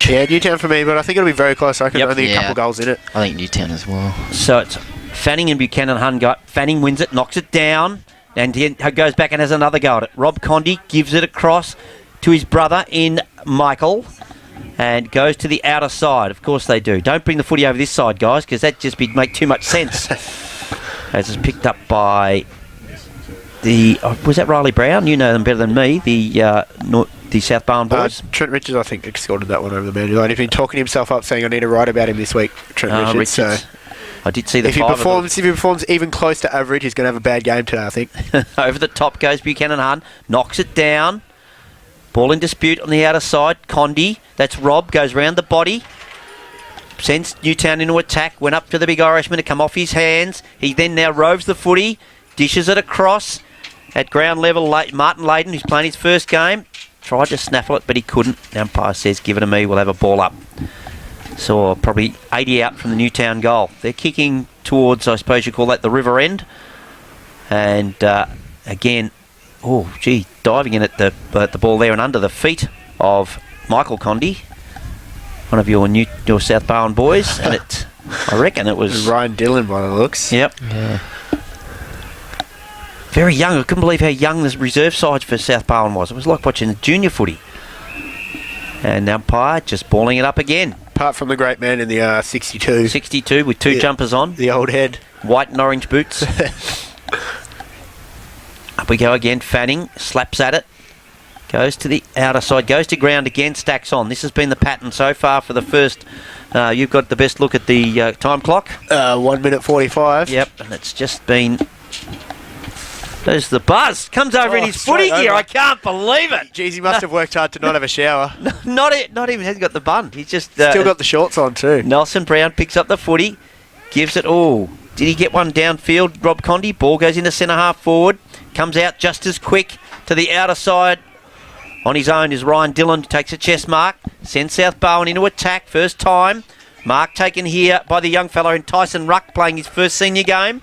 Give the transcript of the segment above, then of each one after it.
much. Yeah, Newtown for me, but I think it'll be very close. I reckon only a couple goals in it. I think Newtown as well. So it's Fanning and Buchanan Hun got. Fanning wins it, knocks it down, and he goes back and has another go at it. Rob Condy gives it across to his brother in Michael and goes to the outer side. Of course they do. Don't bring the footy over this side, guys, because that just make too much sense. As it's picked up by was that Riley Brown? You know them better than me. The South Barwon boys. Trent Richards, I think, escorted that one over the boundary line. He's been talking himself up, saying I need to write about him this week. Trent Richards. So I did see the if he performs even close to average, he's going to have a bad game today, I think. Over the top goes Buchanan Hun, knocks it down. Ball in dispute on the outer side. Condy, that's Rob, goes round the body. Sends Newtown into attack. Went up to the big Irishman to come off his hands. He then now roves the footy, dishes it across at ground level. Martin Layden, who's playing his first game, tried to snaffle it, but he couldn't. The umpire says, give it to me, we'll have a ball up. So probably 80 out from the Newtown goal. They're kicking towards, I suppose you call that, the river end. And again, diving in at the ball there and under the feet of Michael Condy, one of your South Barwon boys. And I reckon it was Ryan Dillon by the looks. Yep. Yeah. Very young. I couldn't believe how young the reserve side for South Barwon was. It was like watching the junior footy. And the umpire just balling it up again. Apart from the great man in the 62. 62 with two jumpers on. The old head. White and orange boots. Up we go again. Fanning slaps at it. Goes to the outer side. Goes to ground again. Stacks on. This has been the pattern so far for the first. You've got the best look at the time clock. 1 minute 45. Yep. And it's just been... There's the buzz. Comes over in his footy gear. I can't believe it. Jeez, he must have worked hard to not have a shower. Not even hasn't got the bun. He's just... Still got the shorts on too. Nelson Brown picks up the footy. Gives it... Oh, did he get one downfield? Rob Condy. Ball goes into centre half forward. Comes out just as quick to the outer side. On his own is Ryan Dillon. Takes a chest mark. Sends South Barwon into attack. First time. Mark taken here by the young fellow in Tyson Ruck playing his first senior game.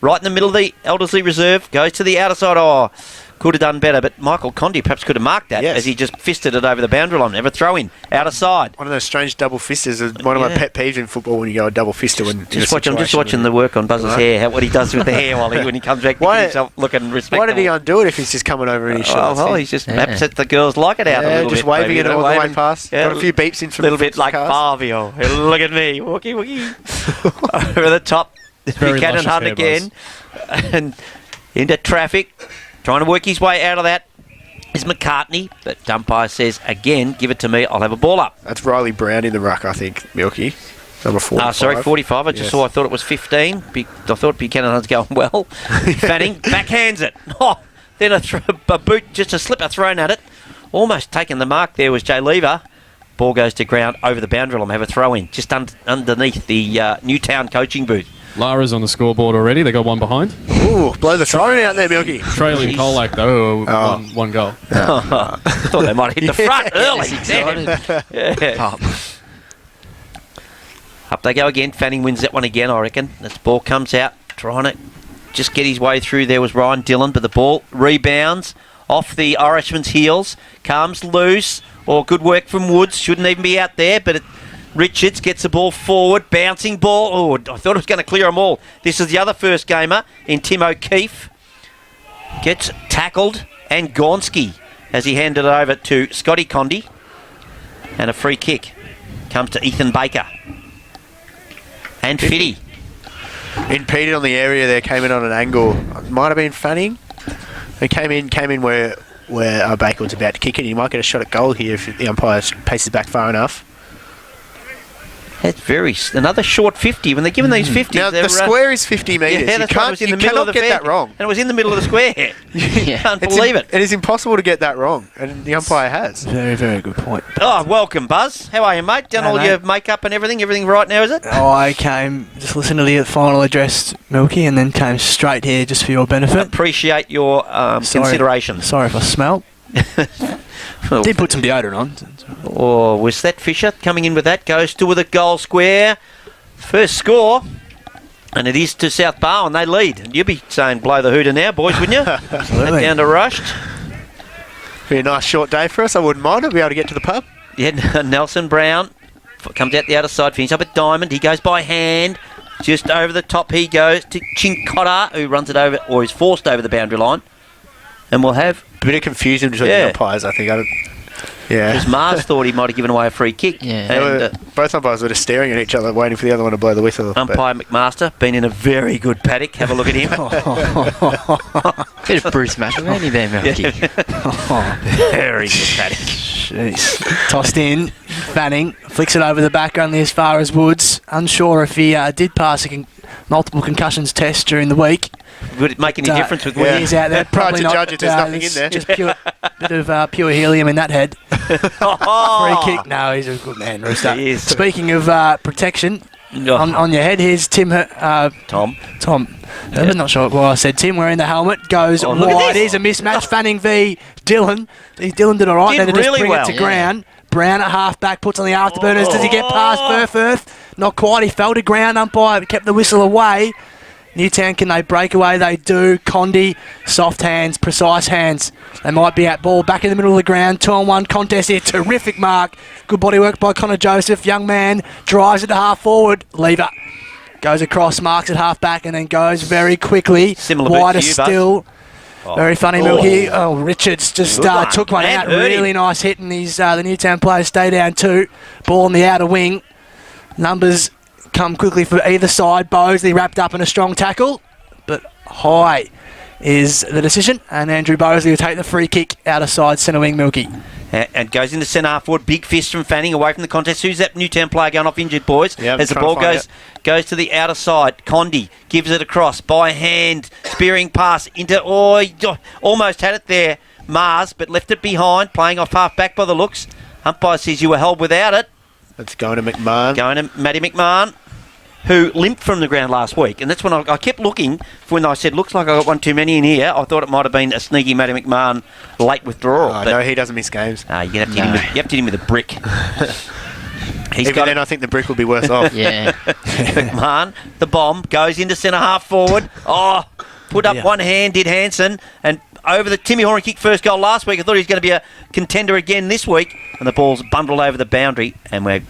Right in the middle of the Elderslie Reserve. Goes to the outer side. Oh, could have done better. But Michael Condy perhaps could have marked that as he just fisted it over the boundary line. Never throw in. Outer side. One of those strange double fisters is one of my pet peeves in football when you go a double fister. I'm just watching the work on Buzz's hair. What he does with the hair when he comes back to himself looking respectable. Why did he undo it if he's just coming over in his shorts? Well, he's just upset the girls like it out a little bit. Just waving it all the way past. Got a few beeps in from a little bit like Fabio. Look at me. Wookie wookie. Over the top. Buchanan Hunt again. And into traffic. Trying to work his way out of that is McCartney. But umpire says, again, give it to me. I'll have a ball up. That's Riley Brown in the ruck, I think, Milky. Number 45. Sorry, 45. I thought it was 15. I thought Buchanan Hunt's going well. Fanning backhands it. Then a boot, just a slipper thrown at it. Almost taking the mark there was Jay Lever. Ball goes to ground over the boundary line. Have a throw in just underneath the Newtown coaching booth. Lara's on the scoreboard already. They got one behind. Ooh, blow the siren out there, Milky. Trailing Colac, though, one goal. I thought they might hit the front early. Up they go again. Fanning wins that one again, I reckon. This ball comes out, trying to just get his way through. There was Ryan Dillon, but the ball rebounds off the Irishman's heels. Comes loose. Good work from Woods. Shouldn't even be out there, but Richards gets the ball forward, bouncing ball. Oh, I thought it was going to clear them all. This is the other first gamer in Tim O'Keefe. Gets tackled and Gonski as he handed it over to Scotty Condy. And a free kick comes to Ethan Baker. And Fitty. Impeded on the area there, came in on an angle. Might have been Fanning. He came in where Baker was about to kick it. He might get a shot at goal here if the umpire paces back far enough. That's another short 50. When they're giving these 50s... Now, the square is 50 metres. Yeah, you cannot get that wrong. And it was in the middle of the square. You can't believe it. It is impossible to get that wrong, and the umpire has. Very, very good point. Oh, welcome, Buzz. How are you, mate? Done all your makeup and everything? Everything right now, is it? Oh, I came, just listened to the final address, Milky, and then came straight here just for your benefit. Appreciate your consideration. Sorry if I smell. Did put some deodorant on. Oh, was that Fisher coming in with that? Goes to with a goal square. First score. And it is to South Barwon. They lead. You'd be saying blow the hooter now, boys, wouldn't you? Absolutely. Down to Rushed. Be a nice short day for us. I wouldn't mind. I'll be able to get to the pub. Yeah, Nelson Brown comes out the outer side, finishes up at Diamond. He goes by hand. Just over the top he goes to Chincotta, who runs it over, or is forced over the boundary line. And we'll have a bit of confusion between the umpires, I think. Because Mars thought he might have given away a free kick. Yeah. And, both umpires were just staring at each other, waiting for the other one to blow the whistle. umpire McMaster, been in a very good paddock. Have a look at him. Bit of Bruce McElhaney there, Milky. Very good paddock. Jeez. Tossed in. Fanning flicks it over the back only as far as Woods. Unsure if he did pass a multiple concussions test during the week. Would it make any difference with when he's out there? Hard Probably to judge if there's nothing in there. Just pure, bit of pure helium in that head. Free kick. No, he's a good man, Rooster. He is. Speaking of protection, on your head, here's Tim. Tom. I'm not sure why I said Tim wearing the helmet. Goes wide. Here's a mismatch. Fanning v Dylan. Dylan did all right. Then to really just bring it to ground. Brown at half-back, puts on the afterburners. Does he get past Burfirth? Not quite. He fell to ground. Umpire kept the whistle away. Newtown, can they break away? They do. Condi, soft hands, precise hands. They might be at ball back in the middle of the ground. 2-on-1 contest here. Terrific mark. Good body work by Connor Joseph. Young man drives it to half forward. Lever. Goes across, marks at half back, and then goes very quickly. Similar wider to you, still. Very funny, Milky. Oh, Richards just took one out. Really nice hit, and the Newtown players stay down too. Ball on the outer wing. Numbers come quickly for either side. Bosley wrapped up in a strong tackle, but high is the decision, and Andrew Bosley will take the free kick out of side centre wing, Milky. And goes into centre half forward. Big fist from Fanning away from the contest. Who's that Newtown player going off injured, boys? Yep, as the ball goes to the outer side. Condi gives it across by hand. Spearing pass into... he almost had it there, Mars, but left it behind. Playing off half back by the looks. Umpire says you were held without it. It's going to McMahon. Going to Matty McMahon, who limped from the ground last week. And that's when I kept looking for when I said, looks like I got one too many in here. I thought it might have been a sneaky Matty McMahon late withdrawal. No, he doesn't miss games. You have to hit him with a brick. Even then, I think the brick will be worse off. Yeah. McMahon, the bomb, goes into centre half forward. Put up one hand, did Hansen, and over the Timmy Horan kick first goal last week. I thought he was going to be a contender again this week. And the ball's bundled over the boundary, and we're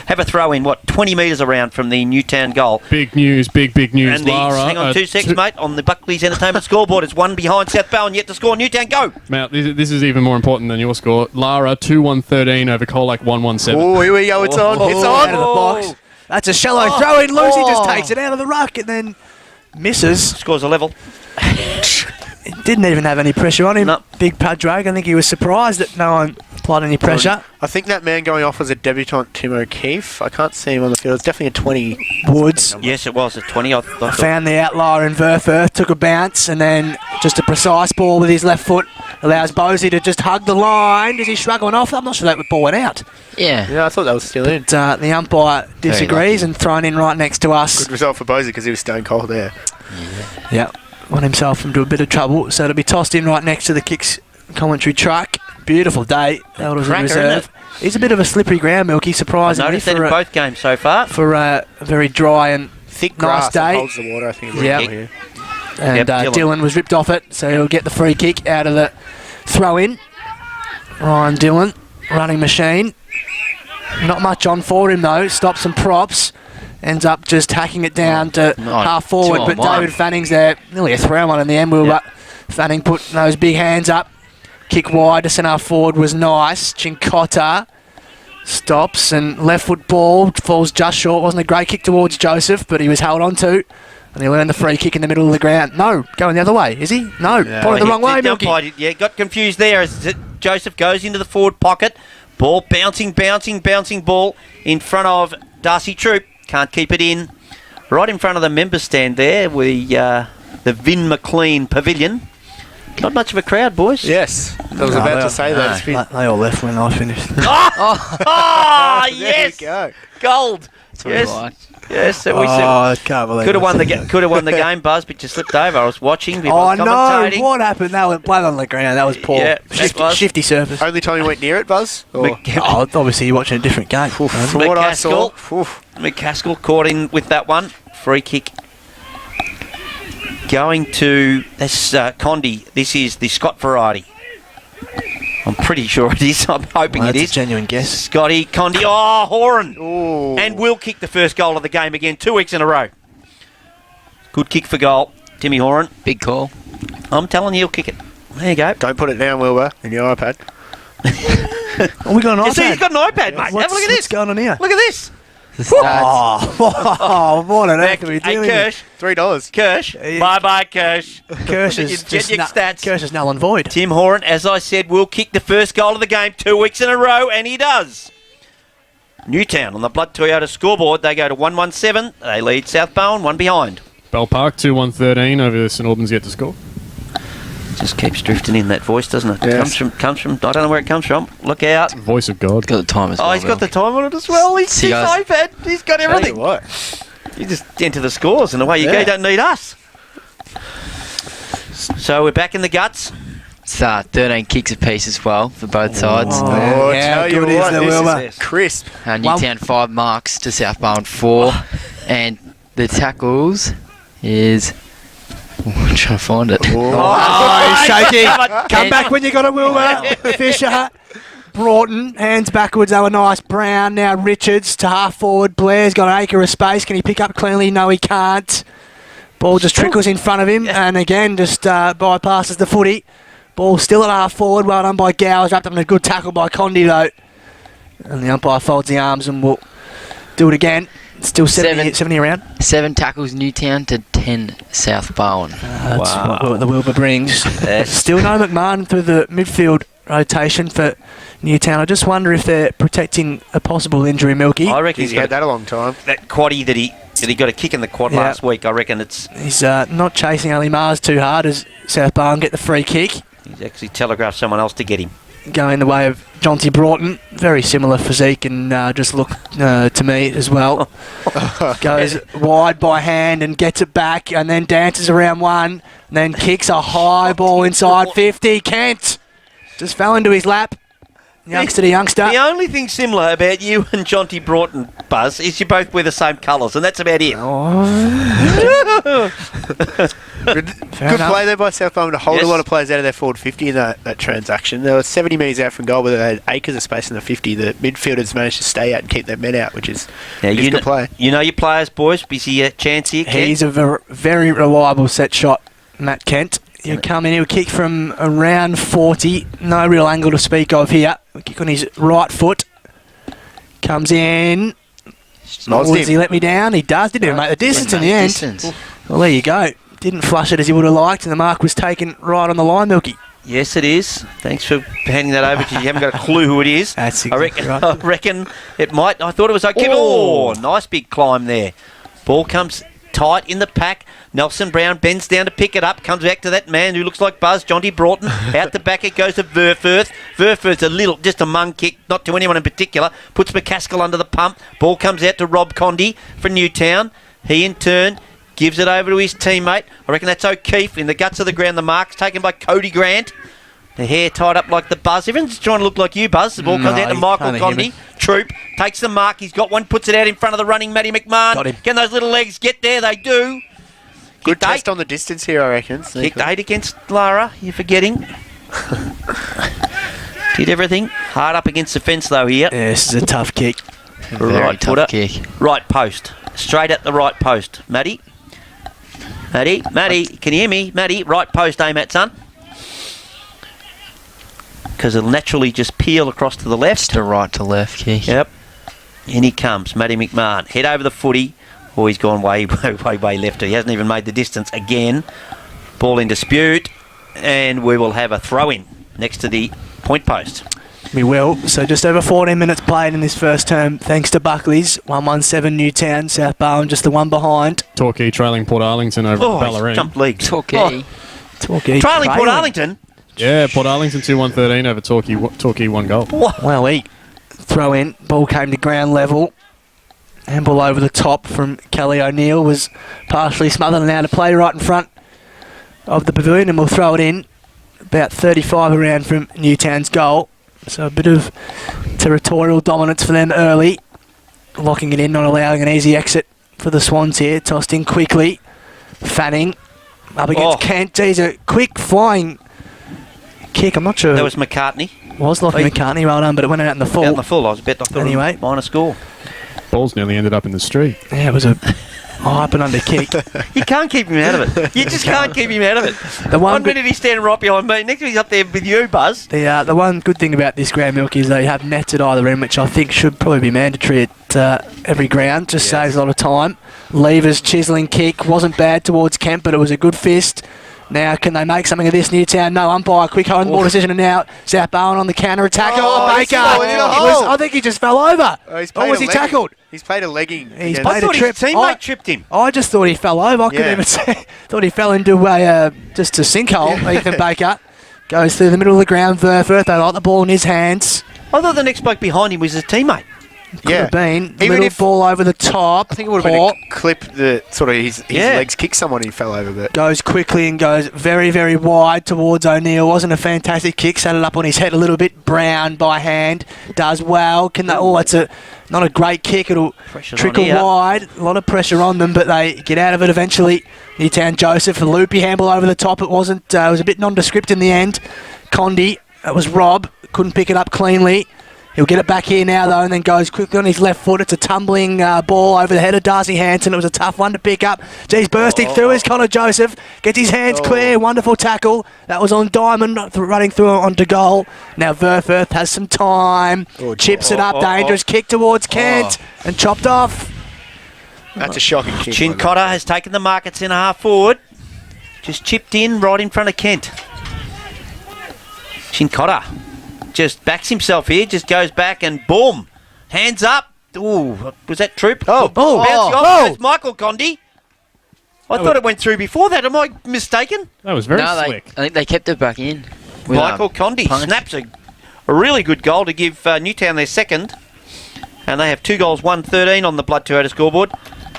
have a throw in, 20 metres around from the Newtown goal. Big news, big news. And Lara, hang on 2 seconds, mate, on the Buckley's Entertainment scoreboard. It's one behind South Bowen yet to score. Newtown, go! Mate, this is even more important than your score. Lara, 2-1-13 over Colac, 1-1-7. Oh, here we go. It's on. It's on. Out of the box. That's a shallow throw in. Lucy just takes it out of the ruck and then misses. Scores a level. Didn't even have any pressure on him. No. Big Padraig. I think he was surprised that no one applied any pressure. I think that man going off was a debutant, Tim O'Keefe. I can't see him on the field. It's definitely a 20. Woods. Yes, it was a 20. I found the outlier in Verfirth, took a bounce, and then just a precise ball with his left foot allows Bosley to just hug the line. Does he shrug one off? I'm not sure that ball went out. Yeah. I thought that was still in. But, the umpire disagrees and thrown in right next to us. Good result for Bosley because he was stone cold there. Yeah. Won himself into a bit of trouble, so it'll be tossed in right next to the kicks commentary truck. Beautiful day. Elders in reserve. It's a bit of a slippery ground, Milky, surprisingly. I noticed that in both games so far. For a very dry and thick nice grass day. that holds the water, I think. Here. And Dylan was ripped off it, so he'll get the free kick out of the throw-in. Ryan Dylan, running machine. Not much on for him, though. Stops and props. Ends up just hacking it down to half forward, but David Fanning's there. Nearly a throw-on in the end, but Fanning put those big hands up. Kick wide to centre forward was nice. Chincotta stops and left foot ball falls just short. Wasn't a great kick towards Joseph, but he was held on to. And he earned the free kick in the middle of the ground. No, going the other way, is he? No, pointed the wrong way, Milky. Got confused there as Joseph goes into the forward pocket. Ball bouncing ball in front of Darcy Troop. Can't keep it in. Right in front of the member stand there, with the Vin McLean Pavilion. Not much of a crowd, boys. Yes, I was about to say that. They all left when I finished. Yes! There you go. Gold. That's what I like. Yes, I can't believe could have won the game, Buzz, but you slipped over. I was watching. No! What happened? That went blood on the ground. That was poor. Yeah, shifty surface. Only time you went near it, Buzz? Obviously you're watching a different game. From what I saw. McCaskill caught in with that one. Free kick. Going to this Condi. This is the Scott variety. I'm pretty sure it is. I'm hoping Well, it that's is. a genuine guess. Scotty, Condi. Oh, Horan. Ooh. And will kick the first goal of the game again 2 weeks in a row. Good kick for goal. Timmy Horan. Big call. I'm telling you, he'll kick it. There you go. Don't put it down, Wilbur, in your iPad. Oh, we got an You see, iPad. he's got an iPad, mate. Have a look at What's this. going on here? Look at this. The stats. Oh, what on earth are we Hey, doing? Kirsch. $3. Kirsch. Bye-bye, Kirsch. Kirsch is Get your stats. Kirsch is null and void. Tim Horan, as I said, will kick the first goal of the game 2 weeks in a row, and he does. Newtown on the Blood Toyota scoreboard. They go to 1-1-7. They lead South Bowen, one behind. Bell Park 2-1-13 over St Albans yet to score. Just keeps drifting in that voice, doesn't it? Yes. Comes from. I don't know where it comes from. Look out! Voice of God. Got the time as well. Oh, he's got the time on it as well. He's See his you guys. iPad. He's got Tell you everything. what. You just enter the scores, and away you go. Yeah. You don't need us. So we're back in the guts. It's 13 kicks apiece as well for both sides. Oh, yeah, tell you good is what, the this Wilbur. is crisp. Newtown 5 marks to South Bowen 4. And the tackles is... I'm trying to find it. Oh, shaky. Come And- back when you got a Wilbur. Fisher. Broughton, hands backwards. They were nice. Brown, now Richards to half forward. Blair's got an acre of space. Can he pick up cleanly? No, he can't. Ball just trickles in front of him, and again, just bypasses the footy. Ball still at half forward. Well done by Gowers. Wrapped up in a good tackle by Condi, though. And the umpire folds the arms and will do it again. Still 70 around. 7 tackles Newtown to 10 South Bowen. That's Wow. what the Wilbur brings. Yes. Still no McMahon through the midfield rotation for Newtown. I just wonder if they're protecting a possible injury, Milky. I reckon He's had that a long time. that quaddie that he got a kick in the quad Yeah. last week. I reckon he's He's not chasing Ali Mars too hard as South Bowen get the free kick. actually telegraphed someone else to get him. Going the way of Jonty Broughton. Very similar physique and just look to me as well. Goes wide by hand and gets it back and then dances around one and then kicks a high ball inside 50. Kent just fell into his lap. Youngster to youngster. The only thing similar about you and Jonty Broughton, Buzz, is you both wear the same colours, and that's about it. Good enough. play there by South Bowen to hold Yes. a lot of players out of their forward 50 in that transaction. There were 70 metres out from goal, but they had acres of space in the 50. The midfielders managed to stay out and keep their men out, which is good play. You know your players, boys. Busy chance here, Kent. He's a very reliable set shot, Matt Kent. He'll come in, he'll kick from around 40. No real angle to speak of here. He'll kick on his right foot. Comes in. Nods Does he him. let me down? He does, didn't he, mate? The distance in the end. Distance. Well, there you go. Didn't flush it as he would have liked, and the mark was taken right on the line, Milky. Yes, it is. Thanks for handing that over because you haven't got a clue who it is. That's I exactly reckon, right. I reckon it might. I thought it was okay. Oh, nice big climb there. Ball comes tight in the pack. Nelson Brown bends down to pick it up. Comes back to that man who looks like Buzz, Jonty Broughton. Out the back it goes to Verfurth. Verfurth's just a mung kick, not to anyone in particular. Puts McCaskill under the pump. Ball comes out to Rob Condi for Newtown. He in turn gives it over to his teammate. I reckon that's O'Keefe in the guts of the ground. The mark's taken by Cody Grant. The hair tied up like the Buzz. Everyone's trying to look like you, Buzz. The ball comes out to he's Michael kinda Condi. human. Troop takes the mark. He's got one, puts it out in front of the running Matty McMahon. Got him. Can those little legs get there? They do. Good Kicked test eight. on the distance here, I reckon. Kicked 8 against Lara. You're forgetting. Did everything. Hard up against the fence, though, here. Yeah, this is a tough kick. Very Right tough footer. kick. Right post. Straight at the right post. Matty, can you hear me? Matty, right post, aim at, son. Because it'll naturally just peel across to the left. Just a right to left kick. Yep. In he comes, Matty McMahon. Head over the footy. Oh, he's gone way left. He hasn't even made the distance again. Ball in dispute. And we will have a throw-in next to the point post. We will. So just over 14 minutes played in this first term, thanks to Buckley's. 117 Newtown, South Bowen just the one behind. Torquay trailing Port Arlington over Oh, Ballerine. he's jumped leagues. Torquay. Torquay Trailing Port Arlington. Yeah, Port Arlington 2-1-13 over Torquay 1 goal. Well, he throw in. Ball came to ground level. And ball over the top from Kelly O'Neill was partially smothered and out of play right in front of the pavilion, and we'll throw it in about 35 around from Newtown's goal. So a bit of territorial dominance for them early. Locking it in, not allowing an easy exit for the Swans here. Tossed in quickly. Fanning up against Kent. He's a quick flying kick. I'm not sure. That was McCartney. Was Lockie McCartney, well done, but it went out in the full. Out in the full. I was betting off the Anyway. minor score. Ball's nearly ended up in the street. Yeah, it was a up and under kick. You can't keep him out of it. You just can't keep him out of it. The one minute he's standing right behind me, next minute he's up there with you, Buzz. The one good thing about this ground, Milk, is they have nets at either end, which I think should probably be mandatory at every ground. Just saves a lot of time. Lever's chiselling kick wasn't bad towards Kemp, but it was a good fist. Now, can they make something of this, Newtown? No umpire. Quick handball decision, and now South Barwon on the counter-attack. Baker! I think he just fell over. Or was he tackled? He's played a legging. He's I played a thought trip. his teammate tripped him. I just thought he fell over. I couldn't even say. Thought he fell into just a sinkhole. Ethan Baker goes through the middle of the ground. Verfurth, they like the ball in his hands. I thought the next bloke behind him was his teammate. Could have been. Even Little if- ball over the top. I think it would have been a clip that sort of his legs kicked someone and he fell over. But Goes quickly and goes very, very wide towards O'Neill. Wasn't a fantastic kick. Set it up on his head a little bit. Brown by hand. Does well. Can they? Oh, it's not a great kick. It'll Pressure's trickle on here. wide. A lot of pressure on them, but they get out of it eventually. Newtown Joseph, a loopy handball over the top. It wasn't. It was a bit nondescript in the end. Condi, that was Rob. Couldn't pick it up cleanly. He'll get it back here now, though, and then goes quickly on his left foot. It's a tumbling ball over the head of Darcy Hanson. It was a tough one to pick up. He's bursting through is Connor Joseph. Gets his hands clear. Wonderful tackle. That was on Diamond, running through onto goal. Now Verfurth has some time. Chips it up. Dangerous kick towards Kent. And chopped off. that's a shocking kick. Chincotta has taken the mark at centre half forward. Just chipped in right in front of Kent. Chincotta just backs himself here, just goes back and boom. Hands up. Ooh, was that Troop? Bouncing off. That's Michael Condi. I thought it went through before that. Am I mistaken? That was very No, slick. I think they kept it back in. with, Michael Condi punch. snaps a really good goal to give Newtown their second. And they have 2 goals, 1-13 on the Blood Toyota scoreboard.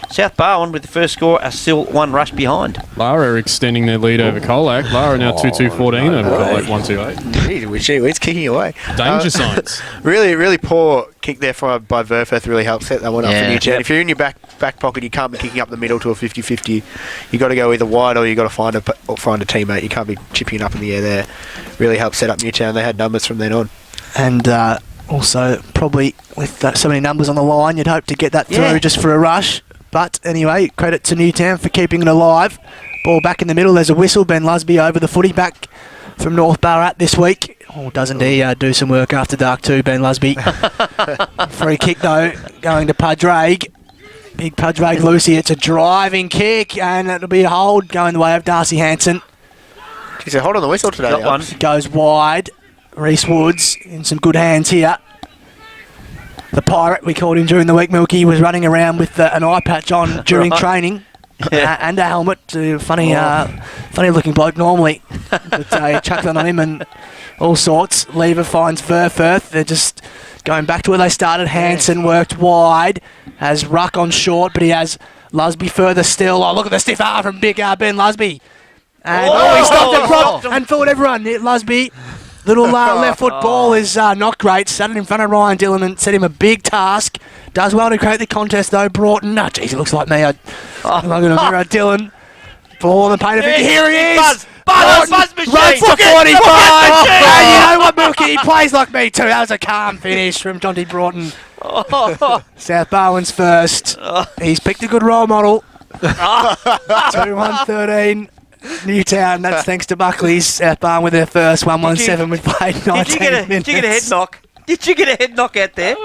South Barwon with the first score are still 1 rush behind. Lara extending their lead over Colac. Lara now 2-2-14 over Colac 1-2-8. Jeez, he's kicking away. Danger signs. Really, really poor kick there by Verfurth. Really helped set that one up for Yeah. Newtown. If you're in your back pocket, you can't be kicking up the middle to a 50-50. You got to go either wide or you got to find a teammate. You can't be chipping it up in the air there. Really helped set up Newtown. They had numbers from then on. And also, probably with so many numbers on the line, you'd hope to get that through just for a rush. But anyway, credit to Newtown for keeping it alive. Ball back in the middle. There's a whistle. Ben Lusby over the footy, back from North Ballarat this week. Oh, doesn't he do some work after dark too, Ben Lusby? Free kick though, going to Padraig. Big Padraig Lucy. It's a driving kick, and it'll be a hold going the way of Darcy Hanson. Geez, hold on the whistle today. Got one. Goes wide. Reece Woods in some good hands here. The Pirate, we called him during the week, Milky, was running around with an eye patch on during training and a helmet. Funny looking bloke normally. But chuckling on him and all sorts. Lever finds Verfurth. They're just going back to where they started. Hanson worked wide. Has Ruck on short, but he has Lusby further still. Oh, look at the stiff arm from big Ben Lusby. And he stopped it prop and fooled everyone. Lusby. Little left foot ball is not great. Sat it in front of Ryan Dillon and set him a big task. Does well to create the contest though. Broughton. Oh, jeez, it looks like me. I'm going to mirror Dillon. Ball on the paint of it. Here he is. Buzz machine. Runs for 45. You know what, Milky? He plays like me too. That was a calm finish from Jonty Broughton. South Barwon's first. He's picked a good role model. 2-1-13. Newtown, that's thanks to Buckley's. South Barwon with their first 1-1-7. We've played 19 minutes. Did you get a head knock? Did you get a head knock out there?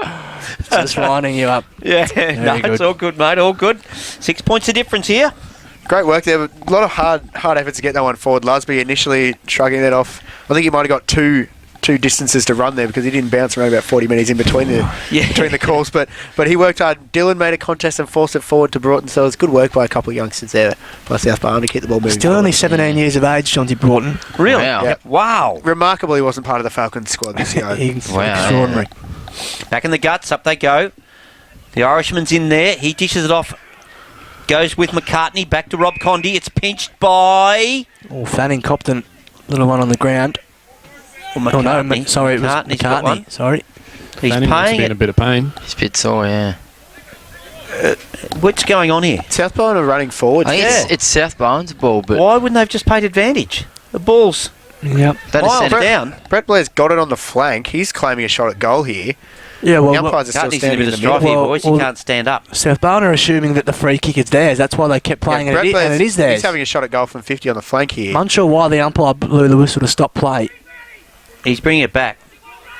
Just winding you up. Yeah, no, good. it's all good, mate. All good. 6 points of difference here. Great work there. A lot of hard efforts to get that one forward. Lusby initially shrugging that off. I think he might have got two distances to run there because he didn't bounce around about 40 minutes in between the calls. But he worked hard. Dillon made a contest and forced it forward to Broughton. So it was good work by a couple of youngsters there by South Barwon to keep the ball moving. Still only 17 years of age, Jonty Broughton. Really? Wow. Yeah. Wow. Remarkable he wasn't part of the Falcons squad this year. Extraordinary. Back in the guts. Up they go. The Irishman's in there. He dishes it off. Goes with McCartney. Back to Rob Condi. It's pinched by... Oh, Fanning Copton. Little one on the ground. Well, Oh, no, McCartney. sorry, it was McCartney's got one. McCartney. Sorry. He's Fanning must paying be in it. a bit of pain. He's a bit sore, yeah. What's going on here? South Barwon are running forward. I think it's South Barwon's ball, but Why wouldn't they have just paid advantage? The ball's Yep. That is sent it down. Brett Blair's got it on the flank. He's claiming a shot at goal here. Yeah, well, The umpires are still Can't need a standing bit in of the middle. strife here, Well, boys. well- You can't stand up. South Barwon are assuming that the free kick is theirs. That's why they kept playing Brett it, Blair's- and it is theirs. He's having a shot at goal from 50 on the flank here. I'm unsure why the umpire blew the whistle to stop play. He's bringing it back.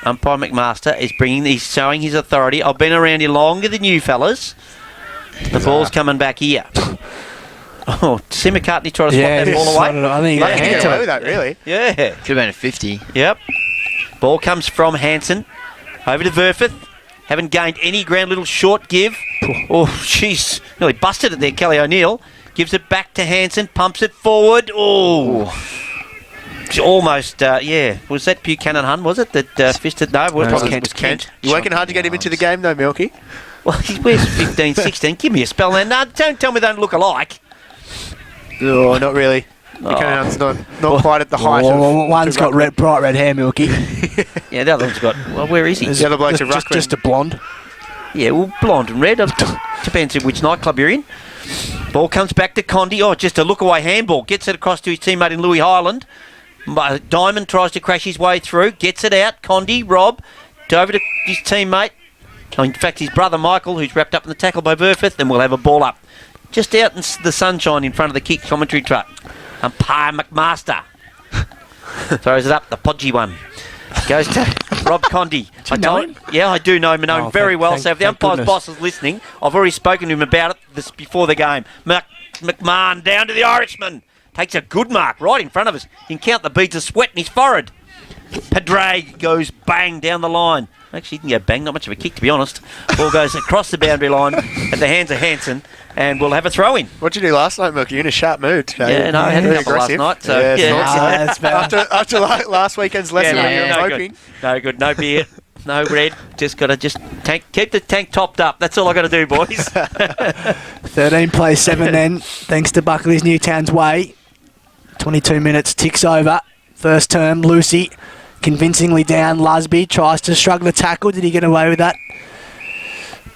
Umpire McMaster is he's showing his authority. I've been around here longer than you fellas. The ball's coming back here. Oh, Sim McCartney tried to swat that ball away. I think he Like, got a He hand can get to away it. with that, really. Yeah. Could have been a 50. Yep. Ball comes from Hansen. Over to Verfith. Haven't gained any ground. Little short give. Oh, jeez. Nearly busted it there, Kelly O'Neill. Gives it back to Hansen. Pumps it forward. Oh. It's almost, Was that Buchanan Hun, was it? That fisted? No, it was Kent. You working hard to get him into the game, though, Milky? Well, he wears 15, 16. Give me a spell now. No, don't tell me they don't look alike. Oh, not really. Buchanan Hun's not quite at the height of... One's got bright red hair, Milky. Yeah, the other one's got... Well, where is he? The other bloke's a ruckman. Just a blonde. Yeah, well, blonde and red. Depends on which nightclub you're in. Ball comes back to Condi. Oh, just a look-away handball. Gets it across to his teammate in Louis Highland. Diamond tries to crash his way through. Gets it out. Condi, Rob, over to his teammate. Oh, in fact, his brother Michael, who's wrapped up in the tackle by Verfith, and we'll have a ball up. Just out in the sunshine in front of the kick commentary truck. Umpire McMaster. Throws it up, the podgy one. Goes to Rob Condi. Yeah, I do know him very well. So if the umpire's boss is listening, I've already spoken to him about it before the game. McMahon down to the Irishman. Takes a good mark right in front of us. You can count the beads of sweat in his forehead. Padre goes bang down the line. Actually, he can go bang, not much of a kick, to be honest. Ball goes across the boundary line at the hands of Hansen, and we'll have a throw-in. What'd you do last night, Milky? You're in a sharp mood today. Yeah, no, I had a couple last night. So, After last weekend's lesson, you were hoping. No good, no beer, no red. Just got to keep the tank topped up. That's all I got to do, boys. 13 plays 7 then, thanks to Buckley's Newtown's way. 22 minutes ticks over. First term, Lucy convincingly down. Lusby tries to struggle to tackle. Did he get away with that?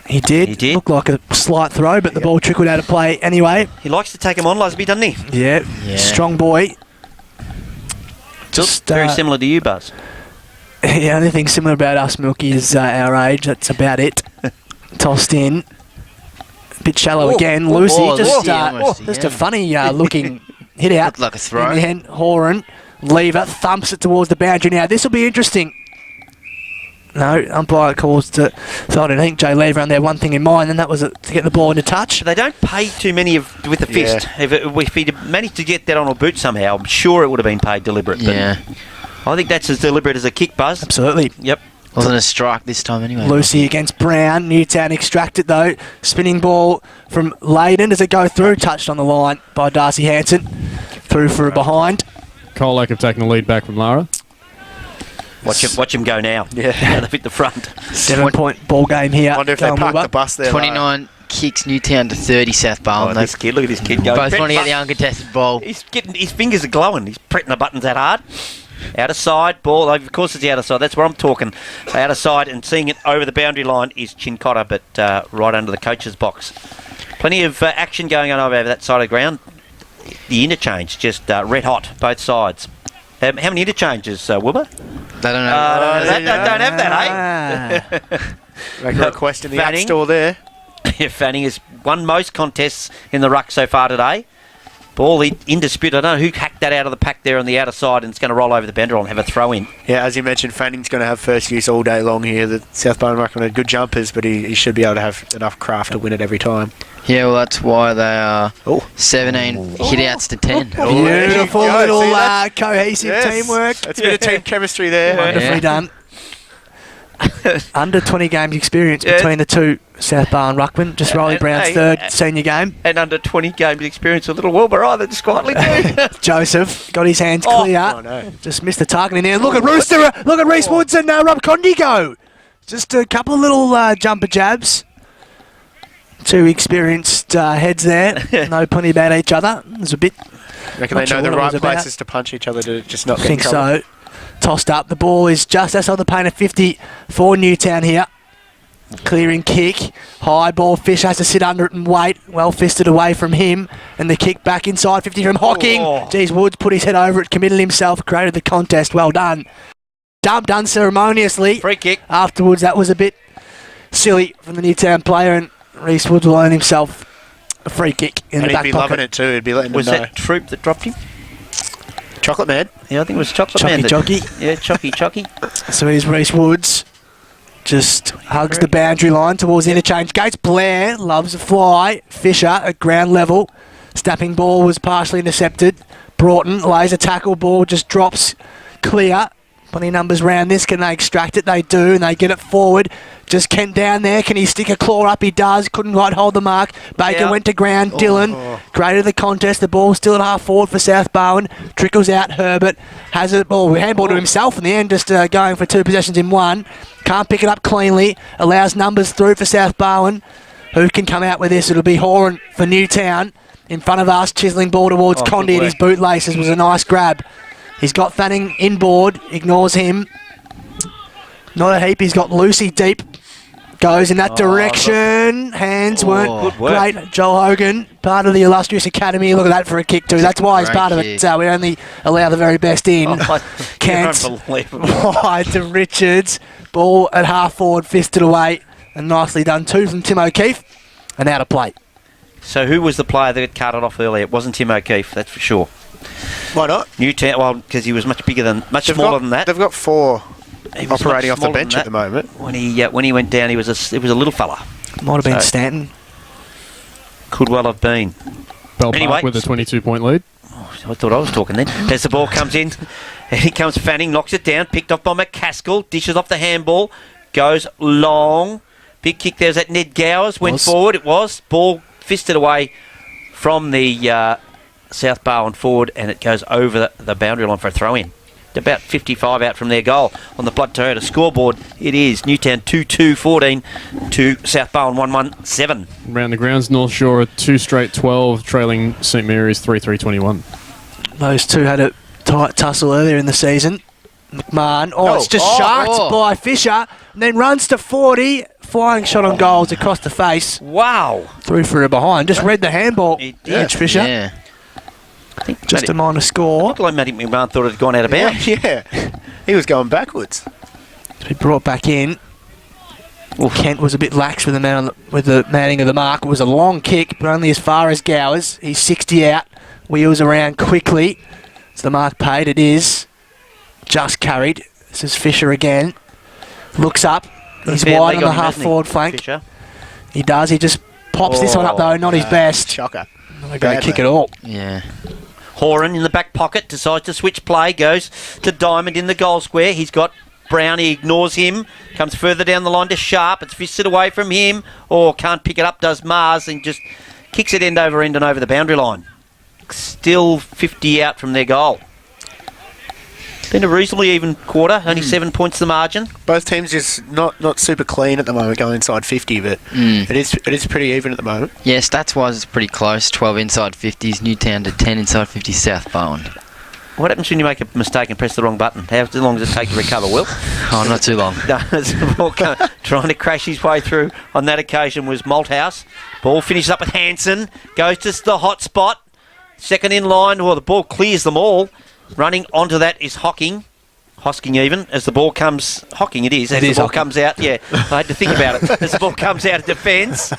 He did. He did. Looked like a slight throw, but the ball trickled out of play anyway. He likes to take him on, Lusby, doesn't he? Yeah. Strong boy. Just very similar to you, Buzz. The only thing similar about us, Milky, is our age. That's about it. Tossed in. A bit shallow again. Lucy, just a funny looking hit out. Looked like a throw. In the end, Horan, lever, thumps it towards the boundary. Now, this will be interesting. No, umpire calls to... So I think Jay Lever on there, one thing in mind, and that was to get the ball into touch. They don't pay too many with the fist. If he'd managed to get that on a boot somehow, I'm sure it would have been paid deliberate. But I think that's as deliberate as a kick, Buzz. Absolutely. Yep. Wasn't a strike this time anyway. Lucy against Brown. Newtown extracted though. Spinning ball from Leyden. Does it go through? Touched on the line by Darcy Hansen. Through for a behind. Cole Lake have taken the lead back from Lara. Watch him go now. Yeah. They've hit the front. 7-point ball game here. I wonder if they parked the bus there. 29 kicks Newtown to 30 South Barwon. This kid, look at this kid going. Both want to get the uncontested ball. His fingers are glowing. He's pressing the buttons that hard. Out of side, ball. Of course, it's the out of side. That's where I'm talking. Out of side and seeing it over the boundary line is Chincotta, but right under the coach's box. Plenty of action going on over that side of the ground. The interchange just red hot, both sides. How many interchanges, Wilbur? They don't know. They don't have that, eh? Make a request in the app store there. Fanning has won most contests in the ruck so far today. Ball in dispute. I don't know who hacked that out of the pack there on the outer side, and it's going to roll over the banderole and have a throw in. Yeah, as you mentioned, Fanning's going to have first use all day long here. The South Barwon Ruckman are good jumpers, but he should be able to have enough craft to win it every time. Yeah, well, that's why they are 17 hit-outs to 10. Beautiful little cohesive teamwork. That's a bit of team chemistry there. Wonderfully done. Under 20 games experience between the two South Barwon Ruckman. Just Riley Brown's third senior game. And under 20 games experience a little Wilbur either, just quietly too. Joseph got his hands clear. Oh, no. Just missed the target in there. Look at Rooster. Look at Reece Woods and Rob Condi go. Just a couple of little jumper jabs. Two experienced heads there. Know plenty about each other. There's a bit... Reckon they know the right places to punch each other to just not get in trouble. I think so. Tossed up. The ball is just outside the paint of 50 for Newtown here. Clearing kick. High ball. Fisher has to sit under it and wait. Well fisted away from him. And the kick back inside 50 from Hocking. Oh. Geez, Woods put his head over it, committed himself, created the contest. Well done. Dumped unceremoniously. Free kick. Afterwards, that was a bit silly from the Newtown player, and Reece Woods will earn himself a free kick in And the he'd back be pocket. loving it too. He'd be letting Was them know. that Troop that dropped him? Chocolate Man. Yeah, I think it was Chocolate Man. Chocky. Yeah, Chocky. So here's Reece Woods. Just hugs the boundary line towards the interchange gates. Blair loves a fly. Fisher at ground level. Snapping ball was partially intercepted. Broughton lays a tackle, ball just drops clear. Plenty of numbers round this. Can they extract it? They do, and they get it forward. Just Kent down there. Can he stick a claw up? He does. Couldn't quite hold the mark. Baker Yeah. went to ground. Dylan created the contest. The ball still at half forward for South Barwon. Trickles out. Herbert has it. Ball handball to himself in the end, just going for 2 possessions in 1. Can't pick it up cleanly. Allows numbers through for South Barwon. Who can come out with this? It'll be Horan for Newtown. In front of us, chiseling ball towards Oh, Condi good and his work. bootlaces was a nice grab. He's got Fanning inboard, ignores him. Not a heap, he's got Lucy deep. Goes in that direction. Hands weren't Good work. great. Joel Hogan, part of the illustrious academy. Look at that for a kick too. That's why he's Great part of it. kick. So we only allow the very best in. Kent Unbelievable. wide to Richards. Ball at half forward, fisted away. And nicely done. 2 from Tim O'Keefe. And out of play. So who was the player that got carted off earlier? It wasn't Tim O'Keefe, that's for sure. Why not? Newtown, well, because he was much smaller than that. They've got 4 He was operating much off the smaller bench than at the that. moment. When he went down, it was a little fella. Might have been So- Stanton. Could well have been. Bell Anyway. Park with a 22-point lead. I thought I was talking then. As the ball comes in, here comes Fanning, knocks it down, picked off by McCaskill, dishes off the handball, goes long. Big kick there's at Ned Gowers, went forward, it was. Ball fisted away from the South Barwon forward, and it goes over the boundary line for a throw-in. About 55 out from their goal. On the Blood Toyota scoreboard, it is Newtown 2-2-14 to South Barwon 1-1-7. Round the grounds, North Shore 2 straight 12, trailing St Mary's 3-3-21. Those two had a tight tussle earlier in the season. McMahon, it's just Oh, sharked oh. by Fisher, and then runs to 40, flying shot on goals across the face, Wow. through for a behind. Just read the handball, He did. Edge Fisher. Yeah. I think Just a minor score. looked like Matty McMahon thought it had gone out of bounds. Yeah. He was going backwards. To be brought back in. Kent was a bit lax with the manning of the mark. It was a long kick, but only as far as Gowers. He's 60 out, wheels around quickly. It's the mark paid. It is just carried. This is Fisher again. Looks up. He's Fair wide leg on the him, hasn't half he, forward flank. Fisher? He does. He just pops this one up though. Not his best. Shocker. Not a great kick at all. Yeah. Horan in the back pocket decides to switch play, goes to Diamond in the goal square. He's got Brown, he ignores him, comes further down the line to Sharp. It's fisted away from him, or can't pick it up, does Mars, and just kicks it end over end and over the boundary line. Still 50 out from their goal. Been a reasonably even quarter, only 7 points the margin. Both teams just not super clean at the moment, going inside 50, but it is pretty even at the moment. Yeah, stats-wise, it's pretty close. 12 inside 50s, Newtown to 10 inside 50s, South Barwon. What happens when you make a mistake and press the wrong button? How long does it take to recover, Will? Oh, not too long. Trying to crash his way through on that occasion was Malthouse. Ball finishes up with Hanson, goes to the hot spot. Second in line, well, the ball clears them all. Running onto that is Hocking even, as the ball comes... Hocking it is, as the ball comes out. Yeah, I had to think about it. As the ball comes out of defence,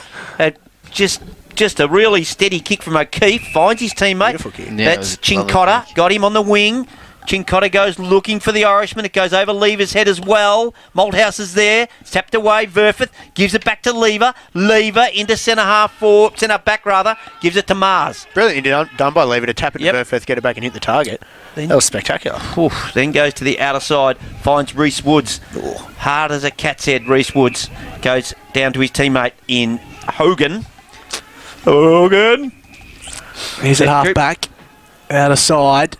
just a really steady kick from O'Keefe, finds his teammate. Beautiful kick. Yeah, That's it was a lovely Chincotta, kick. got him on the wing. Chincotta goes looking for the Irishman. It goes over Lever's head as well. Malthouse is there. It's tapped away. Verfeth gives it back to Lever. Lever into centre back rather. Gives it to Mars. Brilliantly done by Lever to tap it to Yep. Burfirth, get it back and hit the target. Then- That was spectacular. Oof, then goes to the outer side. Finds Reece Woods. Hard as a cat's head. Reece Woods goes down to his teammate in Hogan. He's at half back, outer side.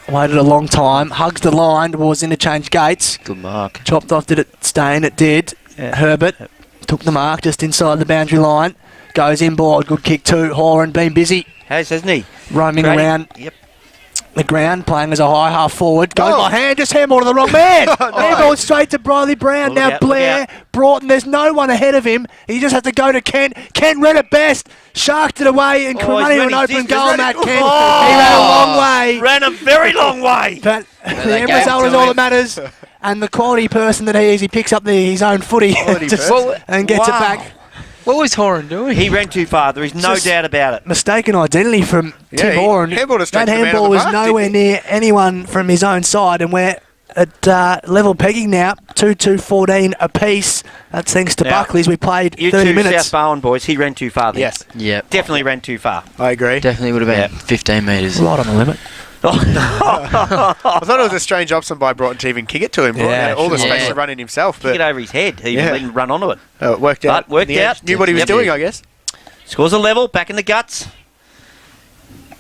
Waited a long time. Hugs the line towards interchange gates. Good mark. Chopped off, did it stay in? It did. Yeah. Herbert took the mark just inside the boundary line. Goes inboard. Good kick too. Horan been busy Hasn't he? roaming Great. around. Yep. the ground, playing as a high half forward. Goes by hand, just handball to the wrong man. Handball straight to Briley Brown. Look Now out, Blair, Broughton, there's no one ahead of him. He just has to go to Kent. Kent ran it best, sharked it away, and running to an open goal, Matt Kent. He ran a long way. Ran a very long way. But the end result is all that matters. And the quality person that he is, he picks up his own footy and gets it back. What was Horan doing? He ran too far. There is no doubt about it. Mistaken identity from Tim Horan. That handball was nowhere near anyone from his own side, and we're at level pegging now, 2-2-14 apiece. That's thanks to Buckley's. We played 30 minutes. South Barwon boys, he ran too far there. Yes. Yep. Definitely ran too far. I agree. Definitely would have been 15 metres. Right on the limit. I thought it was a strange option by Broughton to even kick it to him. Yeah, All the space Yeah. to run in himself. Kick it But over his head. He didn't run onto it. it worked out. But worked in the end. out. Knew what he was Yep. doing, I guess. Scores a level, back in the guts.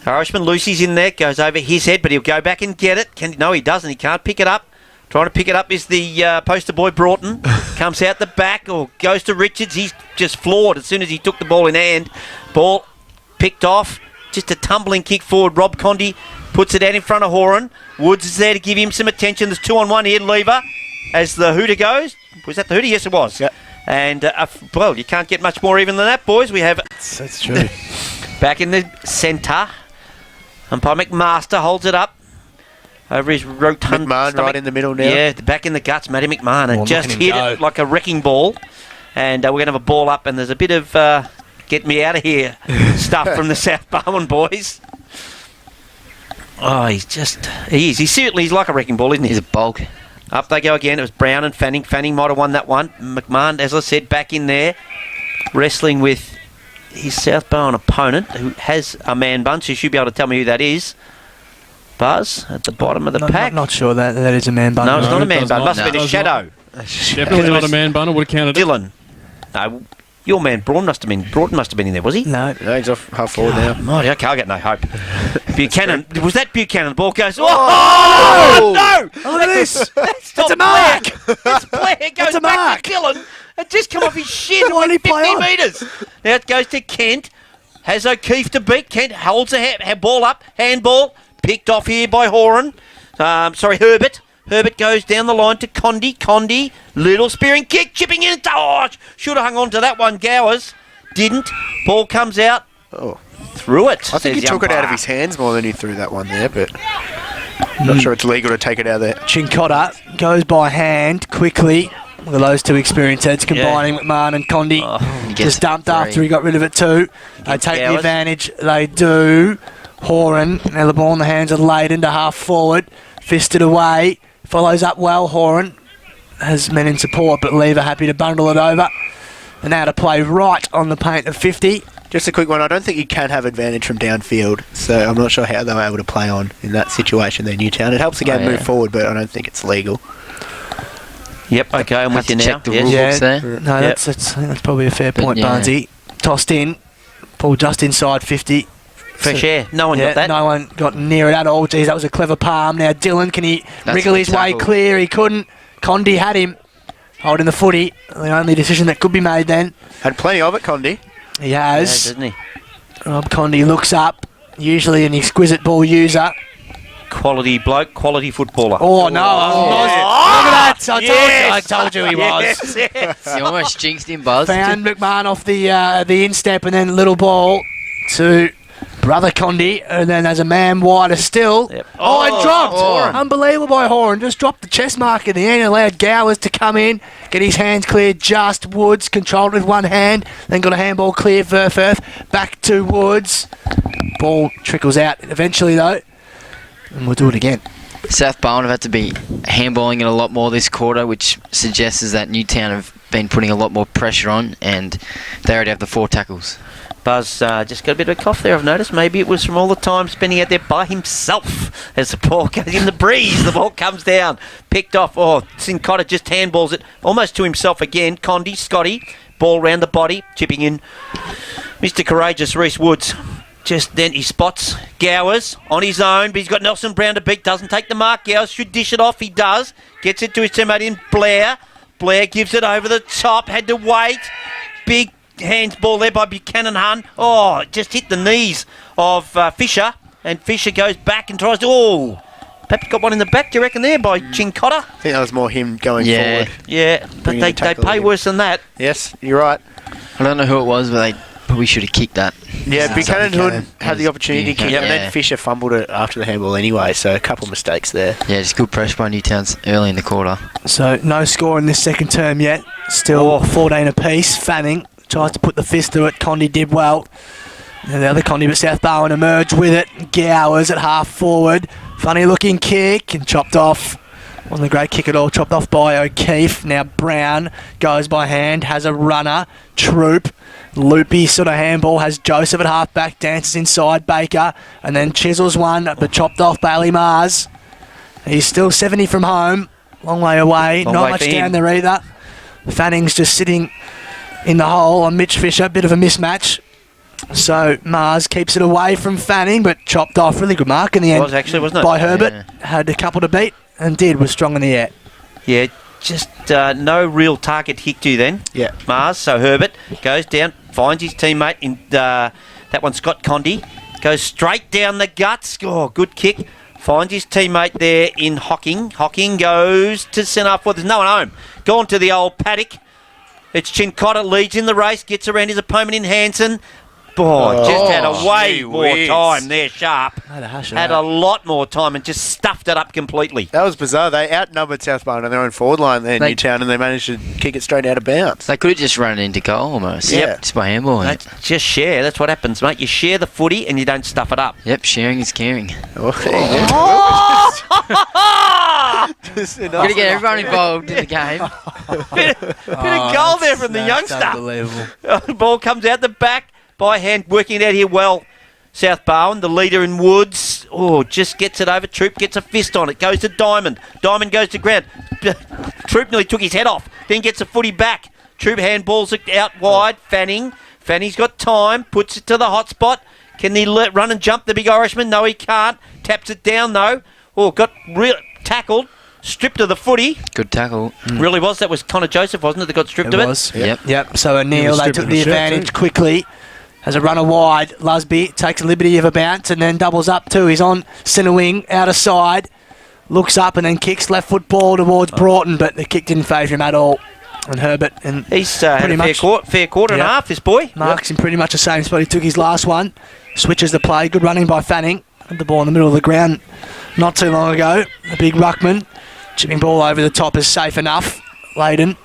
Irishman Lucy's in there, goes over his head, but he'll go back and get it. No, he doesn't. He can't pick it up. Trying to pick it up is the poster boy Broughton. Comes out the back or goes to Richards. He's just floored as soon as he took the ball in hand. Ball picked off. Just a tumbling kick forward. Rob Condy puts it out in front of Horan. Woods is there to give him some attention. There's 2-on-1 here, Lever, as the hooter goes. Was that the hooter? Yes, it was. Yep. And, well, you can't get much more even than that, boys. We have That's true. back in the centre. Umpire McMaster holds it up over his rotund McMahon stomach. right in the middle now. Yeah, back in the guts, Matty McMahon. And just look at him hit it go. like a wrecking ball. And we're going to have a ball up, and there's a bit of get me out of here stuff from the South Barwon boys. Oh, he's like a wrecking ball, isn't he? He's a bulk. Up they go again. It was Brown and Fanning. Fanning might have won that one. McMahon, as I said, back in there, wrestling with his South Barwon opponent, who has a man bunch. You should be able to tell me who that is. Buzz, at the bottom of the pack. Not sure that is a man bun. No, it's not a man does bun. not. Must have been a Does shadow. Definitely not a man bunner. Would have counted it. Dylan. No, your man Broughton must have been in there, was he? No. No, he's off half forward now. Mighty, okay, I got no hope. Buchanan, was that Buchanan? The ball goes. Oh, no! Look at this. That's a mark. It's Blair. It goes a back mark. to Dylan. It just come off his shin. Why did he play 50 on? metres. Now it goes to Kent. Has O'Keefe to beat. Kent holds a ball up. Handball. Picked off here by Horan. Herbert. Herbert goes down the line to Condy. Condy. Little spearing kick. Chipping in. Oh, should have hung on to that one. Gowers. Didn't. Ball comes out. Oh. Through it. I think he took it out of his hands more than he threw that one there, but not sure it's legal to take it out of there. Chincotta goes by hand quickly. Look at those two experienced heads combining McMahon and Condy. He gets Just dumped 3. after he got rid of it too. They take the Gowers. advantage. They do. Horan. Now the ball in the hands of Layden to half forward. Fisted away. Follows up well. Horan has men in support, but Lever happy to bundle it over. And now to play right on the paint of 50. Just a quick one. I don't think you can have advantage from downfield, so I'm not sure how they were able to play on in that situation there, Newtown. It helps the game move forward, but I don't think it's legal. Yep, okay, I'm with you now. Check the Yes. rule books there. No, that's I think that's probably a fair point, yeah. Barnesy. Tossed in. Ball just inside 50. Fresh air. No one got that. No one got near it at all. Geez, that was a clever palm. Now Dylan, can he wriggle a his way tackle. clear? He couldn't. Condy had him holding the footy. The only decision that could be made then. Had plenty of it, Condy. He Yeah, has. doesn't he? Rob Condy looks up. Usually an exquisite ball user. Quality bloke, quality footballer. Oh no! Look at that! I told you he was. Yes, yes. You almost jinxed him, Buzz. Found McMahon off the instep and then little ball to Brother Condy, and then there's a man wider still. Yep. Oh, it dropped! Horan. Unbelievable by Horan. Just dropped the chest mark in the end, allowed Gowers to come in, get his hands cleared. Just Woods controlled with one hand, then got a handball clear for Firth. Back to Woods. Ball trickles out eventually though, and we'll do it again. South Barwon have had to be handballing it a lot more this quarter, which suggests that Newtown have been putting a lot more pressure on, and they already have the 4 tackles. Buzz just got a bit of a cough there, I've noticed. Maybe it was from all the time spending out there by himself as the ball goes in the breeze. The ball comes down, picked off. Oh, Sincotta just handballs it almost to himself again. Condy, Scotty, ball round the body, chipping in. Mr. Courageous, Reece Woods. Just then he spots Gowers on his own, but he's got Nelson Brown to beat. Doesn't take the mark. Gowers should dish it off. He does. Gets it to his teammate in Blair. Blair gives it over the top. Had to wait. Big hands ball there by Buchanan Hun. Oh, it just hit the knees of Fisher. and Fisher goes back and tries to... Oh, perhaps got one in the back, do you reckon, there by Chincotta? I think that was more him going forward. Yeah, but Bringing they the tackle pay in. worse than that. Yes, you're right. I don't know who it was, but they probably should have kicked that. Yeah, Buchanan Buchanan. had the opportunity to kick it, and Yeah. then Fisher fumbled it after the handball anyway, so a couple of mistakes there. Yeah, just good pressure by Newtowns early in the quarter. So no score in this second term yet. Still 14 apiece. Fanning tries to put the fist through it. Condi did well. And the other Condi, but South Barwon emerged with it. Gowers at half forward. Funny looking kick and chopped off. Wasn't a great kick at all. Chopped off by O'Keefe. Now Brown goes by hand. Has a runner. Troop. Loopy sort of handball. Has Joseph at half back. Dances inside Baker. And then chisels one, but chopped off Bailey Mars. He's still 70 from home. Long way away. Long Not way much for down him. there either. Fanning's just sitting in the hole on Mitch Fisher. Bit of a mismatch. So Mars keeps it away from Fanning, but chopped off. Really good mark in the end. Was actually, wasn't it? By Herbert. Yeah. Had a couple to beat and was strong in the air. Yeah, just no real target hit to then. Yeah. Mars. So Herbert goes down, finds his teammate in that one, Scott Condi. Goes straight down the guts. Oh, good kick. Finds his teammate there in Hocking. Hocking goes to centre for. There's no one home. Gone to the old paddock. It's Chincotta leads in the race. Gets around his opponent in Hanson. Just had a way gee more whiz. time there, Sharp. Had a hash of Had that. a lot more time and just stuffed it up completely. That was bizarre. They outnumbered South Barwon on their own forward line there, They- Newtown, and they managed to kick it straight out of bounds. They could have just run it into goal almost. Yep. Just by handballing it. That's just share. That's what happens, mate. You share the footy and you don't stuff it up. Yep, sharing is caring. Oh, there you go. Just enough. Got to get everyone involved in the game. Bit of goal there from the That's youngster. unbelievable. The ball comes out the back by hand, working it out here well. South Barwon, the leader in Woods. Oh, just gets it over. Troop gets a fist on it. Goes to Diamond. Diamond goes to ground. Troop nearly took his head off. Then gets a footy back. Troop handballs it out wide. Fanning. Fanning's got time. Puts it to the hot spot. Can he run and jump the big Irishman? No, he can't. Taps it down though. Oh, got tackled. Stripped of the footy. Good tackle. Really was. That was Connor Joseph, wasn't it, that got stripped It of was. Yep. Yep. So He O'Neill, was they stripped took of the the shirt advantage too. quickly. Has a runner wide. Lusby takes a liberty of a bounce and then doubles up too. He's on centre wing, out of side. Looks up and then kicks left foot ball towards Broughton, but the kick didn't favour him at all. And Herbert and it? He's had Pretty a much. fair quarter and a Yep. half, this boy. Marks in pretty much the same spot. He took his last one. Switches the play. Good running by Fanning. Had the ball in the middle of the ground not too long ago. The big ruckman. Chipping ball over the top is safe enough. Layden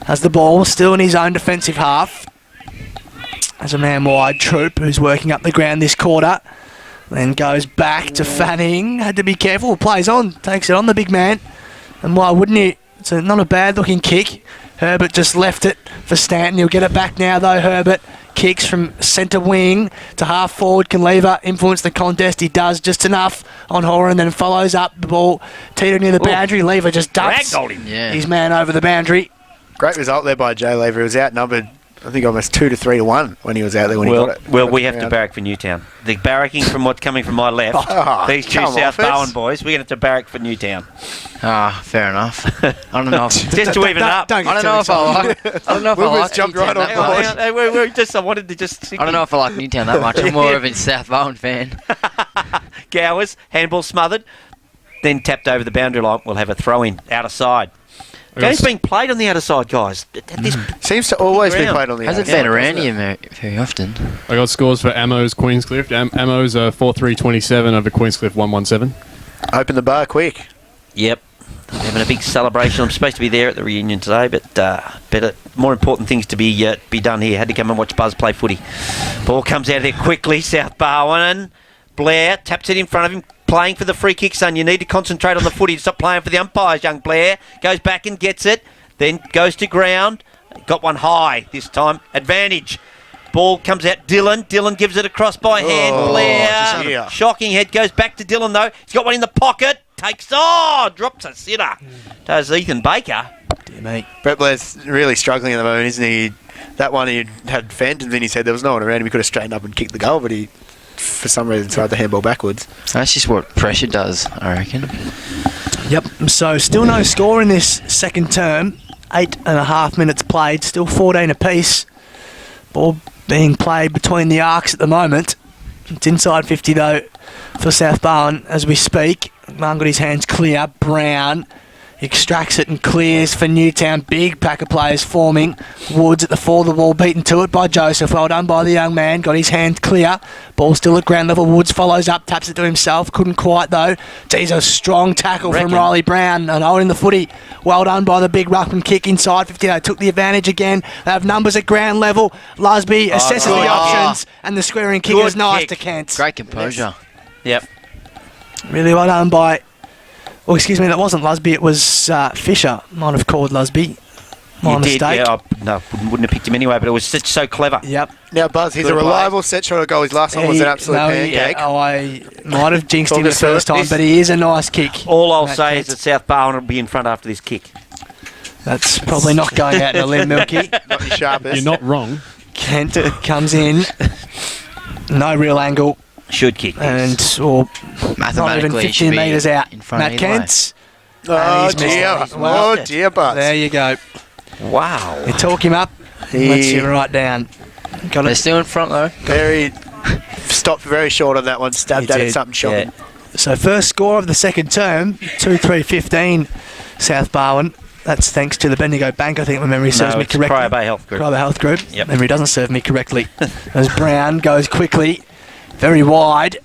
has the ball still in his own defensive half. As a man wide, Troop, who's working up the ground this quarter. Then goes back to Fanning. Had to be careful. Plays on. Takes it on the big man. And why wouldn't he? It's not a bad looking kick. Herbert just left it for Stanton. He'll get it back now though, Herbert. Kicks from centre wing to half forward. Can Lever influence the contest? He does just enough on Horan, then follows up the ball. Teeter near the boundary. Lever just ducks Ragdolled him. Yeah. his man over the boundary. Great result there by Jay Lever. He was outnumbered, I think, almost 2 to 3 to 1 when he was out there when he got it. Well, got we it have to around. barrack for Newtown. The barracking from what's coming from my left, Oh, these two come South off it. Barwon boys, we're going to have to barrack for Newtown. Ah, fair enough. I don't know. Just to even it up. Don't I get don't too know if I excited. like. I don't know if I Wilbur's like. jumped Newtown right that on much. board. Hang on, I wanted to just... I don't know if I like Newtown that much. I'm more of a South Barwon fan. Gowers, handball smothered, then tapped over the boundary line. We'll have a throw in, out of side. Game's being played on the outer side, guys. This Seems to always be Ground. played on the Hasn't outside, been around doesn't here it? very often. I got scores for Ammo's Queenscliff. Ammo's 4-3-27 over Queenscliff 1-1-7. Open the bar quick. Yep. Having a big celebration. I'm supposed to be there at the reunion today, but better, more important things to be done here. Had to come and watch Buzz play footy. Ball comes out of there quickly. South Barwon. Blair taps it in front of him, playing for the free kick, son. You need to concentrate on the footy. Stop playing for the umpires, young Blair. Goes back and gets it. Then goes to ground. Got one high this time. Advantage. Ball comes out. Dylan gives it across by hand. Oh, Blair. dear. Shocking head. Goes back to Dylan though. He's got one in the pocket. Drops a sitter. Does Ethan Baker. Dear me. Brett Blair's really struggling at the moment, isn't he? That one he had phantoms in his head. There was no one around him. He could have straightened up and kicked the goal, but he, for some reason, tried the handball backwards. That's just what pressure does, I reckon. Yep. So still no score in this second term. 8.5 minutes played. Still 14 apiece. Ball being played between the arcs at the moment. It's inside 50 though for South Barwon as we speak. McMahon got his hands clear. Brown extracts it and clears for Newtown. Big pack of players forming. Woods at the fore of the ball, beaten to it by Joseph. Well done by the young man. Got his hand clear. Ball still at ground level. Woods follows up, taps it to himself. Couldn't quite though. Geez, a strong tackle from Riley Brown and holding the footy. Well done by the big ruckman kick inside 50. They took the advantage again. They have numbers at ground level. Lusby assesses the options and the squaring kick is nice to Kent. Great composure. Yep. Really well done by... Oh, excuse me, that wasn't Lusby, it was Fisher. Might have called Lusby. My mistake. Yeah, no, wouldn't have picked him anyway, but it was so clever. Yep. Now, Buzz, he's a reliable set shot goal. His last one was an absolute pancake. I might have jinxed him the first time, but he is a nice kick. All I'll say is that South Barwon will be in front after this kick. That's probably not going out in a limb, Milky. Not your sharpest. You're not wrong. Kent comes in. No real angle. Should kick. And or not even 15 metres out. In front Matt Kent. Oh, dear. Oh, dear, Buzz. There you go. Wow. You talk him up, lets you right down. They're still in front though. Very stopped very short on that one. Stabbed at it, something shocking. Yeah. So first score of the second term, 2-3-15, South Barwon. That's thanks to the Bendigo Bank, I think, my memory serves me correctly. Cryo Bay Health Group. Cryo Bay Health Group. Yep. Memory doesn't serve me correctly. As Brown goes quickly, very wide.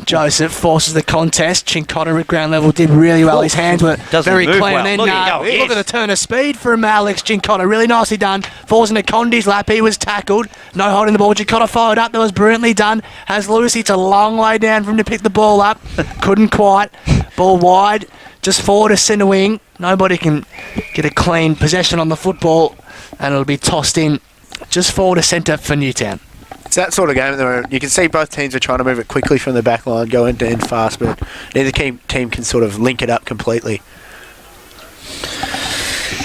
Joseph forces the contest. Chincotta at ground level did really well. His hands were very clean. Well. And then, look at the turn of speed from Alex Chincotta. Really nicely done. Falls into Condi's lap. He was tackled. No holding the ball. Chincotta followed up. That was brilliantly done. Has Lucy. It's a long way down for him to pick the ball up. Couldn't quite. Ball wide. Just forward to centre wing. Nobody can get a clean possession on the football. And it'll be tossed in just forward to centre for Newtown. It's that sort of game at the moment. You can see both teams are trying to move it quickly from the back line, go end to end fast, but neither team can sort of link it up completely.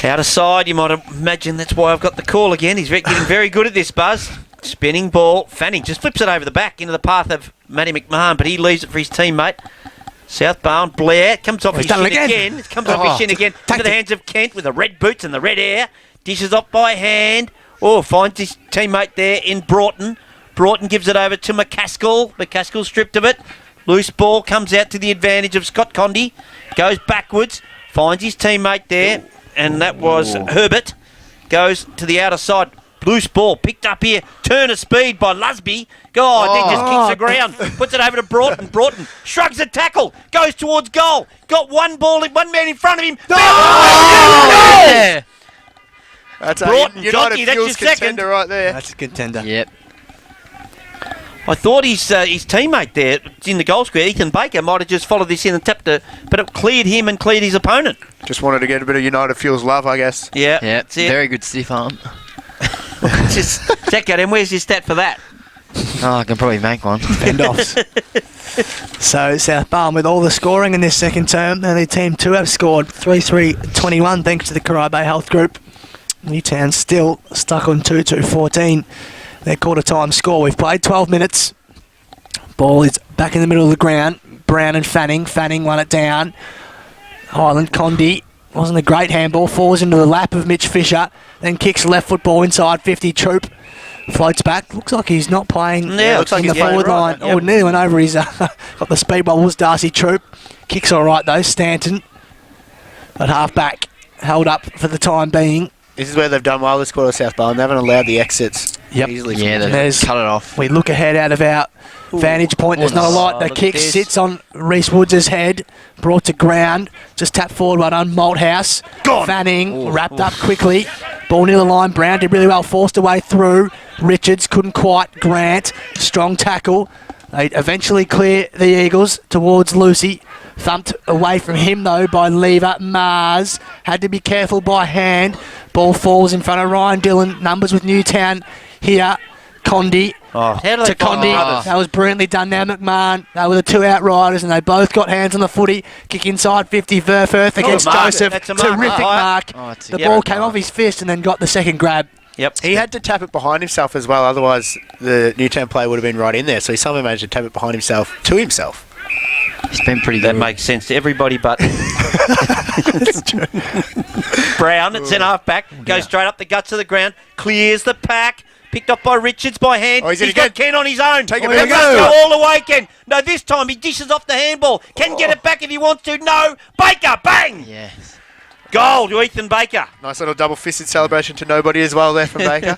Out of side, you might imagine that's why I've got the call again. He's getting very good at this, Buzz. Spinning ball. Fanning just flips it over the back into the path of Matty McMahon, but he leaves it for his teammate. South Barwon, Blair, comes off his shin again. It comes off his shin again into the hands of Kent with the red boots and the red hair. Dishes off by hand. Oh, finds his teammate there in Broughton. Broughton gives it over to McCaskill. McCaskill stripped of it. Loose ball comes out to the advantage of Scott Condy. Goes backwards. Finds his teammate there. And that was Herbert. Goes to the outer side. Loose ball picked up here. Turn of speed by Lusby. Then just kicks the ground. Puts it over to Broughton. Broughton shrugs a tackle. Goes towards goal. Got one man in front of him. Yeah. That's Broughton, a United Jockey, that's Fuels your second. contender right there. That's a contender. Yep. I thought his teammate there in the goal square, Ethan Baker, might have just followed this in and tapped it, but it cleared him and cleared his opponent. Just wanted to get a bit of United Fuels love, I guess. Yeah, Yeah. that's it. Very good stiff arm. Just check out him. Where's his stat for that? Oh, I can probably make one. Fend-offs. So South Barwon with all the scoring in this second term. Only team 2 have scored 3-3-21 thanks to the Cryo Bay Health Group. Newtown still stuck on 2-2-14. Their quarter time score. We've played 12 minutes. Ball is back in the middle of the ground. Brown and Fanning. Fanning won it down. Highland Condy. Wasn't a great handball. Falls into the lap of Mitch Fisher. Then kicks left foot ball inside 50. Troop floats back. Looks like he's not playing looks like in the he's forward line. Yep. Nearly went over his... got the speed bubbles. Darcy Troop. Kicks all right though. Stanton. But half back. Held up for the time being. This is where they've done well this quarter, South Barwon. They haven't allowed the exits easily. Yeah, they've cut it off. We look ahead out of our vantage point. There's not a lot. The look kick at this. sits on Reese Woods' head, brought to ground. Just tapped forward, well done. Malthouse. Fanning wrapped up quickly. Ball near the line. Brown did really well. Forced away through. Richards couldn't quite. Grant. Strong tackle. They eventually clear the Eagles towards Lucy. Thumped away from him though by Lever. Mars had to be careful by hand. Ball falls in front of Ryan Dillon. Numbers with Newtown here. Condy How do they to find Condy. the others? That was brilliantly done now, McMahon. They were the 2 outriders and they both got hands on the footy. Kick inside 50. Verfurth against mark. Joseph. That's a mark. Terrific mark. Oh, it's a The good ball mark. came off his fist and then got the second grab. Yep. He had to tap it behind himself as well, otherwise the Newtown player would have been right in there. So he somehow managed to tap it behind himself to himself. It's been pretty That good. makes sense to everybody but Brown at centre half back, goes straight up the guts of the ground, clears the pack, Picked up by Richards by hand. Oh, he's in got again. Ken on his own. Take it He back. must go all the way, Ken. No, this time he dishes off the handball. Can get it back if he wants to. No. Baker, bang! Yes. Goal to Ethan Baker. Nice little double-fisted celebration to nobody as well there from Baker.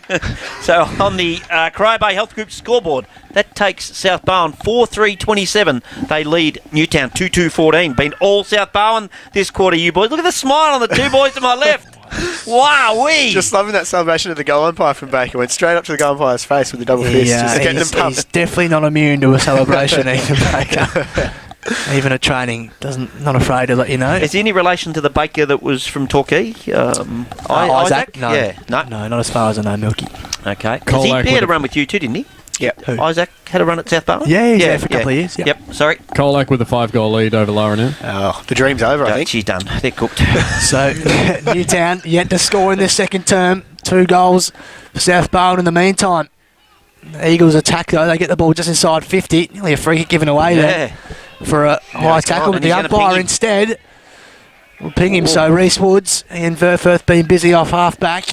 So on the Corio Bay Health Group scoreboard, that takes South Barwon 4-3-27. They lead Newtown 2-2-14. Been all South Barwon this quarter, you boys. Look at the smile on the two boys to my left. Wow-wee. Just loving that celebration of the goal umpire from Baker. Went straight up to the goal umpire's face with the double fist. Just getting them he's pumped. definitely not immune to a celebration, Ethan Baker. Even at training, not afraid to let you know. Is there any relation to the Baker that was from Torquay? Isaac? No. Yeah. No. No, not as far as I know, Milky. Okay. 'Cause Colac he had with a run with you too, didn't he? Yep. Who? Isaac had a run at South Barwon? Yeah, he's there for a couple of years. Yep. Yep. Sorry. Colac with a 5-goal lead over Lower now. Oh, the dream's over, I think. She's done. They're cooked. So, Newtown yet to score in this second term. 2 goals for South Barwon in the meantime. The Eagles attack, though. They get the ball just inside 50. Nearly a free kick given away there for a high tackle. But the umpire instead will ping him. So, Reece Woods and Verfurth being busy off half-back.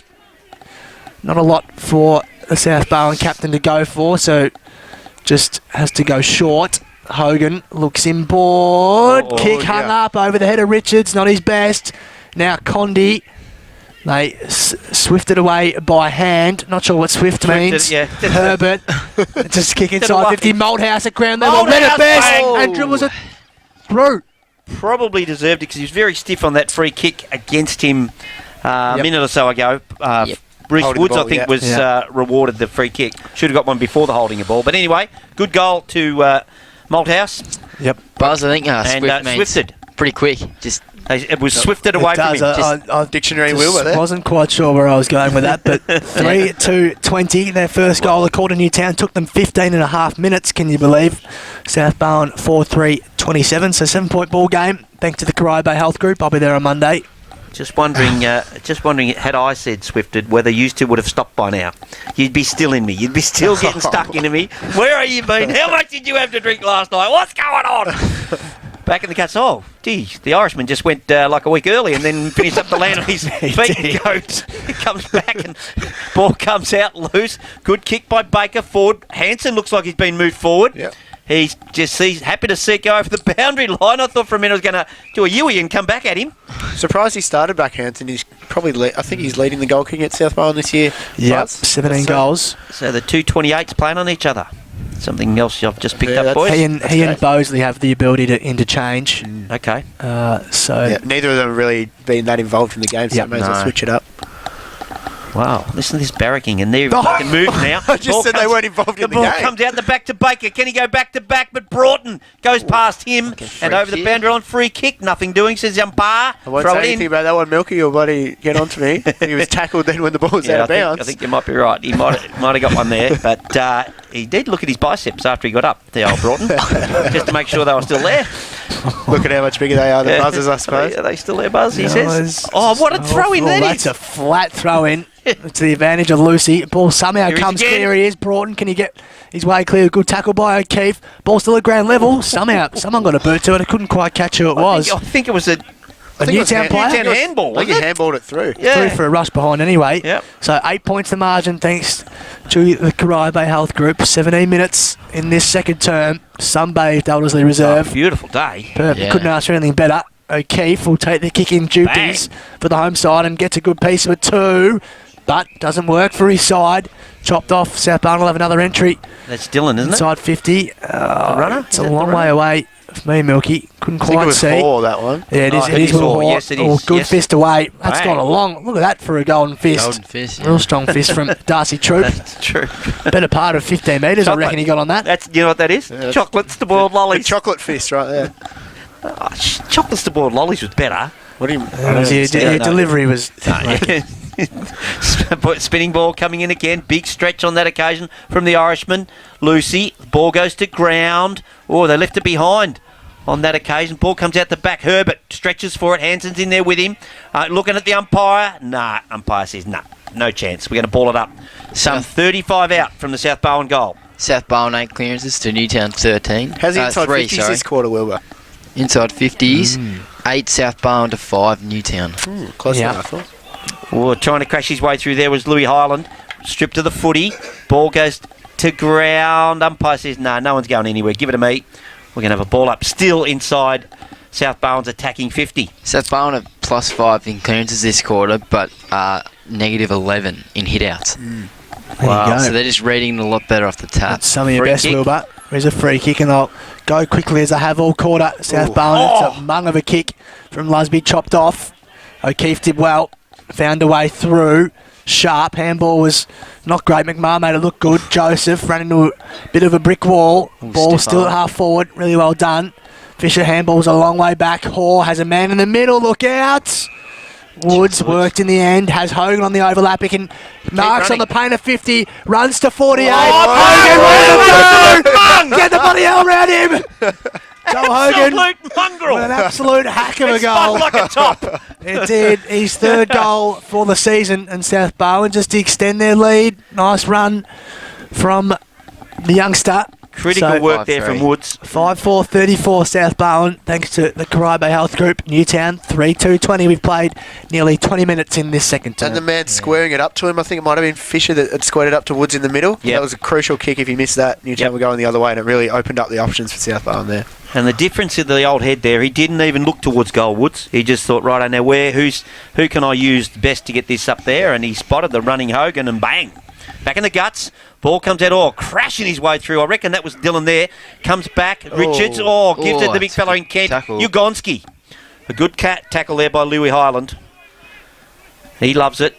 Not a lot for the South Barwon captain to go for, so just has to go short. Hogan looks inboard. Kick hung up over the head of Richards. Not his best. Now Condi. They swifted away by hand. Not sure what swift means. Yeah. Herbert. Just kick inside away. 50. Malthouse at ground level. Red at Malthouse, best. bang. And dribbles it through. Probably deserved it because he was very stiff on that free kick against him a minute or so ago. Reece Holding the Woods, ball, I think, yeah. was rewarded the free kick. Should have got one before the holding of ball. But anyway, good goal to Malthouse. Yep. Buzz, I think And Swift means swifted. pretty quick. Just It was swifted away from him. I Dictionary just Wilbur there. wasn't quite sure where I was going with that, but 3-2-20, their first goal according to Newtown took them 15 and a half minutes, can you believe? South Barwon 4-3-27, so 7-point ball game. Thanks to the Corio Bay Health Group. I'll be there on Monday. Just wondering, had I said swifted, whether you two would have stopped by now. You'd be still in me. You'd be still getting stuck into me. Where are you been? How much did you have to drink last night? What's going on? Back in the cuts. Oh, gee, the Irishman just went like a week early and then finished up the land on his feet. He comes back and ball comes out loose. Good kick by Baker forward. Hanson looks like he's been moved forward. Yep. He's happy to see it go over the boundary line. I thought for a minute I was going to do a Yui and come back at him. Surprised he started back, Hanson. He's probably, I think he's leading the goal kicking at South Barwon this year. Yep, Buzz. 17 goals. So the 228s playing on each other. Something else I've just picked Yeah, up, that's- boys. He and Bosley have the ability to interchange. Okay. So Yeah, neither of them have really been that involved in the game, so Yep. may as well No. switch it up. Wow. Listen to this barracking, and they're fucking moving now. I just Ball said they weren't involved in the ball game. comes out the back to Baker. Can he go back to back? But Broughton goes past him and over the kick. boundary line. Free kick. Nothing doing, says the umpire. I won't Throw say it anything in. about that one, Milky, or buddy, get on to me. He was tackled then when the ball was out of bounds. I think you might be right. He might have got one there, but he did look at his biceps after he got up, the old Broughton, just to make sure they were still there. Look at how much bigger they are than Buzzers, I suppose. Are they still there, Buzz? He No, says. Oh, what a throw in that that's is! a flat throw in. To the advantage of Lucy. Ball somehow Here he is comes again. clear. He is. Broughton, can he get his way clear? Good tackle by O'Keefe. Ball still at ground level. Somehow, someone got a boot to it. I couldn't quite catch who it was. I think it was a A Newtown player? Newtown handball, I think he wasn't it? handballed it through. Yeah. Through for a rush behind anyway. Yep. So 8 points the margin thanks to the Corio Bay Health Group. 17 minutes in this second term. Sunbathed Eldersley Reserve. Oh, beautiful day. Perfect. Yeah. Couldn't ask for anything better. O'Keefe will take the kicking duties for the home side and gets a good piece of it too. But doesn't work for his side. Chopped off. South Barwon will have another entry. That's Dylan, isn't it? Inside 50. runner? It's Is a that long the way runner? away for me, Milky. Couldn't I think it quite was see. 4, that one. Yeah, it Oh, is. I It think is it's Will 4. Hort. Yes, it Oh, is. good Yes. fist away. That's Bang. gone a long. Look at that for a golden fist. golden fist. Yeah. Real strong fist from Darcy Troop. That's true. Better part of 15 metres, I Chocolate. reckon he got on that. That's, you know what that is? that's- Chocolates to boiled The lollies. chocolate fist right there. Chocolates to boiled lollies was better. What do you... Your delivery was... Spinning ball coming in again. Big stretch on that occasion from the Irishman. Lucy. Ball goes to ground. Oh, they left it behind on that occasion. Ball comes out the back. Herbert stretches for it. Hanson's in there with him. Looking at the umpire. Nah, umpire says nah. No chance. We're going to ball it up. Some 35 out from the South Barwon goal. South Barwon 8 clearances to Newtown 13. How's the inside 3, 50s sorry. this quarter, Wilbur? Inside 50s. 8 South Barwon to 5 Newtown. Close Yeah. enough, I thought. Oh, trying to crash his way through there was Louis Highland. Stripped to the footy. Ball goes to ground. Umpire says, no one's going anywhere. Give it to me. We're going to have a ball up. Still inside South Barwon's attacking 50. South Barwon are +5 in clearances this quarter, but -11 in hit-outs. There you go. So they're just reading a lot better off the tap. That's some of your Free best, kick. Wilbur. There's a free kick, and they'll go quickly as they have all quarter. South Barwon, it's a mung of a kick from Lusby, chopped off. O'Keefe did well, found a way through. Sharp, handball was not great. McMahon made it look good. Joseph ran into a bit of a brick wall. Ball stiff still at arm. half forward, really well done. Fisher handball's a long way back. Hoare has a man in the middle, look out! Woods worked in the end, has Hogan on the overlap. He can marks on running. the paint of 50, runs to 48. Hogan, where's the go? Get the bloody hell around him! Joe Hogan Absolute mongrel. with an absolute hack of a It spun goal. like a top. It did. His third goal for the season, and South Barwon just to extend their lead. Nice run from the youngster. Critical So, work there 5-3. from Woods. 5-4-34 South Barwon, thanks to the Caribe Health Group. Newtown 3-2-20. We've played nearly 20 minutes in this second term. And the man squaring it up to him, I think it might have been Fisher that had squared it up to Woods in the middle. Yep. That was a crucial kick. If he missed that, Newtown Yep. were going the other way, and it really opened up the options for South Barwon there. And the difference in the old head there, he didn't even look towards goal, Woods. He just thought, right, I know who can I use best to get this up there? And he spotted the running Hogan, and bang. Back in the guts. Ball comes out, crashing his way through. I reckon that was Dylan there. Comes back. Richards, gives it to the big fellow in Kent. tackle. Ugonski. A good tackle there by Louis Highland. He loves it.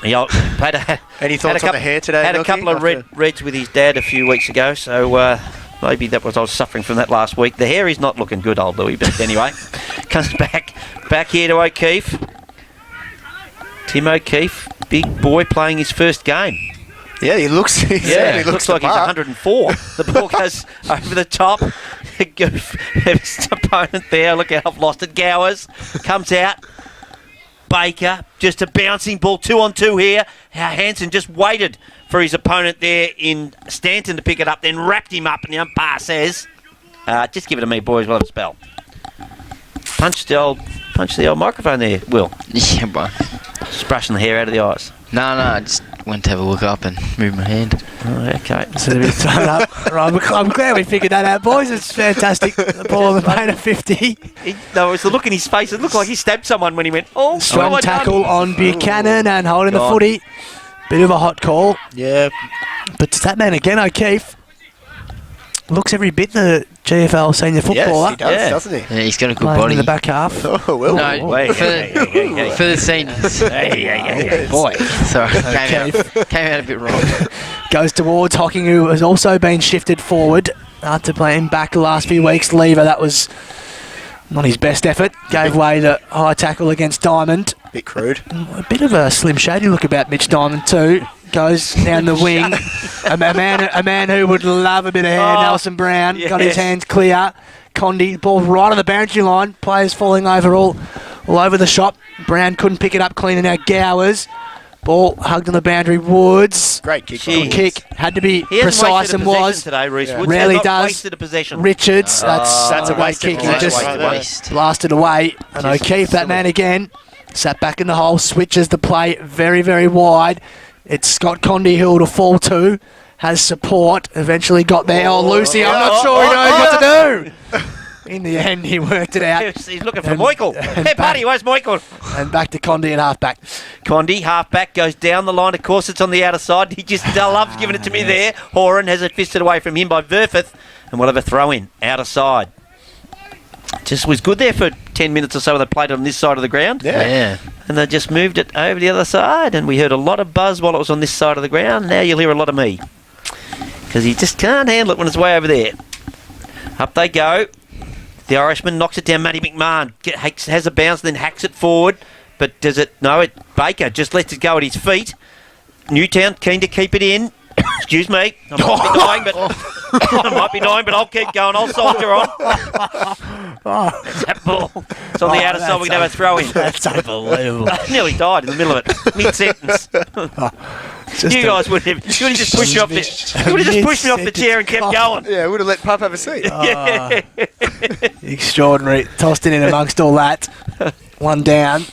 He had Any thoughts on the hair today, Had a Milky? couple of reds with his dad a few weeks ago, so maybe that was I was suffering from that last week. The hair is not looking good, old Louis, but anyway. Comes back here to O'Keefe. Tim O'Keefe, big boy playing his first game. Yeah, he looks. He certainly looks like he's the part. 104. The ball goes over the top. His opponent there. Look out, I've lost it. Gowers comes out. Baker, just a bouncing ball, 2-on-2 here. Hansen just waited for his opponent there in Stanton to pick it up, then wrapped him up, and the umpire says, just give it to me, boys, we'll have a spell. Punch the old microphone there, Will. Yeah, bro. Just brushing the hair out of the eyes. No, I just went to have a look up and move my hand. Oh, okay. It's a bit thrown up. Right, I'm glad we figured that out, boys. It's fantastic. The ball on the paint of 50. No, it was the look in his face. It looked like he stabbed someone when he went, Strong what have I tackle done? on Buchanan and holding the God. footy. Bit of a hot call. Yeah, But it's that man again, O'Keefe. Looks every bit the GFL senior footballer. yes, he does, Yeah. doesn't he? Yeah, he's got a good Playing body. in the back half. Oh, well. No, Wait, for, hey. for the seniors. Boy, sorry, came out a bit wrong. Goes towards Hocking, who has also been shifted forward after playing back the last few weeks. Lever, that was not his best effort. Gave way to high tackle against Diamond. Bit crude. A bit of a Slim Shady look about Mitch Diamond too. Goes down the wing. a man who would love a bit of hair. Nelson Brown got his yes. hands clear. Condi, ball right on the boundary line. Players falling over all over the shop. Brown couldn't pick it up, cleaning out Gowers. Ball hugged on the boundary. Woods. Great kick. Gee. Good kick. Had to be He hasn't precise wasted and a possession was. today, Reece. Yeah. Woods Rarely has not does. wasted a possession. Richards, that's a great wasted kick. He possession just right there. Waste. blasted away. And O'Keefe, that man again, sat back in the hole, switches the play very, very wide. It's Scott Condi who to fall to, has support, eventually got there. Oh, Lucy, I'm not sure he knows what to do. In the end, he worked it out. He's looking for And- Michael. and Hey, buddy, where's Michael? And back to Condi at halfback. Condi, halfback, goes down the line. Of course, it's on the outer side. He just loves giving it to me there. Horan has it fisted away from him by Verfeth, and we'll have a throw in, outer side. Just was good there for 10 minutes or so. They played it on this side of the ground. Yeah. And they just moved it over the other side, and we heard a lot of buzz while it was on this side of the ground. Now you'll hear a lot of me, because he just can't handle it when it's way over there. Up they go. The Irishman knocks it down. Matty McMahon has a bounce, then hacks it forward. But does it? No, Baker just lets it go at his feet. Newtown keen to keep it in. Excuse me. I might be dying, but I'll keep going. I'll soldier on. That's that ball. It's on the outer side. We're going to have a throw in. That's unbelievable. I nearly died in the middle of it, mid-sentence. You guys would have just pushed me off the. You would have just pushed me off the chair and kept going. Yeah, would have let Pup have a seat. Extraordinary. Tossed in amongst all that. One down.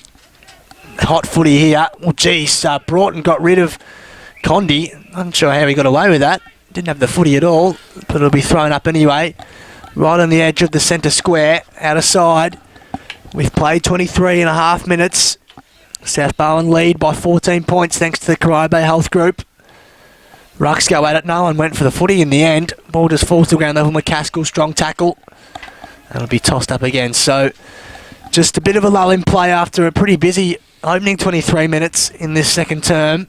Hot footy here. Well, geez, Broughton got rid of Condi, not sure how he got away with that. Didn't have the footy at all, but it'll be thrown up anyway. Right on the edge of the centre square, out of side. We've played 23 and a half minutes. South Barwon lead by 14 points thanks to the Caribe Health Group. Rucks go at it. No one went for the footy in the end. Ball just falls to ground level. McCaskill, strong tackle. That'll be tossed up again. So just a bit of a lull in play after a pretty busy opening 23 minutes in this second term.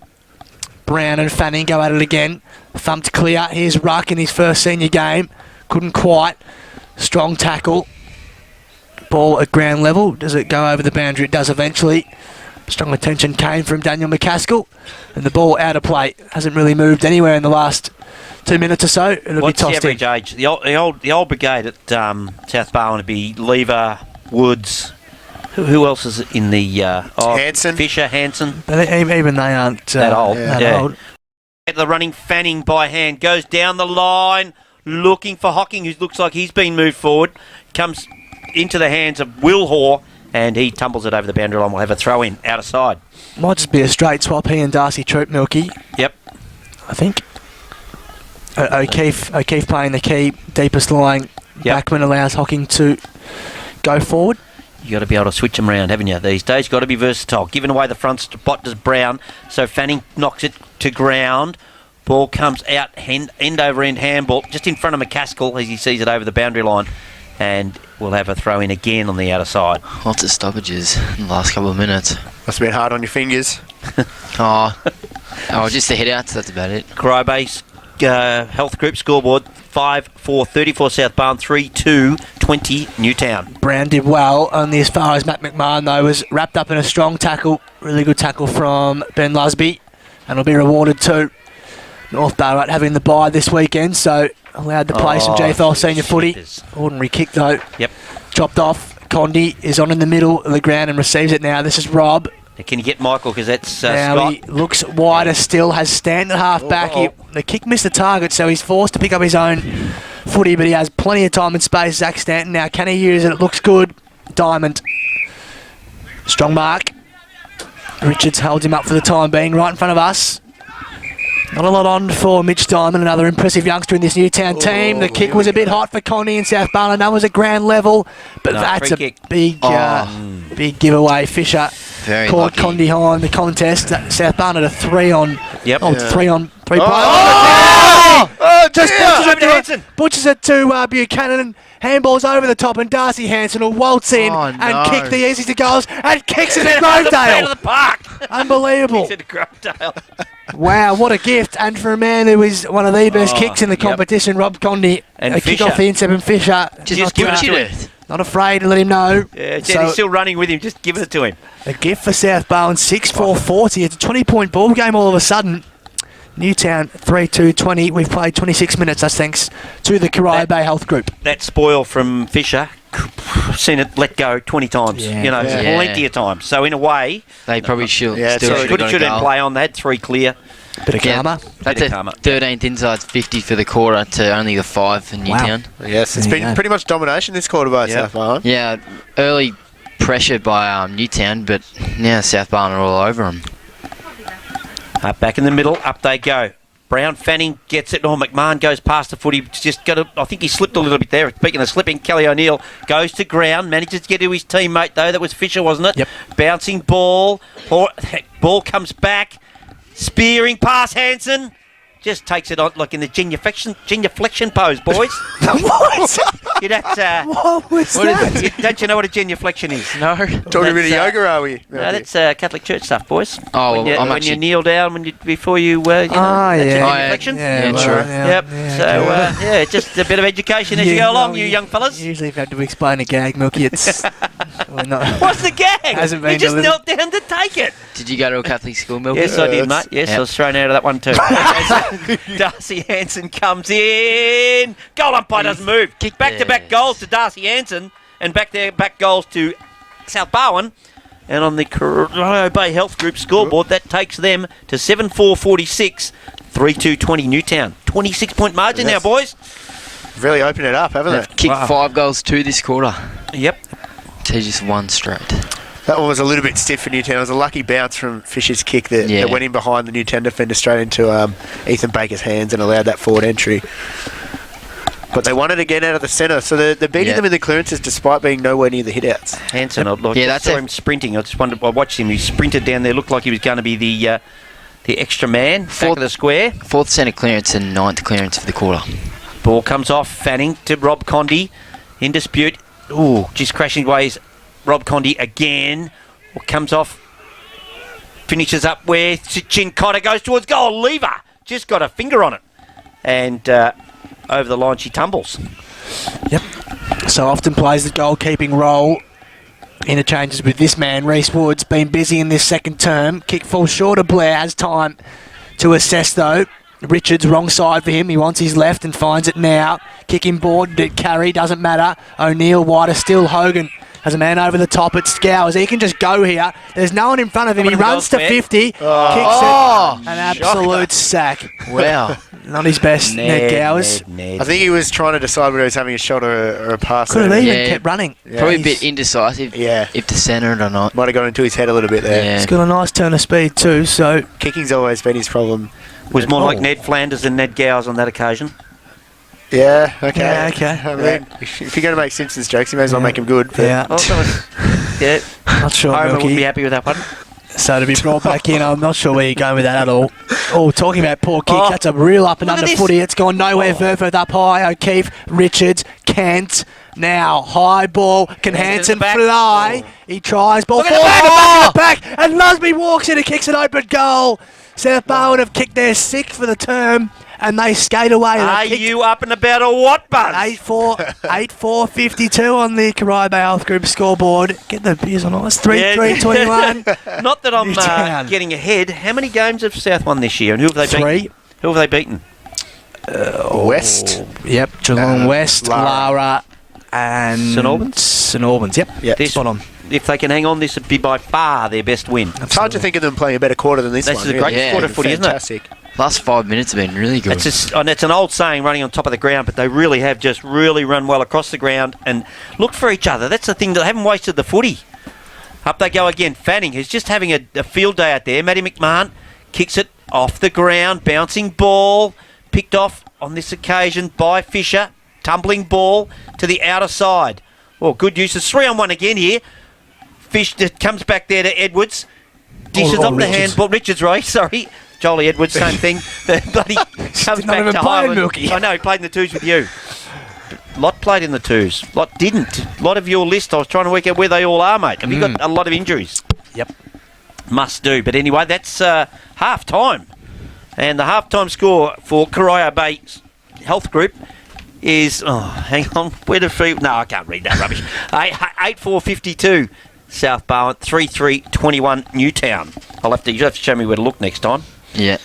Brown and Fanning go at it again. Thumped clear. Here's Ruck in his first senior game. Couldn't quite. Strong tackle. Ball at ground level. Does it go over the boundary? It does eventually. Strong attention came from Daniel McCaskill. And the ball out of play. Hasn't really moved anywhere in the last 2 minutes or so. It'll What's be tossed the average age? The old brigade at South Barwon would be Lever, Woods. Who else is in the... Hanson. Fisher, Hanson. But even they aren't That old. that old. At the running, Fanning by hand. Goes down the line. Looking for Hocking, who looks like he's been moved forward. Comes into the hands of Will Hoare. And he tumbles it over the boundary line. We'll have a throw in, out of side. Might just be a straight swap. He and Darcy Troop, Milky. Yep. I think. O'Keefe playing the key, deepest lying. Yep. Backman allows Hocking to go forward. You got to be able to switch them around, haven't you? These days, got to be versatile. Giving away the front spot to Brown, so Fanning knocks it to ground. Ball comes out, end over end handball, just in front of McCaskill as he sees it over the boundary line. And we'll have a throw in again on the outer side. Lots of stoppages in the last couple of minutes. Must have been hard on your fingers. Just the head outs, that's about it. Crybase Health Group scoreboard 5-4 34 South Barwon 3-2 20 Newtown. Brown did well, only as far as Matt McMahon though was wrapped up in a strong tackle. Really good tackle from Ben Lusby, and will be rewarded too. North Ballarat having the bye this weekend, so allowed to play some JFL senior footy. Ordinary kick though. Yep. Chopped off. Condi is on in the middle of the ground and receives it now. This is Rob. Can you get Michael? Because that's now Scott. he looks wider still, has Stanton at half back. The kick missed the target, so he's forced to pick up his own footy, but he has plenty of time and space. Zach Stanton now, can he use it? It looks good. Diamond. Strong mark. Richards holds him up for the time being, right in front of us. Not a lot on for Mitch Diamond, another impressive youngster in this Newtown team. The kick was a bit hot for Connie in South Barwon. That was a ground level, but that's a big giveaway. Fisher Very caught lucky. Condi high in the contest. South Barwon at a 3 on. Yep. Oh, 3 on 3 play. Hanson. Butchers it to Buchanan, and handballs over the top, and Darcy Hanson will waltz in and kick the easy to goals and kicks it at Out Grovedale. of the park. Unbelievable. Kicks it to Grovedale. Wow, what a gift. And for a man who is one of the best kicks in the competition, Rob Condi, And a kick Fisher. off the instep, and Fisher Just give it to him. not afraid to let him know. Yeah, So, he's still running with him. Just give it to him. a gift for South Barwon, 6-4-40. It's a 20-point ball game all of a sudden. Newtown 3-2-20. We've played 26 minutes, that's thanks to the Caribe Health Group. That spoil from Fisher, seen it let go 20 times. Yeah. Yeah. Plenty of times. So in a way, They probably should. Yeah, still sorry. should have should got a have goal. play on that. 3 clear. Bit of karma. That's Bit a of karma. 13th inside 50 for the quarter to only the 5 for Newtown. Yes, it's There you been go. pretty much domination this quarter by South Barwon. Yeah, early pressure by Newtown, but now South Barwon are all over them. Up back in the middle. Up they go. Brown Fanning gets it. Oh, McMahon goes past the footy. Just got. I think he slipped a little bit there. Speaking of slipping, Kelly O'Neill goes to ground. Manages to get to his teammate though. That was Fisher, wasn't it? Yep. Bouncing ball. Ball comes back. Spearing pass Hanson. Just takes it on like in the genuflection pose, boys. What? Yeah, that's, What was that? don't you know what a genuflection is? No. Talking a bit of yoga, are we? No, that's Catholic Church stuff, boys. Oh, when you, I'm when actually- you kneel down Oh, before you, that's yeah. a Oh, genuflection. Yeah, well, true. Yep. So just a bit of education as you go along, you young fellas. Usually, if you had to explain a gag, Milky, it's we're not. What's the gag? Hasn't been You just delivered. knelt down to take it. Did you go to a Catholic school, Milky? Yes, I did, mate. Yes, Yep. I was thrown out of that one too. Okay, so Darcy Hanson comes in. Goal umpire doesn't move. Kick Back-to-back this. goals to Darcy Hanson, and back goals to South Barwon. And on the Coronado Bay Health Group scoreboard, that takes them to 7-4-46, 3-2-20 Newtown. 26-point margin now, boys. Really opened it up, haven't They've they? kicked Wow. 5 goals too this quarter. Yep. So just one straight. That one was a little bit stiff for Newtown. It was a lucky bounce from Fisher's kick that went in behind the Newtown defender straight into Ethan Baker's hands and allowed that forward entry. But they won it again out of the centre, so they're beating them in the clearances despite being nowhere near the hit-outs. Hanson, I saw him sprinting. I watched him. He sprinted down there. Looked like he was going to be the extra man, back of the square. Fourth centre clearance and ninth clearance for the quarter. Ball comes off. Fanning to Rob Condy. In dispute. Ooh, just crashing ways. Rob Condy again. Comes off. Finishes up where Chincotta goes towards goal. Lever just got a finger on it. And over the line she tumbles. Yep. So often plays the goalkeeping role. Interchanges with this man. Reece Wood's been busy in this second term. Kick falls short of Blair. Has time to assess though. Richards wrong side for him. He wants his left and finds it now. Kicking board. Carry doesn't matter. O'Neill wider still. Hogan has a man over the top. It Scours. He can just go here. There's no one in front of him. He runs to 50. Kicks it. An absolute sack. Wow. Not his best, Ned Gowers. I think he was trying to decide whether he was having a shot or a pass. Could have even kept running. Yeah, probably a bit indecisive if to centre it or not. Might have gone into his head a little bit there. Yeah. He's got a nice turn of speed too, so... Kicking's always been his problem. Was more like Ned Flanders than Ned Gowers on that occasion. Yeah, okay. Yeah, okay. I mean, if you're going to make Simpsons jokes, you may as well make them good. Yeah. Not sure, Homer Milky. wouldn't be happy with that one. So to be brought back in, I'm not sure where you're going with that at all. Oh, talking about poor kick, that's a real up and under footy. It's gone nowhere. Verfurth up high. O'Keefe, Richards, Kent. Now, high ball. Can Hanson fly? He tries. Ball falls in the back. And Lusby walks in and kicks an open goal. South Barwon have kicked their sixth for the term. And they skate away. Are you up and about or what, Buzz? 8-4-52 on the Corio Bay Health Group scoreboard. Get the beers on ice. 3-3-21. Not that I'm getting ahead. How many games have South won this year? And who have they beaten? 3. Who have they beaten? West. Yep, Geelong West, Lara, and St Albans. St Albans, yep. Spot on. If they can hang on, this would be by far their best win. It's hard to think of them playing a better quarter than this one. This is a great quarter footy, isn't it? Last 5 minutes have been really good. It's an old saying, running on top of the ground, but they really have just really run well across the ground and look for each other. That's the thing, they haven't wasted the footy. Up they go again. Fanning, who's just having a field day out there. Matty McMahon kicks it off the ground. Bouncing ball. Picked off on this occasion by Fisher. Tumbling ball to the outer side. Oh, good use. It's 3-on-1 again here. Fish comes back there to Edwards. Dishes up the handball. Richards, right? Sorry. Jolie Edwards, same thing. The bloody comes back to Highland. I know, he played in the twos with you. Lot played in the twos. Lot didn't. A lot of your list, I was trying to work out where they all are, mate. Have you got a lot of injuries? Yep. Must do. But anyway, that's half-time. And the half-time score for Corio Bay Health Group is... Oh, hang on. Where the free... No, I can't read that rubbish. 8-4-52. South Barwon. 3-3-21 Newtown. You'll have to show me where to look next time. Yeah.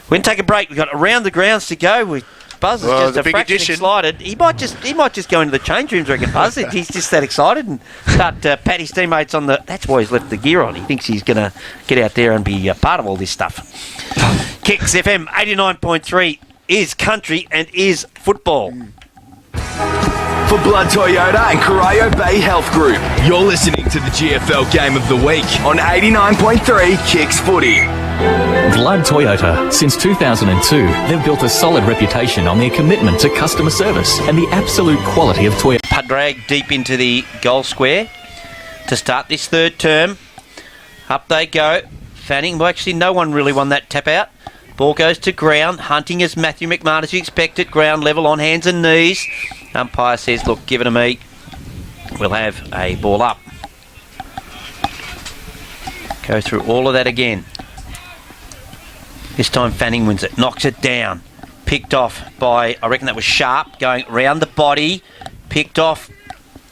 We're going to take a break. We've got around the grounds to go. Buzz is just a fraction excited. He might just go into the change rooms, I reckon, Buzz. He's just that excited and start pat his teammates on the... That's why he's left the gear on. He thinks he's going to get out there and be part of all this stuff. Kicks FM 89.3 is country and is football. For Blood Toyota and Corio Bay Health Group, you're listening to the GFL Game of the Week on 89.3 Kicks Footy. Blood Toyota. Since 2002, they've built a solid reputation on their commitment to customer service and the absolute quality of Toyota. Putt drag deep into the goal square to start this third term. Up they go. Fanning. Well, actually, no one really won that tap out. Ball goes to ground. Hunting as Matthew McMahon, as you expected. Ground level on hands and knees. Umpire says, look, give it to me. We'll have a ball up. Go through all of that again. This time Fanning wins it. Knocks it down. Picked off by, I reckon that was Sharp, going round the body. Picked off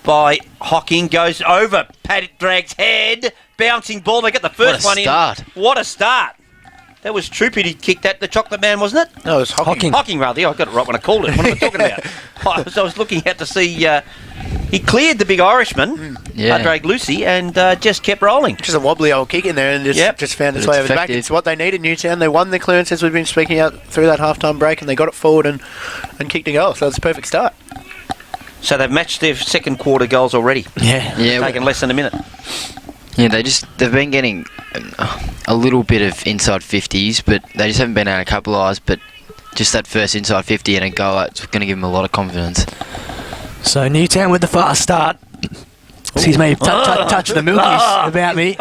by Hocking. Goes over. Paddock drags head. Bouncing ball. They get the first one in. What a start. That was Troopy who kicked that, the chocolate man, wasn't it? No, it was Hocking. Hocking, rather. Yeah, I got it right when I called it. What am I talking about? I was looking out to see... he cleared the big Irishman, Padraig Lucy, and just kept rolling. Just a wobbly old kick in there and just found its way over the back. It's what they needed, Newtown. They won the clearance, as we've been speaking out through that half-time break, and they got it forward and kicked a goal. So it's a perfect start. So they've matched their second quarter goals already. Yeah. Taken less than a minute. Yeah, they've been getting a little bit of inside 50s, but they just haven't been able to capitalise. But just that first inside 50 and a goal, it's going to give them a lot of confidence. So Newtown with the fast start. Excuse me, touch the milkies about me.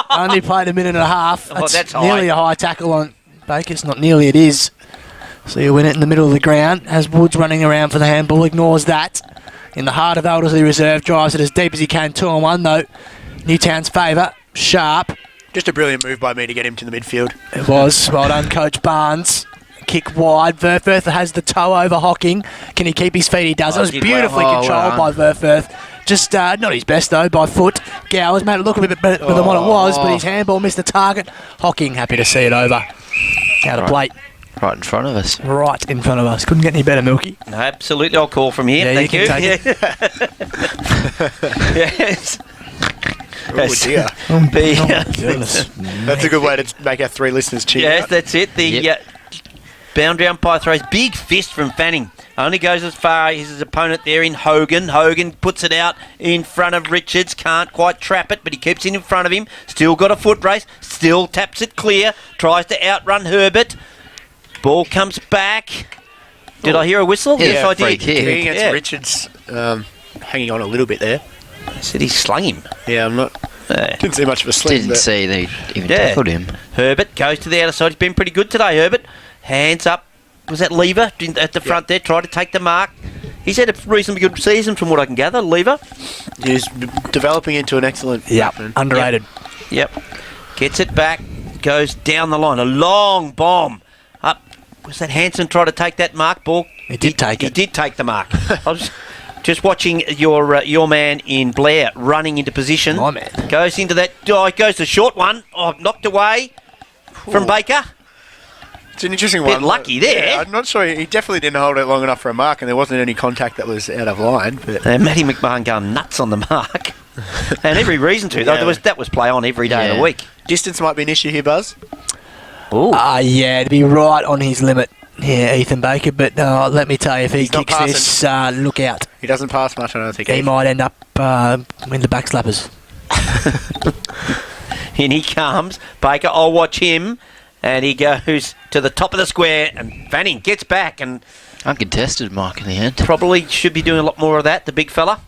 Only played a minute and a half. That's nearly high. a high tackle on Baker's. Not nearly, it is. So you win it in the middle of the ground. Has Woods running around for the handball, ignores that. In the heart of Eldersley Reserve, drives it as deep as he can. 2-on-1 though. Newtown's favour. Sharp. Just a brilliant move by me to get him to the midfield. It was. Well done, Coach Barnes. Kick wide. Verfurth has the toe over Hocking. Can he keep his feet? He does. It was beautifully controlled by Verfurth. Just not his best though, by foot. Gowers made it look a bit better than what it was, but his handball missed the target. Hocking happy to see it over. Out of plate. Right in front of us. Right in front of us. Couldn't get any better, Milky. No, absolutely, I'll call from here. Yeah, Thank you. you can take Yes. Oh dear. Goodness. That's a good way to make our 3 listeners cheer. Yes, that's it. The boundary umpire throws big fist from Fanning. Only goes as far as his opponent there in Hogan. Hogan puts it out in front of Richards. Can't quite trap it, but he keeps it in front of him. Still got a foot race. Still taps it clear. Tries to outrun Herbert. Ball comes back. Did I hear a whistle? Yeah, Yes, I free did. kick. I think it's Richards hanging on a little bit there. I said he slung him. Yeah, I'm not. Didn't see much of a sling. Didn't but see they even tackled him. Herbert goes to the outer side. He's been pretty good today, Herbert. Hands up. Was that Lever at the front there? Tried to take the mark. He's had a reasonably good season from what I can gather, Lever. He's developing into an excellent batsman. Underrated. Yep. Gets it back. Goes down the line. A long bomb. Up. Was that Hanson try to take that mark? Ball. He did take it. He did take the mark. I was just watching your man in Blair running into position. My man. Goes into that. Oh, goes the short one. Oh, knocked away from Baker. It's an interesting Bit one. lucky there. Yeah, I'm not sure. He definitely didn't hold it long enough for a mark, and there wasn't any contact that was out of line. But Matty McMahon going nuts on the mark. And every reason to. Yeah. That was play on every day of the Yeah. week. distance might be an issue here, Buzz. Ooh. Yeah, to be right on his limit. Yeah, Ethan Baker, but let me tell you, if he He's not kicks this, look out. He doesn't pass much, I don't think. He might end up in the backslappers. In he comes. Baker, I'll watch him. And he goes to the top of the square. And Fanning gets back and Uncontested mark in the end. probably should be doing a lot more of that, the big fella.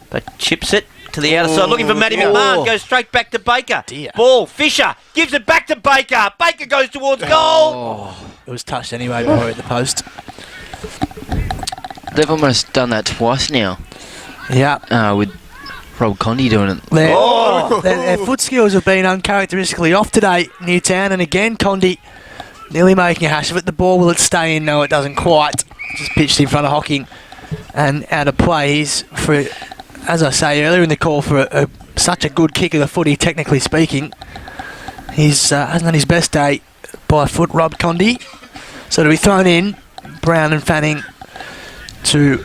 But chips it to the outer side. Looking for Matty McMahon. Goes straight back to Baker. Dear. Ball. Fisher gives it back to Baker. Baker goes towards goal. It was touched anyway before at the post. They've almost done that twice now. Yeah. With Rob Condy doing it. Their foot skills have been uncharacteristically off today, Newtown, and again Condy nearly making a hash of it. The ball, will it stay in? No, it doesn't quite. Just pitched in front of Hocking and out of play. He's, for, as I say earlier in the call, for such a good kick of the footy, technically speaking. He's hasn't had his best day by foot, Rob Condy. So to be thrown in, Brown and Fanning to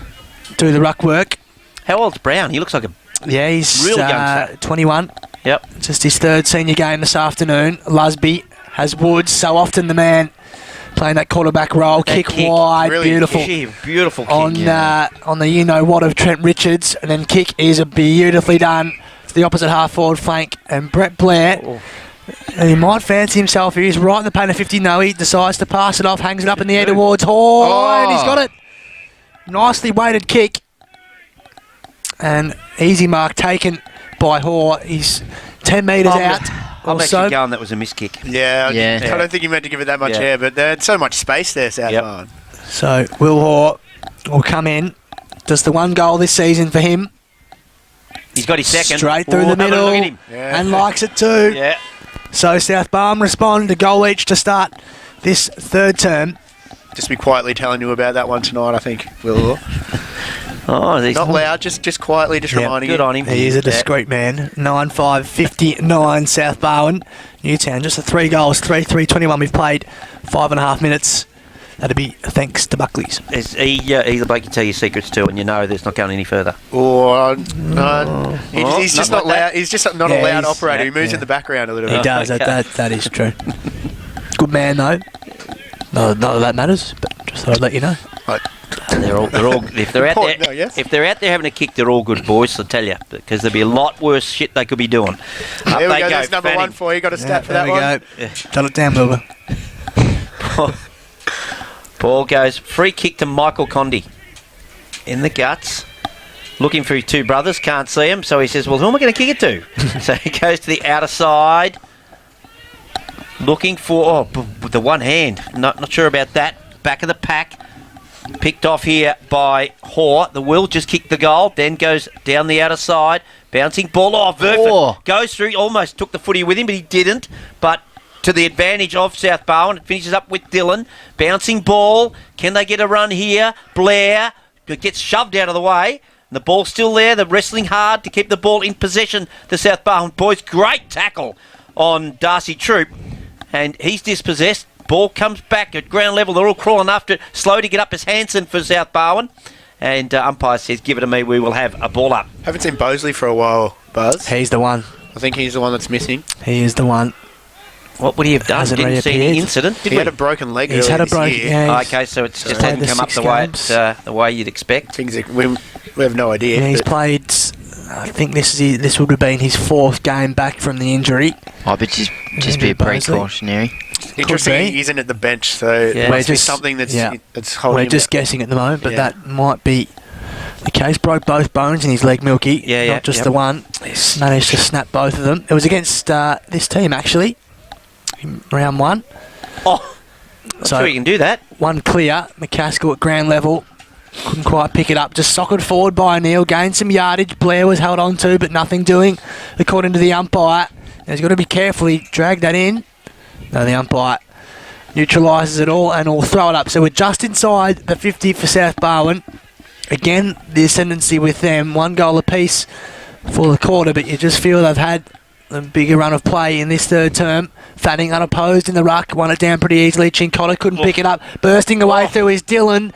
do the ruck work. How old's Brown? He looks like a... Yeah, he's Real youngster. 21. Yep. Just his third senior game this afternoon. Lusby has Woods, so often the man playing that quarterback role. Kick wide, really beautiful. Beautiful kick. On the you-know-what of Trent Richards. And then kick is beautifully done to the opposite half-forward flank. And Brett Blair, he might fancy himself here. He's right in the paint of 50. No, he decides to pass it off, hangs it up in the air towards Hall. And he's got it. Nicely weighted kick. And easy mark taken by Hoare. He's 10 metres out. I'm actually going that was a miss kick. Yeah, Yeah. I don't think he meant to give it that much air, but there's so much space there, South Barn. So Will Hoare will come in. Just the one goal this season for him. He's got his second. Straight through the Have a middle. look at him. Yeah. And likes it too. Yeah. So South Barn respond to goal each to start this third term. Just be quietly telling you about that one tonight, I think, Will. Oh, he's Not loud, just quietly, just reminding good you. on him. He is a discreet man. 9-5-59 South Barwon. Newtown, just 3 goals, 3-3-21. We've played 5.5 minutes. That'd be thanks to Buckley's. He's the bloke you tell your secrets to, and you know there's not going any further. He's just not not like loud. He's just not a loud operator. He moves yeah. in the background a little He bit. does. okay. That is true. Good man, though. Not that matters, but just thought I'd let you know. They're all. If they're out there, No, yes. if they're out there having a kick, they're all good boys. I'll tell you, because there'd be a lot worse shit they could be doing. Up There we they go. There's number Fanning. one for you. Got a stat for there that we one. go. Jot it down, Wilbur. Ball goes free kick to Michael Condy in the guts. Looking for his two brothers, can't see him, so he says, well, who am I going to kick it to? So he goes to the outer side, looking for, with the one hand, not sure about that. Back of the pack, picked off here by Hoare. The Will just kicked the goal, then goes down the outer side, bouncing ball. Verford goes through, almost took the footy with him, but he didn't. But to the advantage of South Barwon, it finishes up with Dylan. Bouncing ball, can they get a run here? Blair gets shoved out of the way. The ball's still there. They're wrestling hard to keep the ball in possession. The South Barwon boys, great tackle on Darcy Troop. And he's dispossessed. Ball comes back at ground level. They're all crawling after it. Slow to get up is Hansen for South Barwon. And umpire says, give it to me. We will have a ball up. Haven't seen Bosley for a while, Buzz. He's the one. I think he's the one that's missing. He is the one. What would he have done? Hasn't Didn't see any reappeared. incident, did He we? had a broken leg. He's earlier had a this broken. year. Yeah, Okay, so it's just played hasn't the come up 6 games. the way you'd expect. Things that we have no idea. Yeah, he's but played. I think this would have been his 4th game back from the injury. Oh, but just be a precautionary. interesting. He isn't at the bench, so Yeah. it must We're be just- something that's yeah. that's holding We're him just back. guessing at the moment, but Yeah. that might be the case. Broke both bones in his leg, Milky. Yeah, not just yep. the one. He's managed to snap both of them. It was against this team actually, in round 1. Oh, not So sure you can do that. one clear. McCaskill at ground level. Couldn't quite pick it up. Just socked forward by O'Neill. Gained some yardage. Blair was held on to, but nothing doing, according to the umpire. Now he's got to be careful. He dragged that in. No, the umpire neutralises it all and will throw it up. So we're just inside the 50 for South Barwon. Again, the ascendancy with them. 1 goal apiece for the quarter, but you just feel they've had a bigger run of play in this third term. Fanning unopposed in the ruck. Won it down pretty easily. Chincotta couldn't pick it up. Bursting away through is Dylan.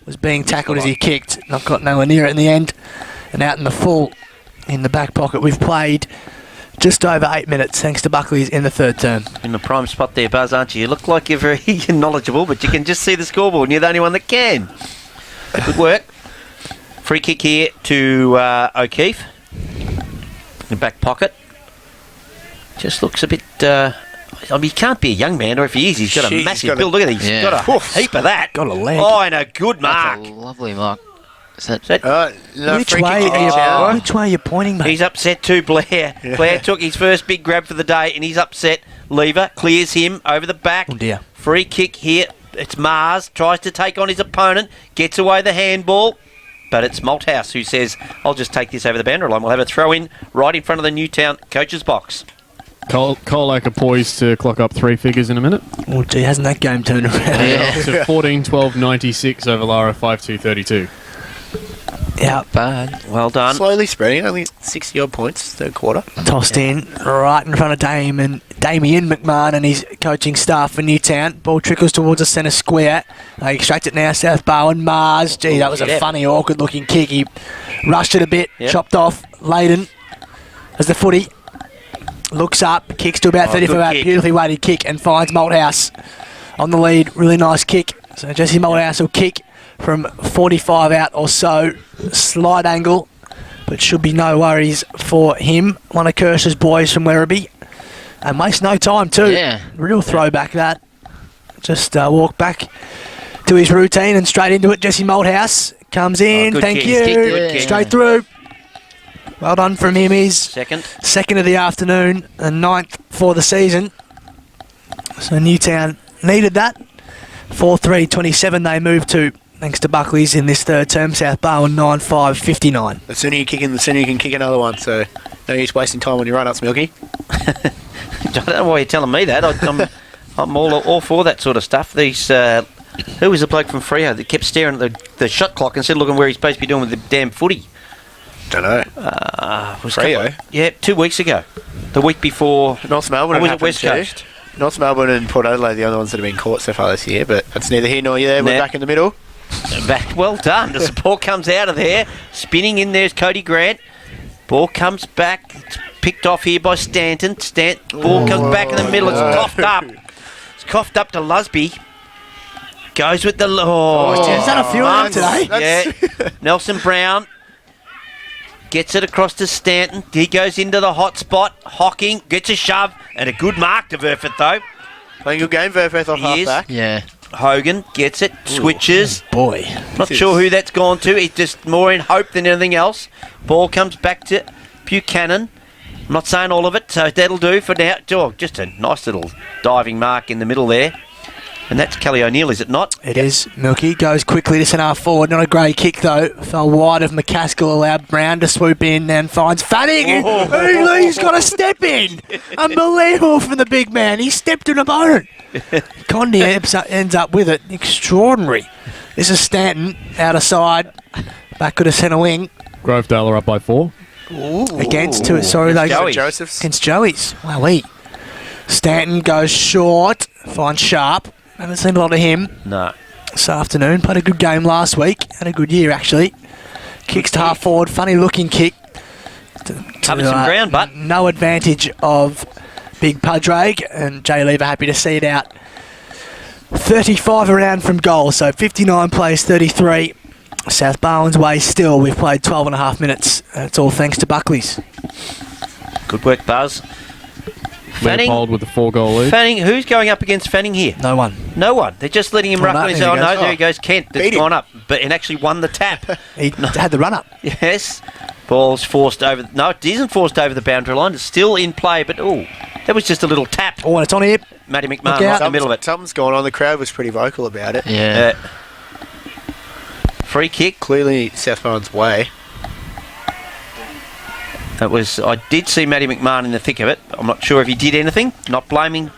Was being tackled as he kicked. Not got nowhere near it in the end. And out in the full in the back pocket. We've played just over 8 minutes thanks to Buckley's in the third term. In the prime spot there, Buzz, aren't you? You look like you're very knowledgeable, but you can just see the scoreboard and you're the only one that can. Good work. Free kick here to O'Keefe. In the back pocket. Just looks a bit... I mean, he can't be a young man, or if he is, he's got a Jeez, massive build. Look at that. He's Yeah. got a heap of that. Got a leg. Oh, and a good mark. That's a lovely mark. Is that, Is that- No, Which free way, kick to are you, Chilwell. which way are you pointing, mate? He's upset too, Blair. Blair took his first big grab for the day, and he's upset. Lever clears him over the back. Oh dear. Free kick here. It's Mars. Tries to take on his opponent. Gets away the handball. But it's Malthouse who says, I'll just take this over the boundary line. We'll have a throw in right in front of the Newtown coach's box. Colac are poised to clock up 3 figures in a minute. Oh, gee, hasn't that game turned around? Yeah. To 14-12-96 over Lara 5-2-32. Yeah, bad? Well done. Slowly spreading, only 60 odd points, third quarter. tossed in right in front of Damien McMahon and his coaching staff for Newtown. Ball trickles towards the centre square. They extract it now, South Barwon. Mars. Gee, that was a Yeah. funny, awkward looking kick. He rushed it a bit, Yep. chopped off. Layden as the footy looks up, kicks to about 35 good out. kick. Beautifully weighted kick and finds Malthouse on the lead. Really nice kick. So Jesse Malthouse will kick from 45 out or so. Slight angle, but should be no worries for him. One of Kirsch's boys from Werribee. And wastes no time too. Yeah. Real throwback that. Just walk back to his routine and straight into it. Jesse Malthouse comes in. good Thank kick. you. Good kick. Straight through. Well done from him. He's Second. of the afternoon and 9th for the season. So Newtown needed that. 4-3-27 they moved to, thanks to Buckley's in this third term. South Barwon 9-5-59. The sooner you kick in, the sooner you can kick another one. So no use wasting time on your run-ups, Milky. I don't know why you're telling me that. I'm all for that sort of stuff. These who was the bloke from Freo that kept staring at the shot clock instead of looking where he's supposed to be doing with the damn footy? Don't know. Was Freo? Yeah, 2 weeks ago. The week before. North Melbourne Or was it happened West too. Coast? North Melbourne and Port Adelaide are the only ones that have been caught so far this year, but that's neither here nor there. We're Nah. back in the middle. Back, well done. The support comes out of there. Spinning in there's Cody Grant. Ball comes back. It's picked off here by Stanton. Ball comes back in the middle. It's coughed up. It's coughed up to Lusby. Goes with the... He's done a few of them today. Yeah. Nelson Brown gets it across to Stanton. He goes into the hot spot. Hocking gets a shove and a good mark to Verfeth, though. Playing a good game, Verfeth off half back. Yeah. Hogan gets it, switches. Boy. Not sure who that's gone to. He's just more in hope than anything else. Ball comes back to Buchanan. I'm not saying all of it, so that'll do for now. Oh, just a nice little diving mark in the middle there. And that's Kelly O'Neill, is it not? It is. Milky goes quickly to centre forward. Not a great kick, though. Fell wide of McCaskill. Allowed Brown to swoop in and finds Fanning. He's got a step in. Unbelievable from the big man. He stepped an opponent. Condi ends up with it. Extraordinary. This is Stanton, out of side. Back to the centre wing. Grovedale are up by 4. Against two. Sorry, they Joey's. Joseph's. against Joey's. Wowee. Stanton goes short. Finds Sharp. Haven't seen a lot of him No. this afternoon. Played a good game last week. Had a good year, actually. Kicks to half forward. Funny looking kick. Covered some ground, but... No advantage of Big Padraig. And Jay Lever happy to see it out. 35 around from goal. So 59 plays 33. South Barwon's way still. We've played 12 and a half minutes. It's all thanks to Buckley's. Good work, Buzz. Fanning. Leopold with the 4-goal lead. Fanning, who's going up against Fanning here? No one. No one. They're just letting him ruck on his there own. he No, goes. there he goes. Kent, that's Beat him. gone up, but and actually won the tap. He had the run up. Yes. Ball's forced over. No, it isn't forced over the boundary line. It's still in play, but that was just a little tap. Oh, and it's on here. Matty Look McMahon out. right in the middle of it. Something's going on. The crowd was pretty vocal about it. Yeah. Free kick. Clearly South Barwon's way. That was. I did see Matty McMahon in the thick of it. I'm not sure if he did anything. Not blaming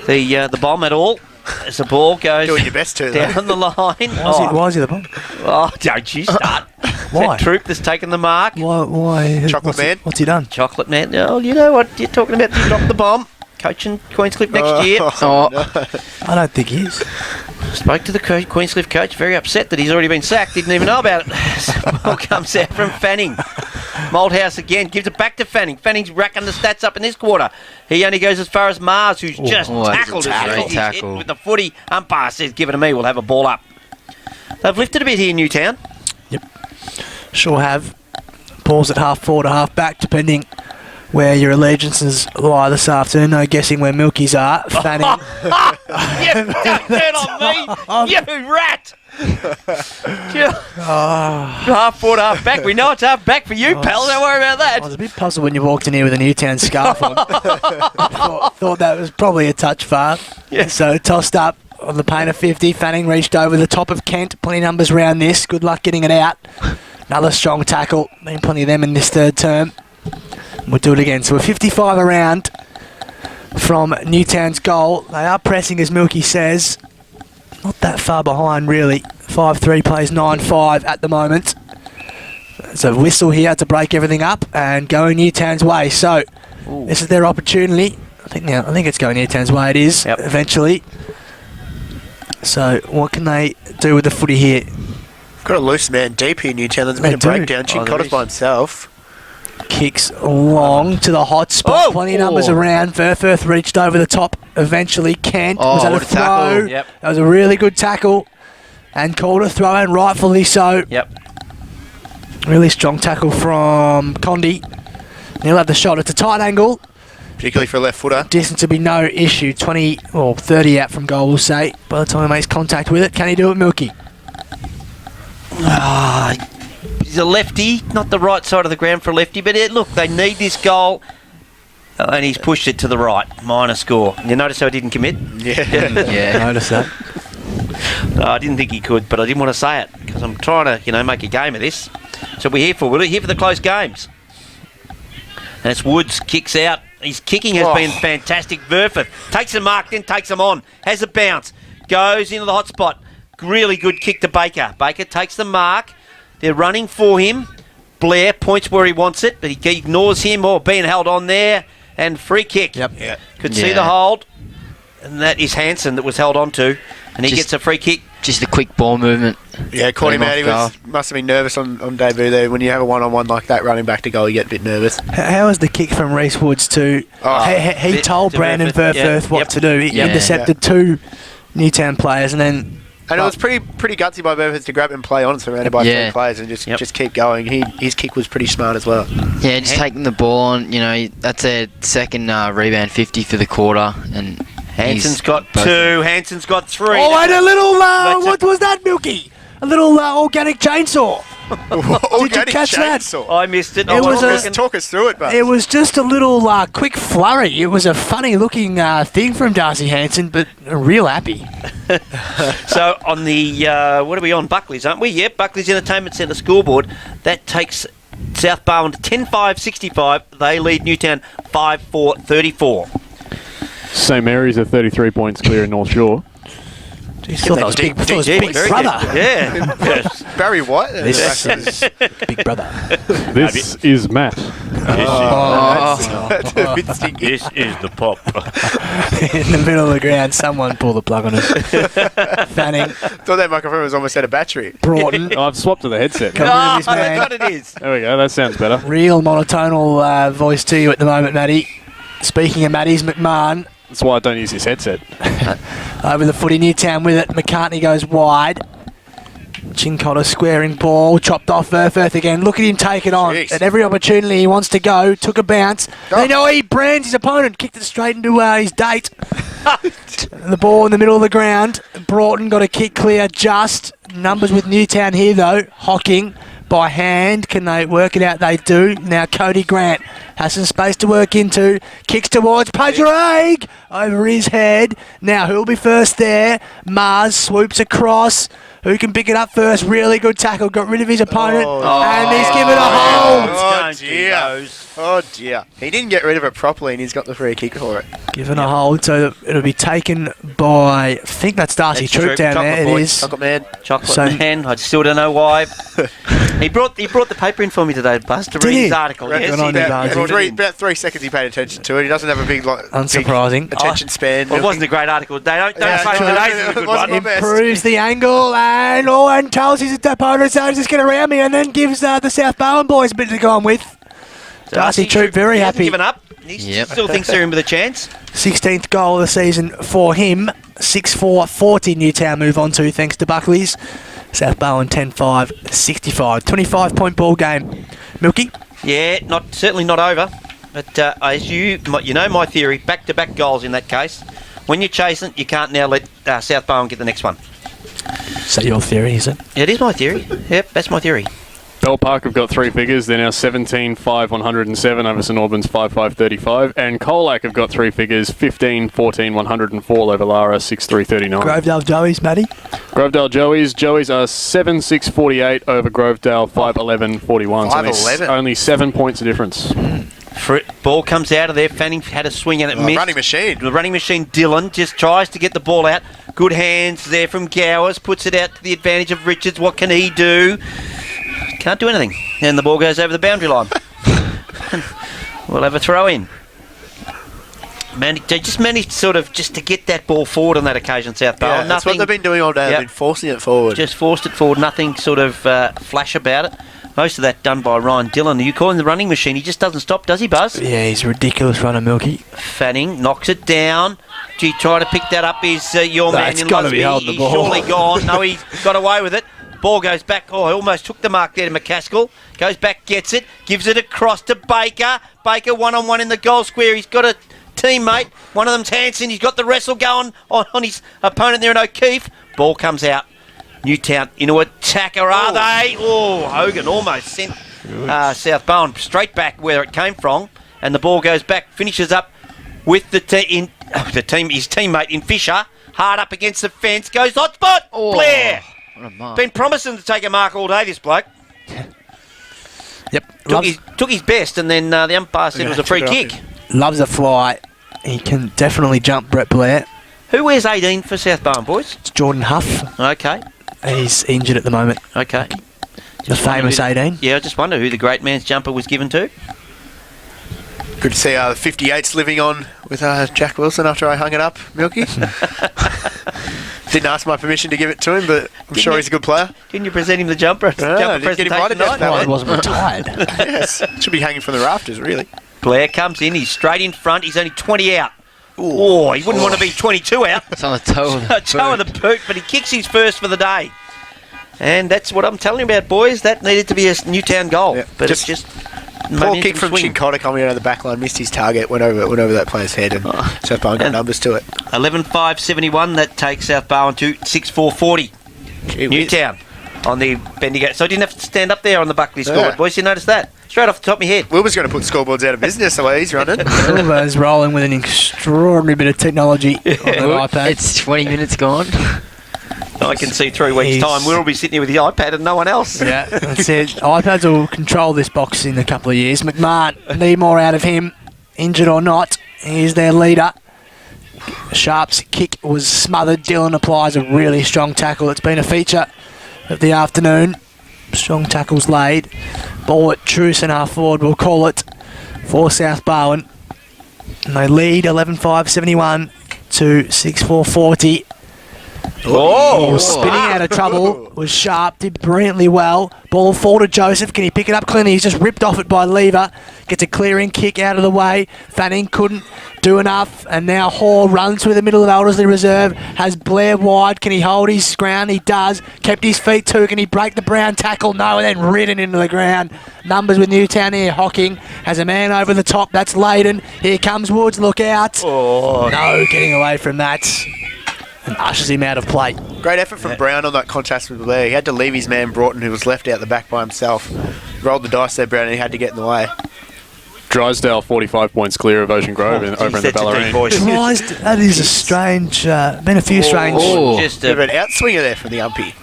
the bomb at all. As the ball goes Doing your best to, though. down the line. Why is he the bomb? Oh, don't you start. Why? That Troop that's taken the mark. Why? Chocolate Man? What's he done? Chocolate Man. Oh, you know what you're talking about. You dropped the bomb. Coaching Queenscliff next year. I don't think he is. Spoke to the Queenscliff coach. Very upset that he's already been sacked. Didn't even know about it. So ball comes out from Fanning. Malthouse again gives it back to Fanning. Fanning's racking the stats up in this quarter. He only goes as far as Mars, who's just tackled great it. tackle. Hit with the footy. Umpire says, "Give it to me. We'll have a ball up." They've lifted a bit here in Newtown. Sure have. Balls at half forward or half back, depending where your allegiances lie this afternoon. No guessing where Milky's are. Fanning. You don't turn on me, you rat! Half forward, half back. We know it's half back for you, pal. Don't worry about I was that. a bit puzzled when you walked in here with a Newtown scarf on. thought that was probably a touch far. Yeah. So tossed up on the paint of 50. Fanning reached over the top of Kent. Plenty of numbers around this. Good luck getting it out. Another strong tackle. Been plenty of them in this third term. We'll do it again. So we're 55 around from Newtown's goal. They are pressing, as Milky says. Not that far behind, really. 5-3 plays 9-5 at the moment. So whistle here to break everything up and go Newtown's way. So this is their opportunity. I think it's going Newtown's way. It is eventually. So what can they do with the footy here? Got a loose man deep here in Newtown. There's been a breakdown. Chincotta's by himself. Kicks long to the hot spot. Plenty of numbers around. Verfeth reached over the top. Eventually, Kent was at a what a throw. tackle. Yep. That was a really good tackle. And called a throw, and rightfully so. Yep. Really strong tackle from Condi. He'll have the shot. It's a tight angle. Particularly for a left footer. Distance to be no issue. 20 or 30 out from goal, we'll say. By the time he makes contact with it, can he do it, Milky? He's a lefty, not the right side of the ground for a lefty, but look, they need this goal, and he's pushed it to the right. Minor score. You notice how he didn't commit? Yeah. Notice that. No, I didn't think he could, but I didn't want to say it because I'm trying to, make a game of this. So we're here for. We're here for the close games. And it's Woods kicks out. His kicking has been fantastic. Verfeth takes a mark, then takes them on. Has a bounce. Goes into the hot spot. Really good kick to Baker. Baker takes the mark. They're running for him. Blair points where he wants it, but he ignores him or being held on there. And free kick. Yep. Could see the hold. And that is Hansen that was held on to. And he gets a free kick. Just a quick ball movement. Yeah, caught him out. He must have been nervous on debut there. When you have a one-on-one like that running back to goal, you get a bit nervous. How was the kick from Reece Woods to... he told to Brandon Verfeth, Verfeth what to do. He intercepted two Newtown players and then And it was pretty gutsy by Memphis to grab and play on, surrounded by Yeah. three players, and just keep going. His kick was pretty smart as well. Yeah, just taking the ball on. That's their second rebound 50 for the quarter, and Hanson's got 2. Hanson's got 3. Oh, and a little, That's what was that, Milky? A little organic chainsaw. Did you catch that? I missed it. It was Talk us through it, but It was just a little quick flurry. It was a funny-looking thing from Darcy Hanson, but real happy. So on the, what are we on? Buckley's, aren't we? Yep, Buckley's Entertainment Centre scoreboard. That takes South Barwon to 10-5-65. They lead Newtown 5-4-34. St Mary's are 33 points clear in North Shore. I thought that was Big very Brother. good. Yeah. Yes. Barry White. This is Big Brother. This is Matt. That's a bit stinky. This is the pop. In the middle of the ground, someone pull the plug on us. Fanning, Thought that microphone was almost out of battery. Broughton, Oh, I've swapped to the headset. Come now. on, this man. That's what it is. There we go. That sounds better. real monotonal voice to you at the moment, Matty. Speaking of Matty's, McMahon That's why I don't use this headset. over the footy, Newtown with it. McCartney goes wide. Chincotta squaring ball, chopped off Firth again. Look at him take it on. Jeez. At every opportunity he wants to go, took a bounce. They know he brands his opponent, kicked it straight into his date. The ball in the middle of the ground. Broughton got a kick clear just. Numbers with Newtown here though. Hocking by hand. Can they work it out? They do. Now Cody Grant has some space to work into. Kicks towards Padraig over his head. Now who'll be first there? Mars swoops across. Who can pick it up first? Really good tackle. Got rid of his opponent. And he's given a hold. Oh, dear. Oh, dear. He didn't get rid of it properly, and he's got the free kick for it. Given a hold. So it'll be taken by, I think that's Darcy That's Troop Troop, down Chocolate there. Boy. It is. Chocolate man. Chocolate So- man. I still don't know why. He brought the paper in for me today, Buzz, to Did read he? his article. Reckon Yes, Good on he you, did. Buzz. About 3 seconds he paid attention to it. He doesn't have a big Unsurprising. big attention span. Well, it wasn't a great article. Don't Yeah, say no, today's no, is a it good wasn't one. my best. Improves the angle and tells his opponent, so just get around me, and then gives the South Barwon boys a bit to go on with. Darcy Troop very he hasn't happy. given up. He still thinks they're in with a chance. 16th goal of the season for him. 6-4-40 Newtown move on to thanks to Buckley's. South Barwon 10-5-65. 25-point ball game. Milky? Yeah, certainly not over. But as you know my theory, back-to-back goals in that case. When you're chasing, you can't now let South Barwon get the next one. Is that your theory, is it? It is my theory. Yep, that's my theory. Bell Park have got 3 figures. They're now 17-5-107 over St Albans 5-5-35. And Colac have got 3 figures, 15-14-104 over Lara 6-3-39. Grovedale Joey's, Matty. Grovedale Joeys. Joeys are 7-6-48 over Grovedale 5-11-41. So 5-11. only 7 points of difference. Ball comes out of there. Fanning had a swing and it missed. Running machine. The running machine, Dylan, just tries to get the ball out. Good hands there from Gowers. Puts it out to the advantage of Richards. What can he do? Can't do anything. And the ball goes over the boundary line. We'll have a throw in. They just managed just to get that ball forward on that occasion, South Barwon. Yeah, that's what they've been doing all day. Yep. They've been forcing it forward. Just forced it forward. Nothing flash about it. Most of that done by Ryan Dillon. Are you calling the running machine? He just doesn't stop, does he, Buzz? Yeah, he's a ridiculous runner, Milky. Fanning knocks it down. Gee, try to pick that up is your man That's in gotta be Lusby. holding the He's ball. surely gone. No, he got away with it. Ball goes back. Oh, I almost took the mark there to McCaskill. Goes back, gets it, gives it across to Baker. Baker one-on-one in the goal square. He's got a teammate. One of them's Hanson. He's got the wrestle going on his opponent there in O'Keefe. Ball comes out. Newtown into attack, or are they? Oh, Hogan almost sent South Barwon straight back where it came from, and the ball goes back, finishes up with his teammate in Fisher, hard up against the fence, goes hot spot. Blair What a mark. been promising to take a mark all day. This bloke Yep. took his best, and then the umpire said it was a free kick. Loves a fly. He can definitely jump, Brett Blair. Who wears 18 for South Barwon, boys? It's Jordan Huff. Okay. He's injured at the moment. Okay. The famous 18. Yeah, I just wonder who the great man's jumper was given to. Good to see the 58's living on with Jack Wilson after I hung it up, Milky. Didn't ask my permission to give it to him, but I'm sure he's a good player. Didn't you present him the jumper? No, didn't get invited down to that Well, he one. wasn't retired. Yes, should be hanging from the rafters, really. Blair comes in, he's straight in front, he's only 20 out. Oh, he wouldn't want to be 22 out. It's on the toe of the Toe of the boot, but he kicks his first for the day. And that's what I'm telling you about, boys. That needed to be a Newtown goal. Yeah. But it's just... Poor kick from Chincotta coming out of the back line, missed his target, went over that player's head, and South Barwon got numbers to it. 11.571, that takes South Barwon to 6.440. Newtown on the Bendigo. So I didn't have to stand up there on the Buckley scoreboard, boys. You noticed that? Straight off the top of my head. Wilbur's going to put scoreboards out of business the way he's running. Wilbur's rolling with an extraordinary bit of technology on the iPad. It's 20 minutes gone. I can see 3 weeks' time we'll be sitting here with the iPad and no one else. Yeah, that's it. iPads will control this box in a couple of years. McMahon, need more out of him, injured or not. He's their leader. Sharp's kick was smothered. Dylan applies a really strong tackle. It's been a feature of the afternoon. Strong tackles laid. Ball at Truce and half forward, we'll call it, for South Barwon. And they lead 11.571 to 6.440. Spinning out of trouble was Sharp, did brilliantly well. Ball fall to Joseph. Can he pick it up cleanly? He's just ripped off it by Lever. Gets a clearing kick out of the way. Fanning couldn't do enough, and now Hall runs through the middle of Elderslie Reserve. Has Blair wide. Can he hold his ground? He does. Kept his feet too. Can he break the Brown tackle? No, and then ridden into the ground. Numbers with Newtown here. Hocking has a man over the top. That's Layden. Here comes Woods. Look out. Oh. No, getting away from that. And ushers him out of play. Great effort from Brown on that contest with Blair. He had to leave his man Broughton, who was left out the back by himself. Rolled the dice there, Brown, and he had to get in the way. Drysdale 45 points clear of Ocean Grove over in the Ballerine. That is a strange, been a few strange. Just a bit of an outswinger there from the umpy.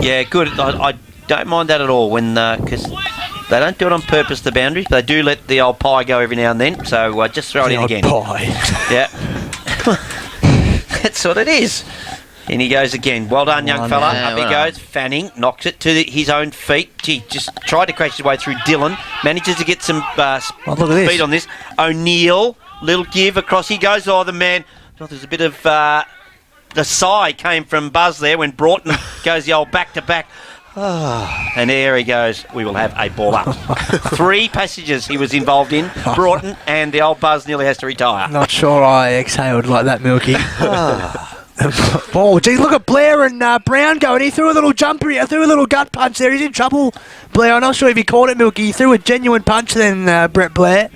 Yeah, good. I don't mind that at all when because they don't do it on purpose, the boundaries, but they do let the old pie go every now and then. So just throw it in again. Pie. Yeah. That's what it is. And he goes again. Well done, young fella. Up he goes. Fanning knocks it to his own feet. Gee, just tried to crash his way through Dylan. Manages to get some speed on this. O'Neill, little give across. He goes. Oh, the man. Oh, there's a bit of the sigh came from Buzz there when Broughton goes the old back-to-back. And there he goes. We will have a ball up. 3 passages he was involved in. Broughton and the old Buzz nearly has to retire. Not sure I exhaled like that, Milky. Oh, gee, look at Blair and Brown going. He threw a little jumper. He threw a little gut punch there. He's in trouble, Blair. I'm not sure if he caught it, Milky. He threw a genuine punch then, Brett Blair.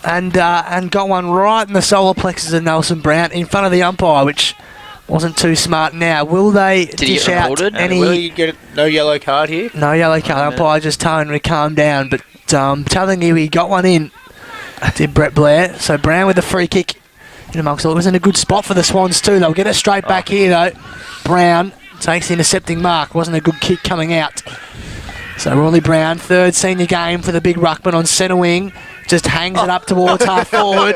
And got one right in the solar plexus of Nelson Brown in front of the umpire, which wasn't too smart. Now, will they dish out any... Will you get no yellow card here? No yellow card. Umpire just telling him to calm down, but telling you he got one in, did Brett Blair. So Brown with the free kick in amongst all. It was in a good spot for the Swans too. They'll get it straight back here though. Brown takes the intercepting mark. Wasn't a good kick coming out. So Rawley Brown, 3rd senior game for the big ruckman on centre wing. Just hangs it up towards half forward.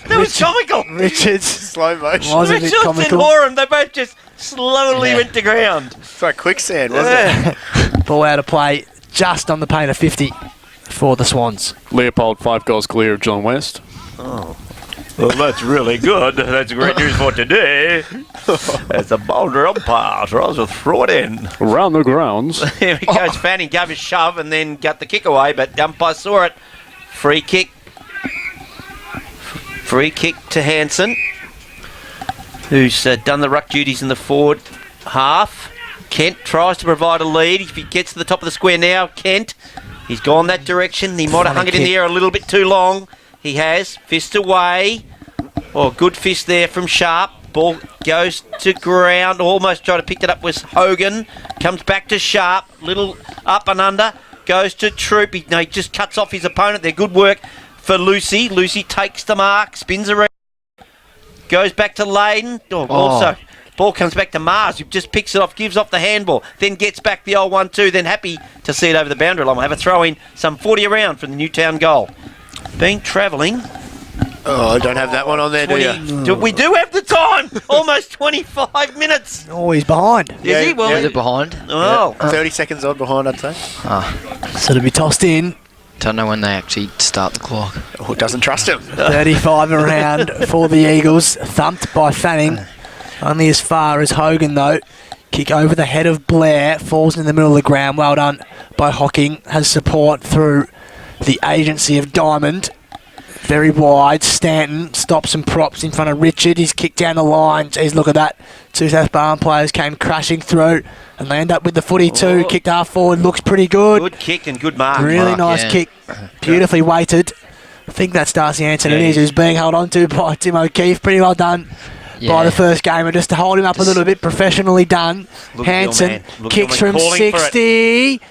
That was comical. Richards. Slow motion. Was a bit Richards comical. and Horan, they both just slowly went to ground. It's like quicksand, wasn't it? Ball out of play just on the paint of 50 for the Swans. Leopold 5 goals clear of John West. Oh. Well, that's really good. That's great news for today. As a boundary umpire tries to throw it in. Around the grounds. Here he goes. Fanning gave a shove and then got the kick away, but the umpire saw it. Free kick. Free kick to Hansen, who's done the ruck duties in the forward half. Kent tries to provide a lead. If he gets to the top of the square now, Kent, he's gone that direction. He might have hung it in the air a little bit too long. He has. Fist away. Oh, good fist there from Sharp. Ball goes to ground. Almost tried to pick it up was Hogan. Comes back to Sharp. Little up and under. Goes to Troop. He just cuts off his opponent there. Good work for Lucy. Lucy takes the mark. Spins around. Goes back to Layden. Also, ball comes back to Mars, who just picks it off, gives off the handball, then gets back the old 1-2, then happy to see it over the boundary line. We'll have a throw in some 40 around from the Newtown goal. Been travelling. Oh, I don't have that one on there, do you? We do have the time. Almost 25 minutes. Oh, he's behind. Is he? Well, Is it behind? Oh. 30 seconds odd behind, I'd say. So to be tossed in. Don't know when they actually start the clock. Oh, doesn't trust him. 35 around for the Eagles. Thumped by Fanning. Only as far as Hogan, though. Kick over the head of Blair. Falls in the middle of the ground. Well done by Hocking. Has support through the agency of Diamond. very wide. Stanton stops and props in front of Richard. He's kicked down the line. Jeez, look at that. Two South Barwon players came crashing through, and they end up with the footy too. Kicked half forward, looks pretty good. Good kick and good mark. Really nice kick. Beautifully weighted. I think that's Darcy Hanson it is, who's being held on to by Tim O'Keefe. Pretty well done by the first gamer, just to hold him up a little bit. Professionally done. Hanson kicks from 60.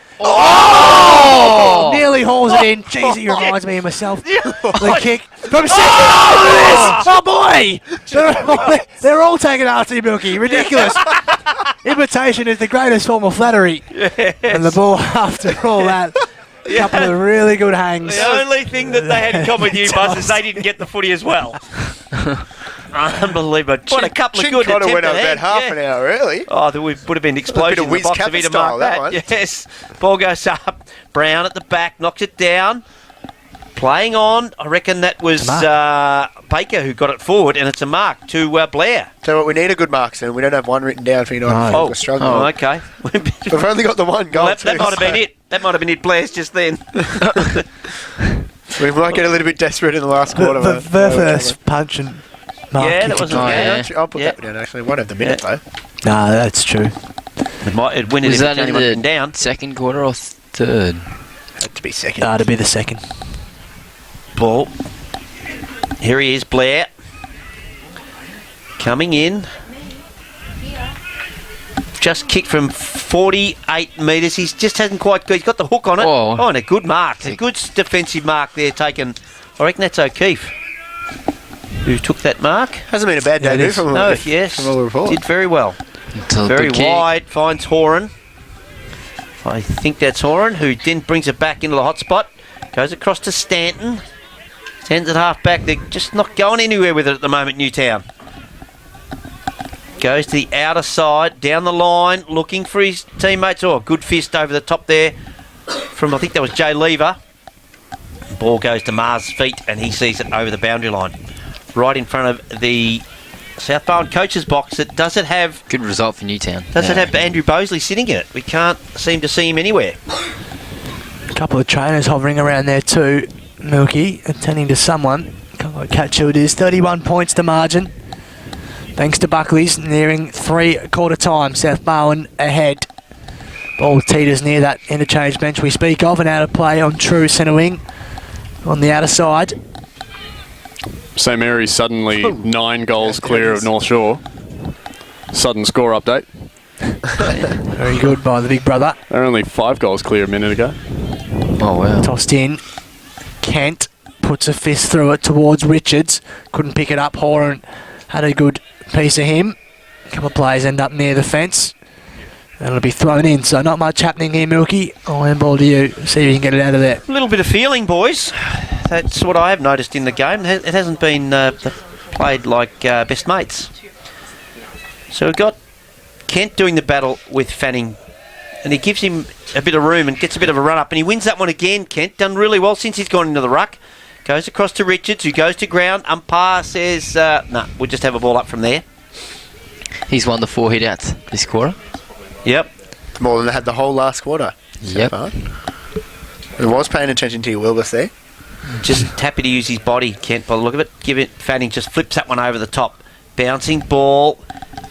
Nearly hauls it in. Jeez, it reminds me of myself. The kick from 60. Oh boy! They're all taking after you, Milky. Ridiculous. Imitation is the greatest form of flattery. Yes. And the ball, after all that, a couple of really good hangs. The only thing that they had in common with you, Buzz, is they didn't get the footy as well. Unbelievable. What a couple of good attempts. Went up about half an hour early. Oh, there would have been explosion in the box if he'd have marked that. Yes. Ball goes up. Brown at the back, knocks it down. Playing on, I reckon that was Baker who got it forward, and it's a mark to Blair. So what, we need a good mark soon. We don't have one written down for United. We're struggling. Oh, okay. We've only got the one goal. Well, that might have been it. That might have been it, Blair's just then. We might get a little bit desperate in the last quarter. The first punch and mark. Yeah, that wasn't bad. I'll put that down, actually. Won't have the minute, though. No, that's true. It'd win it if it's only written down. Second quarter or third? Had to be second. To be the second. Ball. Here he is, Blair. Coming in. Just kicked from 48 metres. He just hasn't quite got... He's got the hook on it. Oh, and a good mark. A good defensive mark there taken. I reckon that's O'Keefe who took that mark. Hasn't been a bad day from all the reports. Did very well. Very wide. Finds Horan. I think that's Horan, who then brings it back into the hot spot. Goes across to Stanton. Stanton's at half back. They're just not going anywhere with it at the moment, Newtown. Goes to the outer side, down the line, looking for his teammates. Oh, good fist over the top there from, I think that was Jay Lever. Ball goes to Mars' feet, and he sees it over the boundary line. Right in front of the South Barwon coach's box. Does it have... Good result for Newtown. Does it have Andrew Bosley sitting in it? We can't seem to see him anywhere. A couple of trainers hovering around there too, Milky, attending to someone. Can't quite catch who it is. 31 points to margin. Thanks to Buckley's, nearing 3/4 time. South Barwon ahead. Ball teeters near that interchange bench we speak of, and out of play on true centre wing on the outer side. St Mary's suddenly 9 goals clear of North Shore. Sudden score update. Very good by the big brother. They're only 5 goals clear a minute ago. Oh, wow. Tossed in. Kent puts a fist through it towards Richards. Couldn't pick it up. Horan had a good piece of him. A couple of players end up near the fence. And it'll be thrown in. So not much happening here, Milky. I'll handball to you. See if you can get it out of there. A little bit of feeling, boys. That's what I have noticed in the game. It hasn't been played like best mates. So we've got Kent doing the battle with Fanning, and he gives him a bit of room and gets a bit of a run up, and he wins that one again. Kent done really well since he's gone into the ruck. Goes across to Richards, who goes to ground. Umpire says, no, we'll just have a ball up from there. He's won the 4 hit-outs this quarter. Yep. More than they had the whole last quarter. Yep. I was paying attention to your Wilbus there. Just happy to use his body, Kent, by the look of it. Fanning just flips that one over the top. Bouncing ball.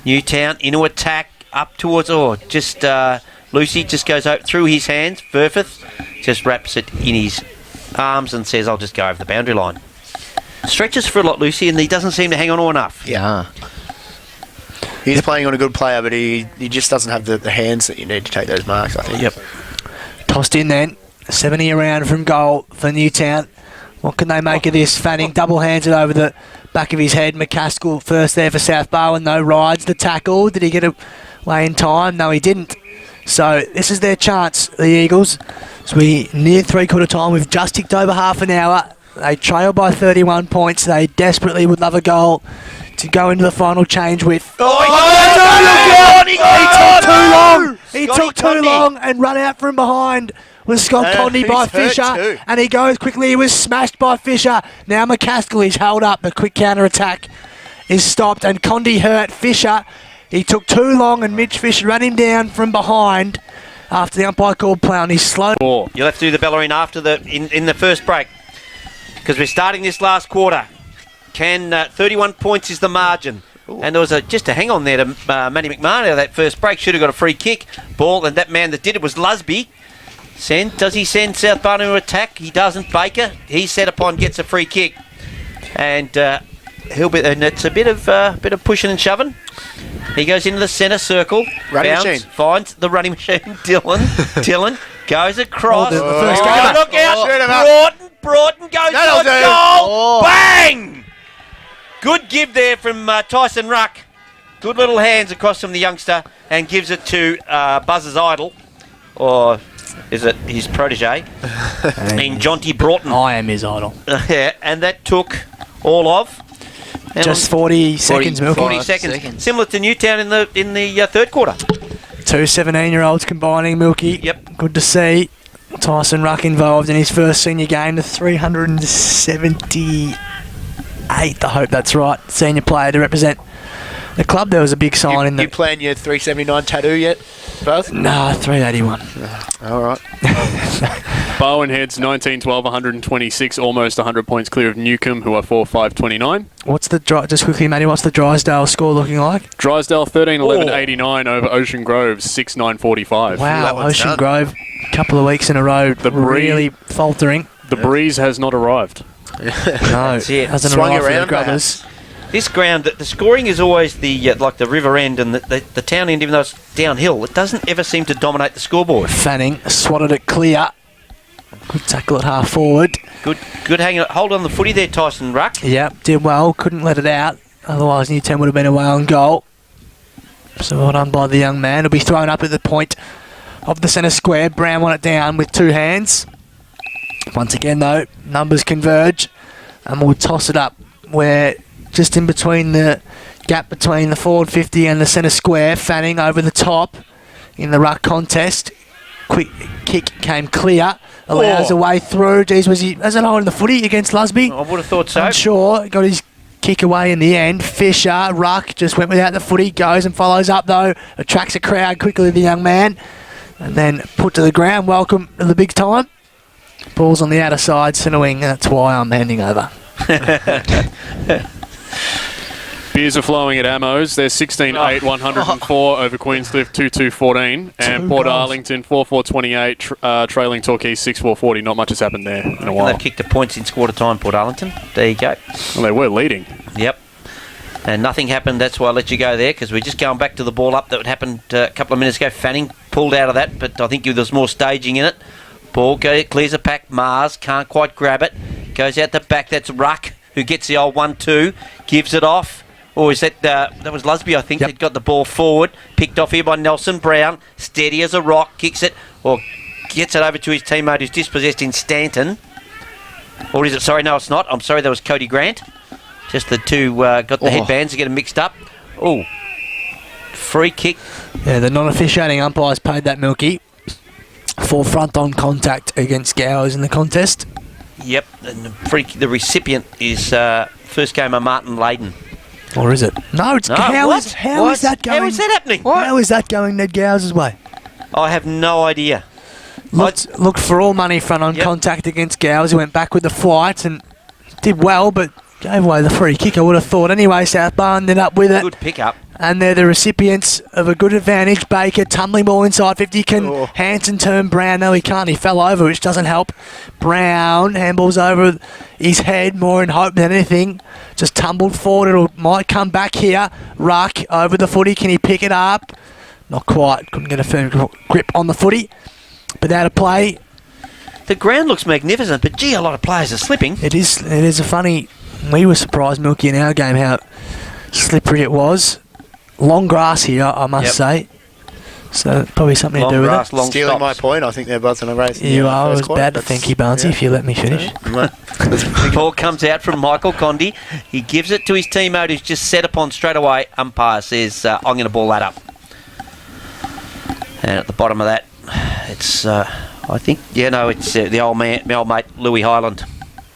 Newtown into attack. Up towards, Lucy just goes out through his hands. Verfeth just wraps it in his arms and says, I'll just go over the boundary line. Stretches for a lot, Lucy, and he doesn't seem to hang on to enough. Yeah. He's playing on a good player, but he just doesn't have the hands that you need to take those marks, I think. Yep. Tossed in then. 70 around from goal for Newtown. What can they make of this? Fanning double-handed over the back of his head. McCaskill first there for South Barwon. No rides the tackle. Did he get away in time? No, he didn't. So this is their chance, the Eagles. As we near 3/4 time, we've just ticked over half an hour. They trail by 31 points. They desperately would love a goal to go into the final change with. He took too long and run out from behind. Was Scott Condy by Fisher, and he goes quickly. He was smashed by Fisher. Now McCaskill is held up. The quick counter attack is stopped, and Condy hurt Fisher. He took too long, and Mitch Fisher ran him down from behind after the umpire called play on his slow. You'll have to do the Bellarine after in the first break. because we're starting this last quarter. 31 points is the margin. And there was just a hang on there to Matty McMahon out of that first break. Should have got a free kick. Ball, and that man that did it was Lusby. Does he send South Barn into attack? He doesn't. Baker, he's set upon, gets a free kick. And he'll be, and it's a bit of pushing and shoving. He goes into the centre circle. Running bounce, machine. Finds the running machine. Dylan goes across. The first Look out. Broughton goes for goal. Bang! Good give there from Tyson Ruck. Good little hands across from the youngster, and gives it to Buzz's idol, or is it his protege, in Jonty Broughton. I am his idol. Yeah, and that took all of just 40 seconds, Milky. 40 seconds. Similar to Newtown in the third quarter. 2 17-year-olds combining, Milky. Yep. Good to see. Tyson Ruck involved in his first senior game, the 378. I hope that's right. Senior player to represent the club. There was a big sign in the. You plan your 379 tattoo yet, both? Nah, 381. All right. Barwon heads 19-12, 126, almost 100 points clear of Newcombe, who are 4-5-29. What's the just quickly, Matty? What's the Drysdale score looking like? Drysdale 13-11-89 over Ocean Grove 6-9-45. Wow, Ocean Grove, a couple of weeks in a row, really faltering. The breeze has not arrived. No, That's it. hasn't Swung arrived for the around, Grubbers. This ground, the scoring is always the like the river end and the town end, even though it's downhill. It doesn't ever seem to dominate the scoreboard. Fanning swatted it clear. Good tackle at half forward. Good hanging. Hold on the footy there, Tyson Ruck. Yep, did well. Couldn't let it out. Otherwise, Newtown would have been away on goal. So well done by the young man. It'll be thrown up at the point of the centre square. Brown won it down with two hands. Once again, though, numbers converge, and we'll toss it up where just in between the gap between the forward 50 and the centre square. Fanning over the top in the ruck contest. Quick kick came clear. Allows a way through. Geez, has it holding the footy against Lusby? I would have thought so. Unsure. Got his kick away in the end. Fisher, Ruck, just went without the footy. Goes and follows up, though. Attracts a crowd quickly, the young man. And then put to the ground. Welcome to the big time. Ball's on the outer side, centre wing. That's why I'm handing over. Beers are flowing at Amos. They're 16-8, 104 over Queenscliff, 2-2-14. And Port Arlington, 4-4-28, trailing Torquay, 6-4-40. Not much has happened there in a while. They've kicked the points in quarter time, Port Arlington. There you go. Well, they were leading. Yep. And nothing happened. That's why I let you go there, because we're just going back to the ball up that happened a couple of minutes ago. Fanning pulled out of that, but I think there was more staging in it. Ball clears a pack. Mars can't quite grab it. Goes out the back. That's Ruck, who gets the old 1-2. Gives it off. Or is that that was Lusby, I think. Yep. That got the ball forward. Picked off here by Nelson Brown. Steady as a rock. Kicks it, or gets it over to his teammate who's dispossessed in Stanton. Or is it? Sorry, no, it's not. I'm sorry, that was Cody Grant. Just the two got the headbands to get them mixed up. Oh, free kick. Yeah, the non-officiating umpires paid that, Milky, for front-on contact against Gowers in the contest. Yep, and the recipient is first gamer Martin Layden. Or is it? No, it's Gowers. How is that going? How is that happening? How is that going Ned Gowers' way? I have no idea. Looked for all money front-on contact against Gowers. He went back with the flight and did well, but gave away the free kick, I would have thought. Anyway, South Bar ended up with it. Good pick-up. And they're the recipients of a good advantage. Baker, tumbling ball inside 50. Can Hanson turn Brown? No, he can't. He fell over, which doesn't help. Brown handballs over his head, more in hope than anything. Just tumbled forward. It might come back here. Ruck over the footy. Can he pick it up? Not quite. Couldn't get a firm grip on the footy. But out of play. The ground looks magnificent, but gee, a lot of players are slipping. It is a funny... We were surprised, Milky, in our game how slippery it was. Long grass here, I must say. So probably something Long to do grass, with it. long Stealing my stops. point, I think they're both on a race. You are. It was bad to thank you, Barnesy, if you let me finish. Ball comes out from Michael Condi. He gives it to his teammate who's just set upon straight away. Umpire says, I'm going to ball that up. And at the bottom of that, it's, I think, it's the old mate, Louis Highland.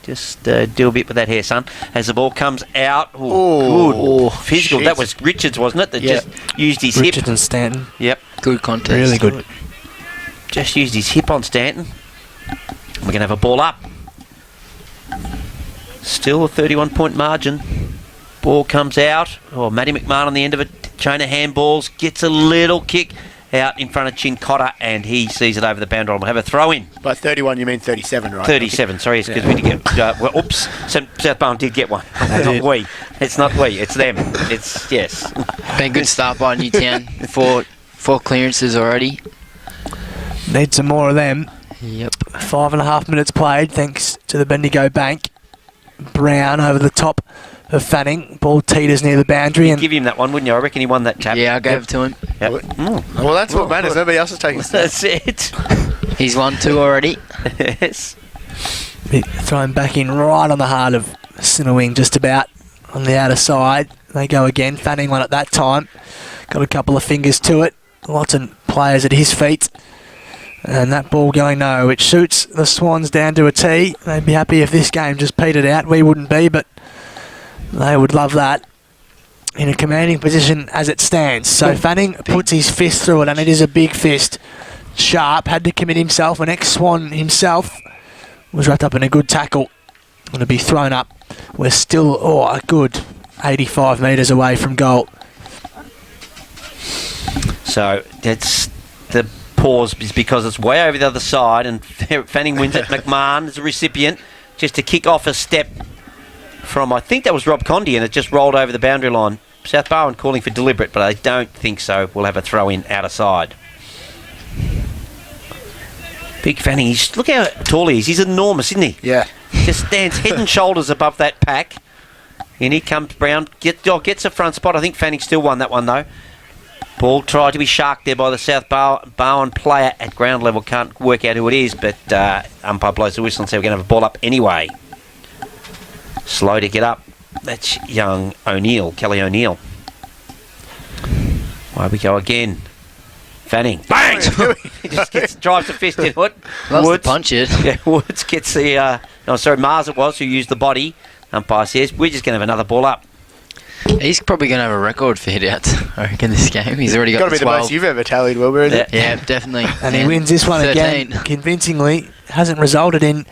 Just do a bit with that hair, son. As the ball comes out, good physical. Shit. That was Richards, wasn't it? That just used his Richards hip. and Stanton. Yep. Good contest. Really good. Just used his hip on Stanton. We're going to have a ball up. Still a 31-point margin. Ball comes out. Oh, Matty McMahon on the end of it. Chain of handballs. Gets a little kick out in front of Chincotta, and he sees it over the boundary line. We'll have a throw in. By 31, you mean 37, right? 37, sorry, it's because we did get... oops, South Barwon did get one. Not we. It's not we, it's them. It's, yes. Been a good start by Newtown. Four clearances already. Need some more of them. Yep. 5.5 minutes played, thanks to the Bendigo Bank. Brown over the top of Fanning. Ball teeters near the boundary. You'd give him that one, wouldn't you? I reckon he won that tap. Yeah, I gave it to him. Yep. Well, that's what matters. Nobody else is taking it. That's it. He's won 2 already. Yes. Thrown back in right on the heart of Sinawing, just about on the outer side. They go again. Fanning one at that time. Got a couple of fingers to it. Lots of players at his feet. And that ball going nowhere, which suits the Swans down to a T. They'd be happy if this game just petered out. We wouldn't be, but they would love that. In a commanding position as it stands. So Fanning puts his fist through it, and it is a big fist. Sharp had to commit himself. An ex-Swan himself was wrapped up in a good tackle. Going to be thrown up. We're still, a good 85 metres away from goal. So that's the pause is because it's way over the other side, and Fanning wins it. McMahon is the recipient, just to kick off a step from, I think that was Rob Condy, and it just rolled over the boundary line. South Barwon calling for deliberate, but I don't think so. We'll have a throw in outer side. Big Fanning, look how tall he is. He's enormous, isn't he? Yeah. Just stands head and shoulders above that pack. And here comes Brown, gets a front spot. I think Fanning still won that one though. Ball tried to be sharked there by the South Barwon player at ground level. Can't work out who it is, but umpire blows the whistle and says we're going to have a ball up anyway. Slow to get up. That's young O'Neill, Kelly O'Neill. Why we go again. Fanning. Bang! He just drives the fist into it. Loves to punch it. Yeah, Woods gets the... Mars it was who used the body. Umpire says we're just going to have another ball up. He's probably going to have a record for hit-outs, I reckon, this game. He's already got to be the most you've ever tallied, Wilbur, isn't it? Yeah, definitely. And he wins this one 13. again convincingly. Hasn't resulted in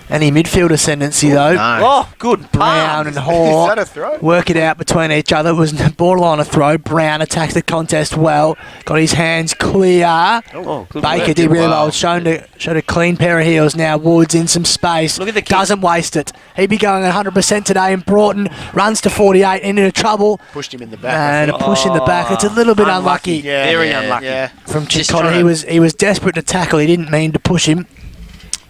any midfield ascendancy though. No. Oh, good. Brown and Hoare Is that a throw? work it out between each other. It was borderline a throw. Brown attacks the contest well. Got his hands clear. Oh, good Baker work. did really Wow. well. Showed a clean pair of heels now. Woods in some space. Look at the kick. Doesn't waste it. He'd be going 100% today. And Broughton runs to 48 into trouble. Pushed him in the back. And a push in the back. It's a little bit unlucky. Very unlucky. Yeah. From Just Chincotta. trying He was desperate to tackle. He didn't mean to push him.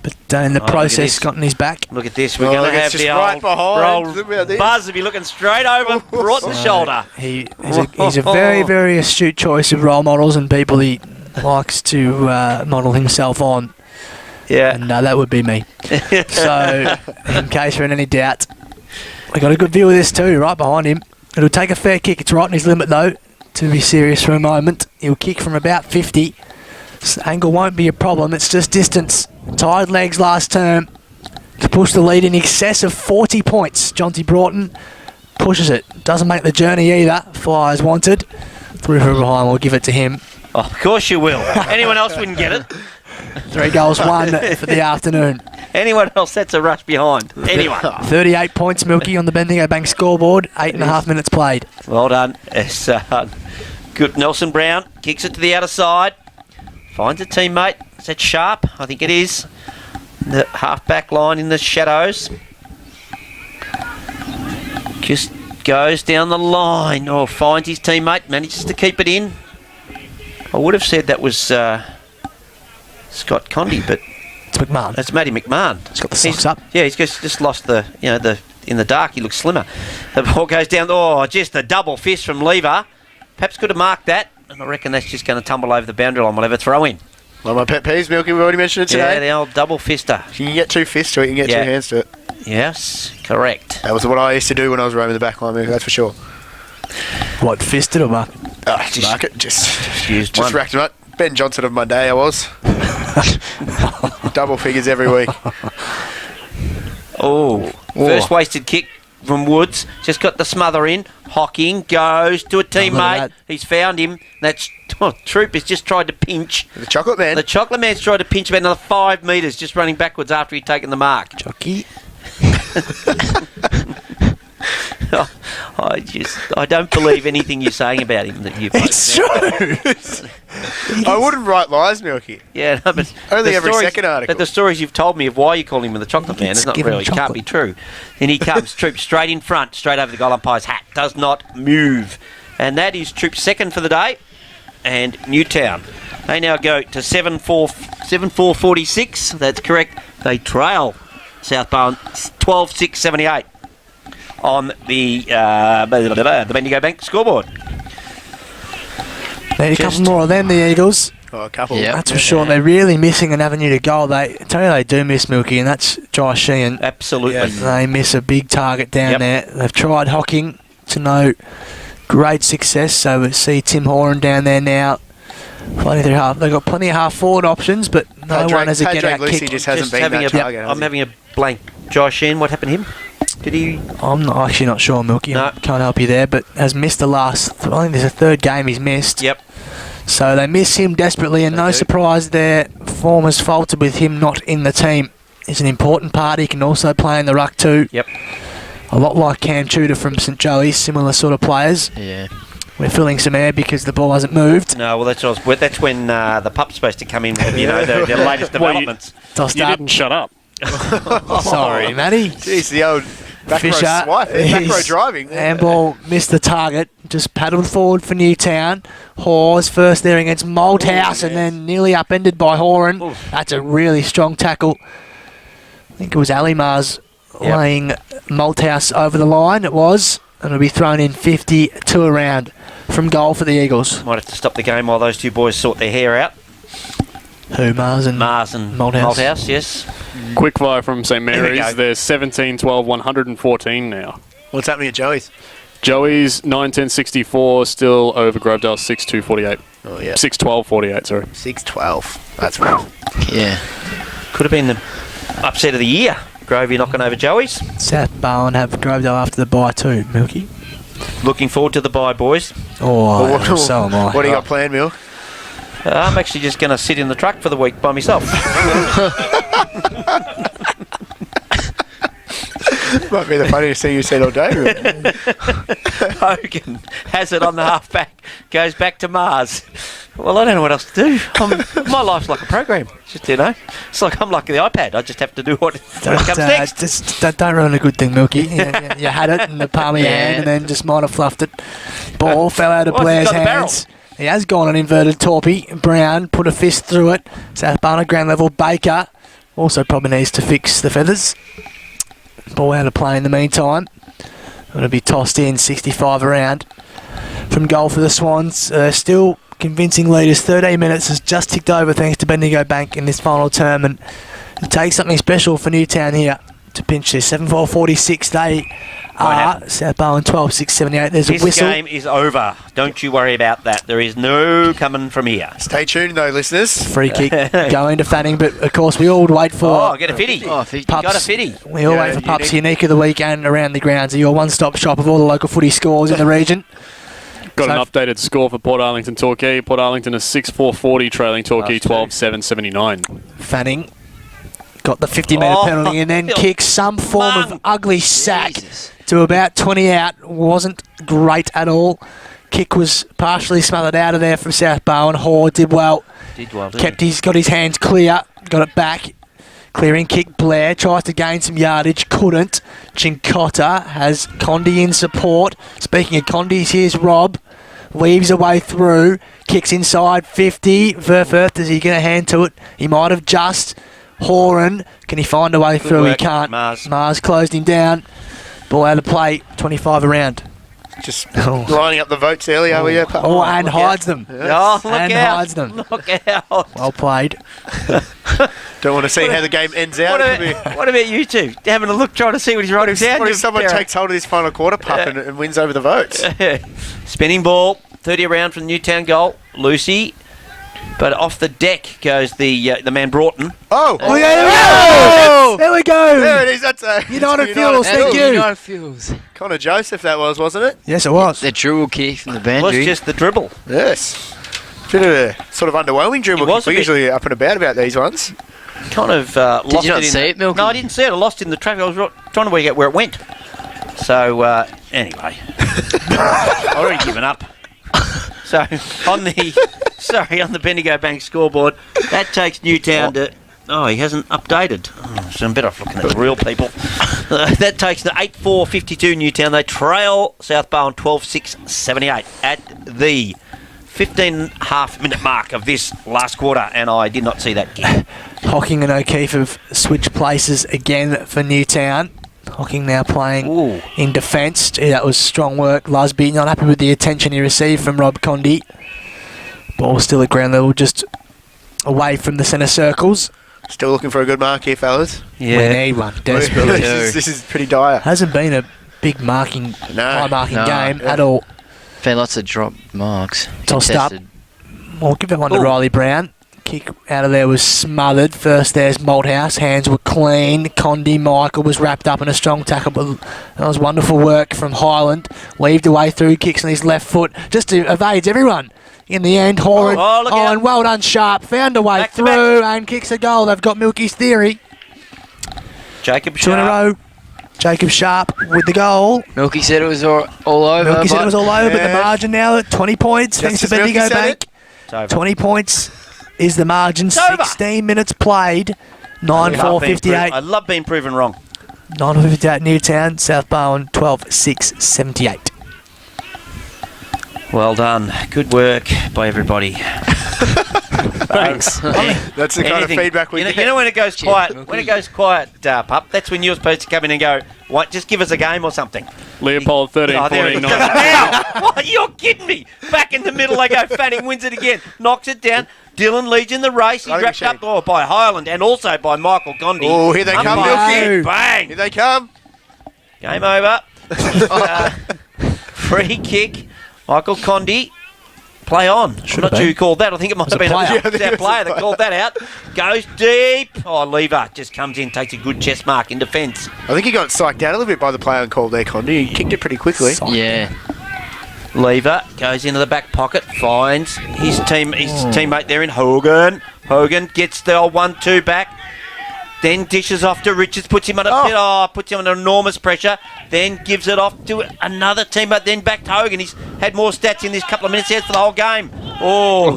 But in the look at process, this. got in his back. Look at this. We're Oh, going look, to it's have just the right behind. old Look at this. Buzz will be looking straight over, brought the shoulder. He's a very, very astute choice of role models and people he likes to model himself on. Yeah. And that would be me. So, in case you're in any doubt, we got a good view of this too, right behind him. It'll take a fair kick. It's right in his limit though, to be serious for a moment. He'll kick from about 50. Angle won't be a problem. It's just distance. Tied legs last term to push the lead in excess of 40 points. Jonty Broughton pushes it. Doesn't make the journey either. Flyers wanted. Through from behind. We'll give it to him. Oh, of course you will. Anyone else wouldn't get it. 3 goals, 1 for the afternoon. Anyone else, that's a rush behind. Anyone. 38 points, Milky, on the Bendigo Bank scoreboard. 8.5 minutes played. Well done. It's good. Nelson Brown kicks it to the outer side. Finds a teammate. Is that Sharp? I think it is. The half-back line in the shadows. Just goes down the line. Oh, finds his teammate. Manages to keep it in. I would have said that was Scott Condy, but It's McMahon. that's Matty McMahon. He's got the socks up. Yeah, he's just lost the in the dark. He looks slimmer. The ball goes down. Oh, just a double fist from Lever. Perhaps could have marked that. And I reckon that's just going to tumble over the boundary line. We'll have a throw in. One of my pet peeves, Milky, we've already mentioned it Yeah, today. the old double fister. You can get 2 fists to it, you can get Yeah. 2 hands to it. Yes, correct. That was what I used to do when I was roaming the back line, Milky, that's for sure. What, fisted or mark? Just mark it, just Used one. racked him up. Ben Johnson of my day, I was. Double figures every week. Oh, first wasted kick from Woods. Just got the smother in. Hocking goes to a teammate. that. He's found him. That's Troop has just tried to pinch. The chocolate man. The chocolate man's tried to pinch about another 5 metres, just running backwards after he'd taken the mark. Jockey. I don't believe anything you're saying about him that you've. It's true. I wouldn't write lies, Milky. Yeah, no, but Only the every stories- second article. But the stories you've told me of why you call him the chocolate man is not give him really can't chocolate. be true. Then he comes, Troop straight in front, straight over the goal umpire's hat, does not move, and that is Troop's second for the day, and Newtown. They now go to 7-4-46. That's correct. They trail South Barwon 12-6-78 on the Bendigo Bank scoreboard. Need a couple more of them, the Eagles. Oh, a couple. Yeah. That's for sure. They're really missing an avenue to goal. I tell you, they do miss Milky, and that's Josh Sheehan. Absolutely. Yes. They miss a big target down Yep. there. They've tried Hocking to no great success, so we see Tim Horan down there now. Plenty through half. They've got plenty of half-forward options, but no one has a get-out Lucy kick. just hasn't been having that a, target. has I'm he? having a blank. Josh Sheehan, what happened to him? Did he? I'm not, actually not sure, Milky. No. I can't help you there, but has missed the last. I think there's a third game he's missed. Yep. So they miss him desperately, and They no do. surprise their form has faltered with him not in the team. He's an important part. He can also play in the ruck too. Yep. A lot like Cam Tudor from St Joey's, similar sort of players. Yeah. We're filling some air because the ball hasn't moved. No, well, that's when the pup's supposed to come in with, the latest Well, developments. Tossed You up. didn't shut up. Sorry, Matty. Jeez, the old back row Fisher, swipe, back row he's- driving. Handball missed the target, just paddled forward for Newtown. Hawes first there against Malthouse and then nearly upended by Horan. Ooh. That's a really strong tackle. I think it was Ali Mars Yep. laying Malthouse over the line. It was, and it'll be thrown in 52 around from goal for the Eagles. Might have to stop the game while those two boys sort their hair out. Who, Mars and Mars and Malthouse. Malthouse, yes. Quick fire from St There we Mary's. go. They're 17-12, 114 now. What's happening at Joey's? Joey's 9-10-64, still over Grovedale 6-2-48. Oh, yeah. 6-12-48, sorry. 6-12. That's right. Yeah. Could have been the upset of the year. Grovey knocking over Joey's. South Barwon have Grovedale after the bye too, Milky. Looking forward to the bye, boys. Oh, so am I. What do you got planned, Milk? I'm actually just going to sit in the truck for the week by myself. Might be the funniest thing you've said all day. Really. Hogan has it on the halfback, goes back to Mars. Well, I don't know what else to do. My life's like a program. Just, it's like I'm like the iPad. I just have to do what comes next. Just don't ruin a good thing, Milky. You had it in the palm of your hand and then just might have fluffed it. Ball fell out of Well, Blair's he's got the barrel. hands. He has gone on inverted torpy. Brown put a fist through it. South Barwon ground level. Baker also probably needs to fix the feathers. Ball out of play in the meantime. It'll be tossed in 65 around from goal for the Swans. Still convincing leaders. 13 minutes has just ticked over thanks to Bendigo Bank in this final term, and it takes something special for Newtown here to pinch this. 7-4-46. They are South Barwon 12-6-78. There's a This whistle. game is over. Don't you worry about that. There is no coming from here. Stay tuned, though, listeners. Free kick going to Fanning, but of course we all wait for Oh, get a fitty. Oh, 50. Pups. Got a fitty. We all wait for Pups Unique of the week and around the grounds. Your one-stop shop of all the local footy scores in the region. Got an So- updated score for Port Arlington Torquay. Port Arlington is 6-4-40, trailing Torquay 12-7-79. Fanning got the 50-metre Oh, penalty and then Bill. kicked some form of Mung. ugly sack Jesus. to about 20 out. Wasn't great at all. Kick was partially smothered out of there from South Barwon. Hoare did well. Did well, didn't Got his hands clear. Got it back. Clearing kick. Blair tries to gain some yardage. Couldn't. Chincotta has Condi in support. Speaking of Condis, here's Rob. Weaves a way through. Kicks inside 50. Verfurth, is he going to hand to it? He might have just. Horan, can he find a way Good through? work, He can't. Mars. Closed him down. Ball out of play. 25 around. Just lining up the votes early, are we? Yeah, Pup? Oh, and look hides out. them. Oh, look And out. hides them. Look out. Well played. Don't want to see how the game ends out. What about you two? Having a look, trying to see what he's writing down? What if you someone pair of- takes hold of this final quarter, Pup, and wins over the votes? Spinning ball, 30 around from the Newtown goal. Lucy. But off the deck goes the man Broughton. Oh! Oh, yeah, there we go. There it is. That's a United Fuels, thank you. United Fuels. Connor Joseph, that was, wasn't it? Yes, it was. The dribble kick from the Was boundary. just the dribble. Yes. Bit of a sort of underwhelming dribble. It was We're a bit- usually up and about these ones. Kind of lost you not it in see it, Milky? No, I didn't see it. I lost it in the traffic. I was trying to work out where it went. So, anyway. I've already given up. So on the Bendigo Bank scoreboard, that takes Newtown to. Oh, he hasn't updated. Oh, so I'm better off looking at the real people. That takes the 8-4-52 Newtown. They trail South Barwon 12-6-78 at the 15.5-minute mark of this last quarter, and I did not see that game. Hocking and O'Keefe have switched places again for Newtown. Hocking now playing in defence. Gee, that was strong work. Lusby not happy with the attention he received from Rob Condi. Ball still at ground level, just away from the centre circles. Still looking for a good mark here, fellas. Yeah. We need one, desperately. This is pretty dire. Hasn't been a big marking, high marking game at all. Been lots of drop marks. Tossed up. Well, give that one to Riley Brown. Kick out of there was smothered. First there's Malthouse. Hands were clean. Condi Michael was wrapped up in a strong tackle, but that was wonderful work from Highland. Weaved away through, kicks on his left foot, just to evades everyone. In the end, Highland, well done, Sharp. Found a way through and kicks a goal. They've got Milky's theory. Jacob Sharp. 2 in a row. Jacob Sharp with the goal. Milky said it was all over. Milky said it was all over, but the margin now at 20 points. Thanks to Bendigo Bank. 20 points is the margin. 16 minutes played. 9-4-58. I love being proven wrong. 9-4-58 Newtown. South Barwon 12-6-78. Well done. Good work by everybody. Thanks. That's the kind of feedback we get. You know when it goes quiet, Pup, that's when you're supposed to come in and go, "What? Just give us a game or something." Leopold 13-14. What? You're kidding me. Back in the middle they go. Fanning wins it again. Knocks it down. Dylan leads in the race. He's wrapped up by Highland and also by Michael Gondi. Oh, here they come, Milky. Bang. Here they come. Game over. Free kick. Michael Condi, play on. I'm not sure who called that. I think it might have been our player that called that out. Goes deep. Oh, Lever just comes in, takes a good chest mark in defence. I think he got psyched out a little bit by the player and called there, Condi. He kicked it pretty quickly. Yeah. Lever goes into the back pocket, finds his teammate there in Hogan. Hogan gets the old 1-2 back. Then dishes off to Richards, puts him under enormous pressure. Then gives it off to another teammate. Then back to Hogan. He's had more stats in this couple of minutes. He has for the whole game.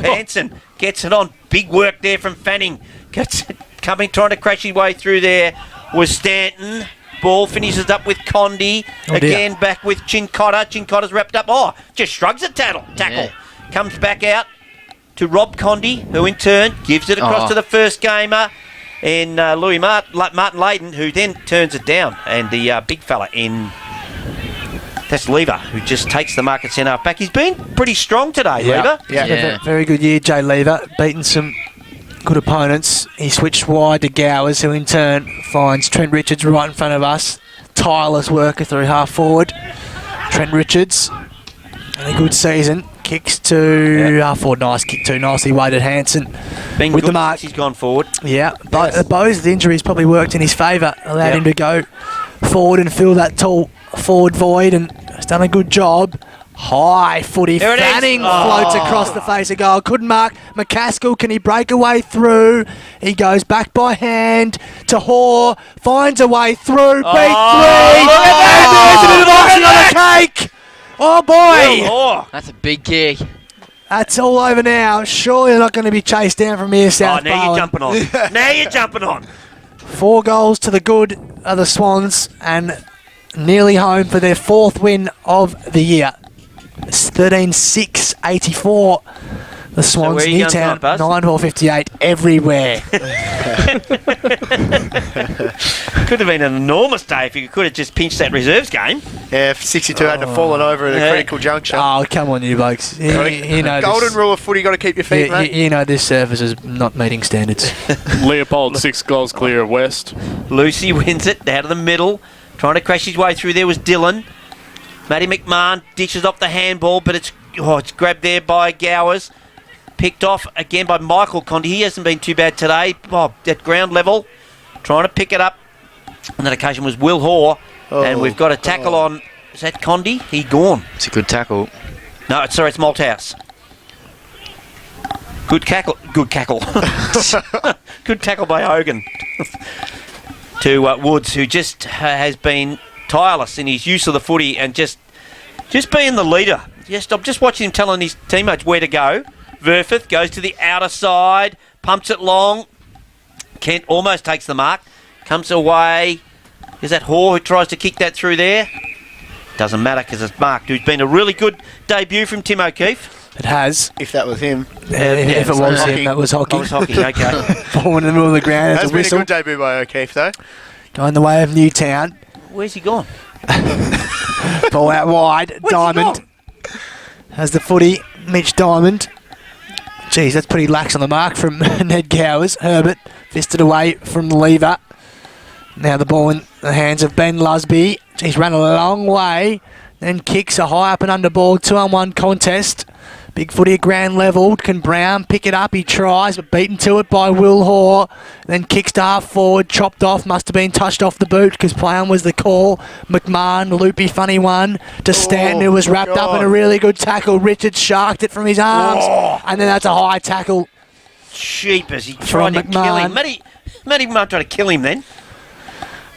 Hanson gets it on. Big work there from Fanning. Gets it coming, trying to crash his way through there. Was Stanton. Ball finishes up with Condi. Again back with Chincotta. Chincotta's wrapped up. Just shrugs a tackle. Yeah. Comes back out to Rob Condi, who in turn gives it across to the first gamer. And Martin Layden, who then turns it down. And the big fella that's Lever, who just takes the mark at centre back. He's been pretty strong today, Lever. Yeah. Very good year, Jay Lever. Beaten some good opponents. He switched wide to Gowers, who in turn finds Trent Richards right in front of us. Tireless worker through half forward. Trent Richards, and a good season. Kicks to half forward. Nice kick too. Nicely weighted Hanson with the mark. He's gone forward. Yeah, but Bose, the injury's probably worked in his favour. Allowed him to go forward and fill that tall forward void, and has done a good job. High footy. Fanning floats across the face of goal. Couldn't mark. McCaskill, can he break a way through? He goes back by hand to Hoare. Finds a way through. Beat three. And there's a bit of icing on the cake. Oh boy! That's a big kick. That's all over now. Surely they're not going to be chased down from here, South Barwon. Now you're jumping on. Now you're jumping on. 4 goals to the good of the Swans and nearly home for their 4th win of the year. It's 13-6-84. The Swans, Newtown, 9-4-58 everywhere. Could have been an enormous day if you could have just pinched that reserves game. Yeah, 62 hadn't have fallen over at a critical juncture. Oh, come on, you blokes. You know golden rule of footy, got to keep your feet, mate. You know this service is not meeting standards. Leopold 6 goals clear of West. Lucy wins it out of the middle. Trying to crash his way through there was Dylan. Matty McMahon dishes off the handball, but it's grabbed there by Gowers. Picked off again by Michael Condi. He hasn't been too bad today. At ground level, trying to pick it up. On that occasion was Will Hoare. And we've got a tackle on. Is that Condi? He gone. It's a good tackle. No, it's Malthouse. Good cackle. Good cackle. Good tackle by Hogan. To Woods, who just has been tireless in his use of the footy and just Just being the leader. I'm just watching him telling his teammates where to go. Verfith goes to the outer side, pumps it long. Kent almost takes the mark. Comes away. Is that Hoare who tries to kick that through there? Doesn't matter because it's marked. Who's been a really good debut from Tim O'Keefe. It has. If that was him. If it was him, that was hockey. That was hockey, okay. Ball in the middle of the ground. Has been a good debut by O'Keefe, though. Going the way of Newtown. Where's he gone? Ball out wide. Where's Diamond has the footy. Mitch Diamond. Geez, that's pretty lax on the mark from Ned Gowers. Herbert fisted away from the lever. Now the ball in the hands of Ben Lusby. He's run a long way. Then kicks a high up and under ball. 2-on-1 contest. Big footy at ground level. Can Brown pick it up? He tries, but beaten to it by Will Hoare. Then kicks to half forward. Chopped off. Must have been touched off the boot because play on was the call. McMahon, loopy, funny one to Stanton, who was wrapped up in a really good tackle. Richard sharked it from his arms. And then that's a high tackle. Cheapers. He tried to kill him. Matty McMahon tried to kill him then.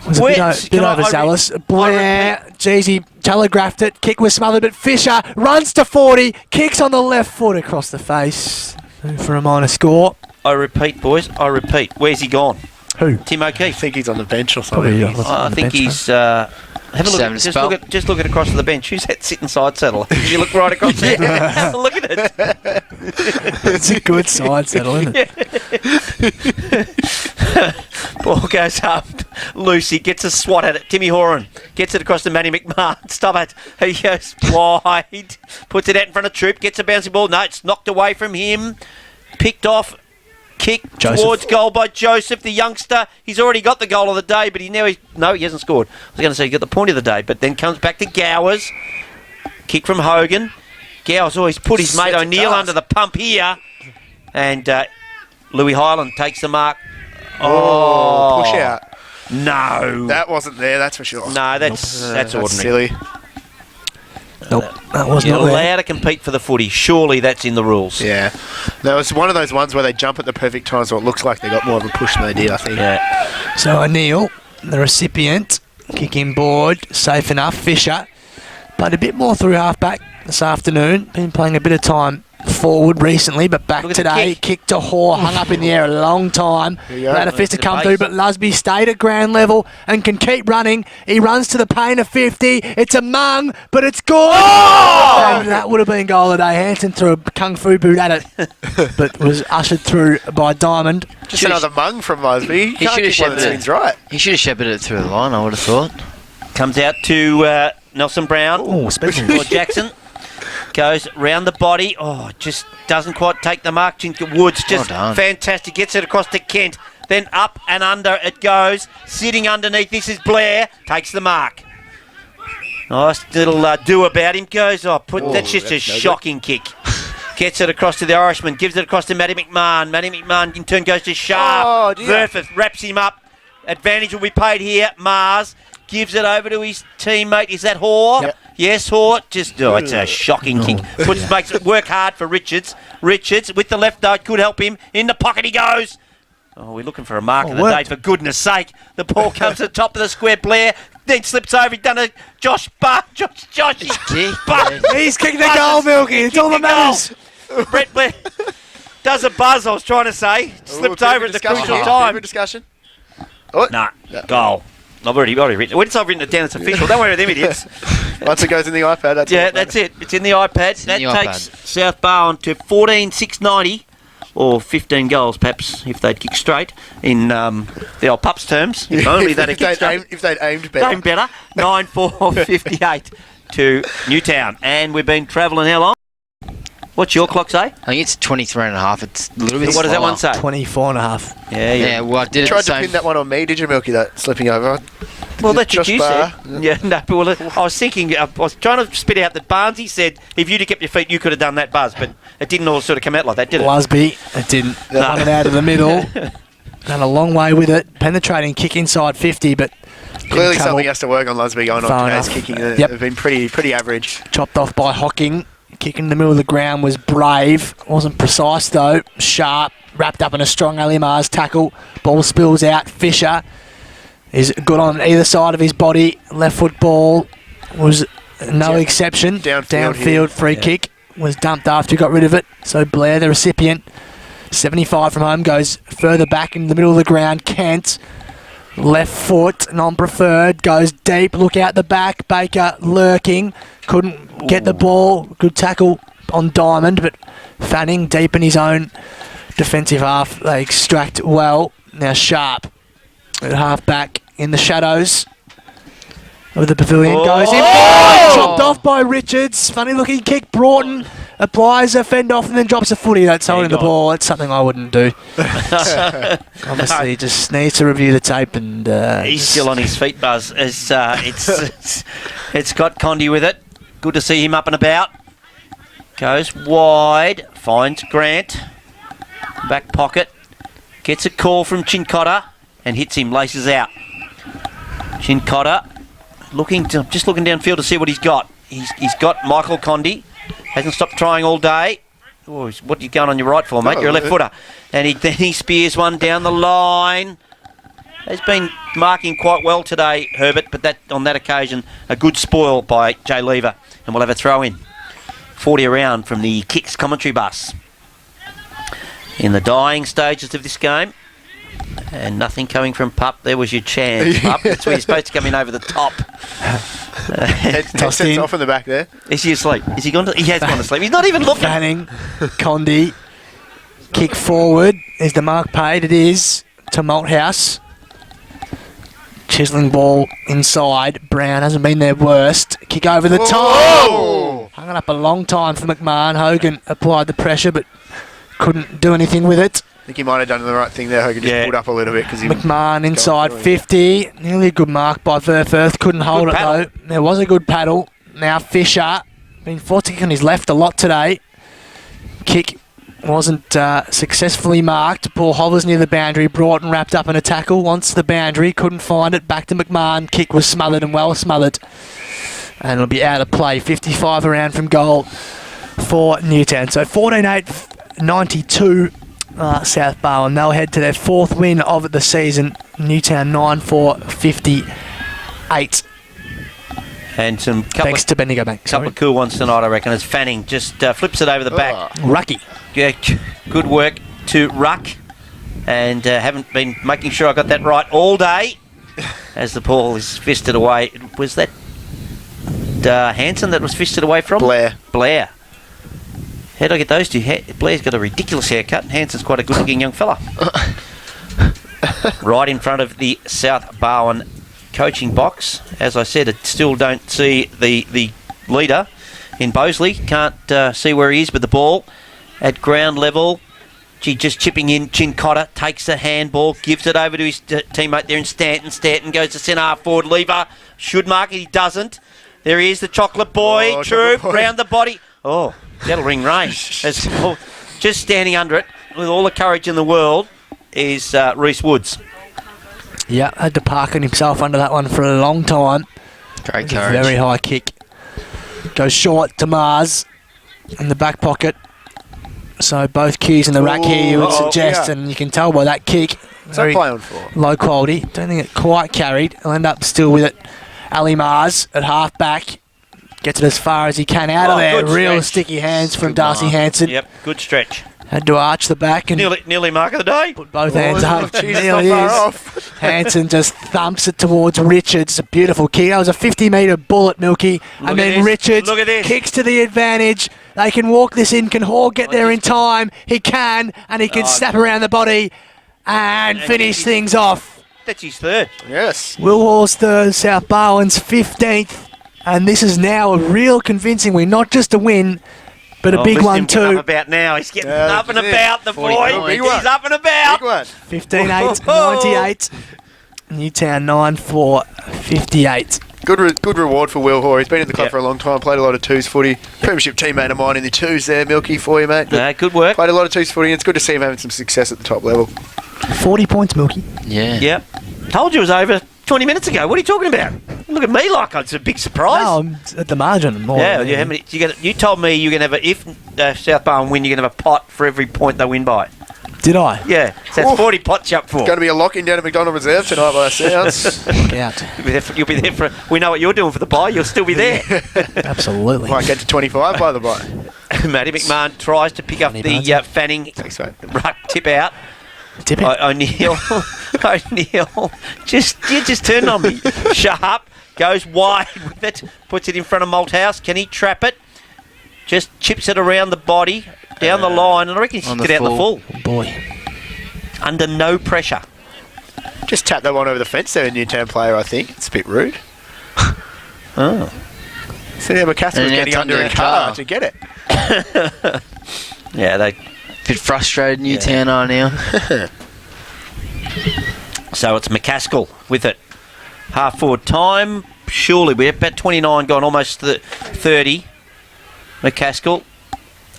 Was a bit overzealous. Blair, geez, he telegraphed it. Kick was smothered, but Fisher runs to 40, kicks on the left foot across the face for a minor score. I repeat, boys, I repeat. Where's he gone? Who? Tim O'Keefe. I think he's on the bench or something. I think he's... have a look. Just look at across to the bench. Who's that sitting side saddle? You look right across there. Have a look at it. It's a good side saddle, isn't it? Ball goes up. Lucy gets a swat at it. Timmy Horan gets it across to Matty McMahon. Stop it. He goes wide. Puts it out in front of Troop. Gets a bouncing ball. No, it's knocked away from him. Picked off. Kick towards goal by Joseph, the youngster. He's already got the goal of the day, but he hasn't scored. I was going to say he got the point of the day, but then comes back to Gowers. Kick from Hogan. Gowers always put his mate O'Neill under the pump here. And Louis Highland takes the mark. Oh, push out. No. That wasn't there, that's for sure. No, that's ordinary. Silly. Nope, that was You're not there. allowed to compete for the footy. Surely that's in the rules. Yeah. No, it's one of those ones where they jump at the perfect time, so it looks like they got more of a push than they did, I think. Yeah. So O'Neill, the recipient, kicking board, safe enough. Fisher played a bit more through halfback this afternoon. Been playing a bit of time forward recently, but back today. Kick to Hoare, hung up in the air a long time. Had a fist to come through, but Lusby stayed at ground level and can keep running. He runs to the paint of 50. It's a mung, but it's good. Oh! And that would have been goal of the day. Hanson threw a kung fu boot at it, but was ushered through by Diamond. Just another mung from Lusby. He should have shepherded it. Right. He should have shepherded it through the line, I would have thought. Comes out to Nelson Brown. Oh, special. Or Jackson. Goes round the body. Oh, just doesn't quite take the mark. Woods just fantastic. Gets it across to Kent. Then up and under it goes. Sitting underneath. This is Blair. Takes the mark. Nice little do about him. Goes, that's just a shocking kick. Gets it across to the Irishman. Gives it across to Matty McMahon. Matty McMahon in turn goes to Sharp. Verfith wraps him up. Advantage will be paid here. Mars gives it over to his teammate. Is that Hoare? Yep. Yes, Hoare. It's a shocking kick. Makes it work hard for Richards. Richards with the left note could help him. In the pocket he goes. Oh, we're looking for a mark of the day, for goodness sake. The ball comes to the top of the square. Blair then slips over. He's done a Josh. He's kicking the goal, Milky. It's all that matters. Brett Blair does a buzz, I was trying to say. Slipped over at the crucial time. Discussion. Nah, goal. I've already written it. Once I've written it down, it's official. Don't worry about them idiots. Once it goes in the iPad, that's it. It's in the iPad. That takes South Barwon to 14,690, or 15 goals, perhaps, if they'd kick straight, in the old pups terms. If only they'd kick straight. If they'd aimed better. 9-4-58 to Newtown. And we've been travelling how long? What's your clock say? I think it's 23 and a half. It's a little bit What does that one say? 24 and a half. Yeah. Well, I did You tried to pin that one on me, did you, Milky, that slipping over? Well, that's what Josh you Barr. said. Yeah, no, but I was thinking, I was trying to spit out that Barnesy said if you'd have kept your feet, you could have done that buzz, but it didn't all sort of come out like that, did it? Lusby, it didn't. Run it out of the middle. Done a long way with it. Penetrating kick inside 50, but clearly something has to work on Lusby going on today's kicking. They've been pretty average. Chopped off by Hocking. Kicking in the middle of the ground was brave. Wasn't precise though. Sharp. Wrapped up in a strong Ali Mars tackle. Ball spills out. Fisher is good on either side of his body. Left foot ball was no exception. Downfield free kick was dumped after he got rid of it. So Blair, the recipient, 75 from home, goes further back in the middle of the ground. Kent, left foot, non-preferred, goes deep. Look out the back. Baker lurking. Couldn't get the ball. Good tackle on Diamond, but Fanning deep in his own defensive half. They extract well. Now Sharp at half back in the shadows of the pavilion. Goes in. Chopped off by Richards. Funny looking kick. Broughton applies a fend off and then drops a footy. That's holding the ball. That's something I wouldn't do. Obviously, he just needs to review the tape. And he's still on his feet, Buzz. It's got Condi with it. Good to see him up and about. Goes wide. Finds Grant. Back pocket. Gets a call from Chincotta and hits him. Laces out. Chincotta just looking downfield to see what he's got. He's got Michael Condi. Hasn't stopped trying all day. Oh, what are you going on your right for, mate? You're a left footer. And then he spears one down the line. Has been marking quite well today, Herbert, but on that occasion, a good spoil by Jay Lever. And we'll have a throw in. 40 around from the Kicks commentary bus. In the dying stages of this game. And nothing coming from Pup. There was your chance, Pup. That's where you're supposed to come in over the top. Tossed off in the back there. Is he asleep? Is he gone? He has gone to sleep. He's not even looking. Fanning, Condi, kick forward. Is the mark paid? It is to Malthouse. Chiseling ball inside. Brown hasn't been their worst. Kick over the top. Hung it up a long time for McMahon. Hogan applied the pressure but couldn't do anything with it. I think he might have done the right thing there. Hogan just pulled up a little bit. McMahon inside 50. Nearly a good mark by Verfurth. Couldn't hold it though. There was a good paddle. Now Fisher. Been forced to kick on his left a lot today. Kick wasn't successfully marked. Ball hovers near the boundary. Broughton wrapped up in a tackle. Wants the boundary. Couldn't find it. Back to McMahon. Kick was smothered and well smothered. And it'll be out of play. 55 around from goal for Newtown. So 14-8-92. South Barwon. They'll head to their fourth win of the season. Newtown 9-4-58. And some thanks to Bendigo Bank. Couple of cool ones tonight, I reckon. As Fanning just flips it over the back. Rucky. Yeah, good work to Ruck. And haven't been making sure I got that right all day. As the ball is fisted away. Was that Hanson that was fisted away from? Blair. How did I get those two? Blair's got a ridiculous haircut. Hanson's quite a good-looking young fella. Right in front of the South Barwon coaching box. As I said, I still don't see the leader in Bosley. Can't see where he is with the ball at ground level. Just chipping in. Chincotta takes the handball, gives it over to his teammate there in Stanton. Stanton goes to centre half forward. Lever should mark it. He doesn't. There he is, the chocolate boy. True. Round the body. Oh, that'll ring rain. Just standing under it with all the courage in the world is Reece Woods. Yeah, had to park on himself under that one for a long time. Great courage. Very high kick. Goes short to Mars in the back pocket. So both cues in the rack here you would suggest, and you can tell by that kick. What's that play on for? Low quality. Don't think it quite carried. He'll end up still with it. Ali Mars at half back. Gets it as far as he can out of there. Real sticky hands from Darcy Hanson. Yep, good stretch. Had to arch the back and nearly mark of the day. Put both hands up. Nearly is. Hanson just thumps it towards Richards. A beautiful kick. That was a 50-metre bullet, Milky. And then Richards kicks to the advantage. They can walk this in. Can Hall get there in time? He can, and he can snap around the body and finish things off. That's his third. Yes. Will Hall's third, South Barwon's 15th. And this is now a real convincing win, not just a win, but a big one too. Up about now. He's getting up and about, the boy. He's up and about. 15-8-98. Newtown 9-4-58. Good reward for Will Hoare. He's been in the club for a long time, played a lot of twos footy. Premiership teammate of mine in the twos there, Milky, for you, mate. Good work. Played a lot of twos footy, and it's good to see him having some success at the top level. 40 points, Milky. Yeah. Yep. Told you it was over 20 minutes ago. What are you talking about? Look at me like it's a big surprise. No, I'm at the margin. More you told me you're going to have if South Barwon win, you're going to have a pot for every point they win by. Did I? Yeah, so that's 40 pots you up for. Going to be a lock-in down at McDonald Reserve tonight by the sounds. Out. You'll be there for. We know what you're doing for the bye. You'll still be there. Absolutely. Might get to 25 by the bye. Matty McMahon tries to pick up the Fanning Thanks, mate. ruck tip out. Tip it. O'Neill, you just turned on me. Sharp goes wide with it, puts it in front of Malthouse. Can he trap it? Just chips it around the body, down the line, and I reckon he should get out the full. Oh, boy. Under no pressure. Just tap that one over the fence there, a Newtown player, I think. It's a bit rude. Oh. So yeah, McCaskill was And now getting it's under under a a car car. to get it. Yeah, they. Bit frustrated, Newtown are now. So it's McCaskill with it. Half forward time. Surely we're about 29 gone, almost 30. McCaskill,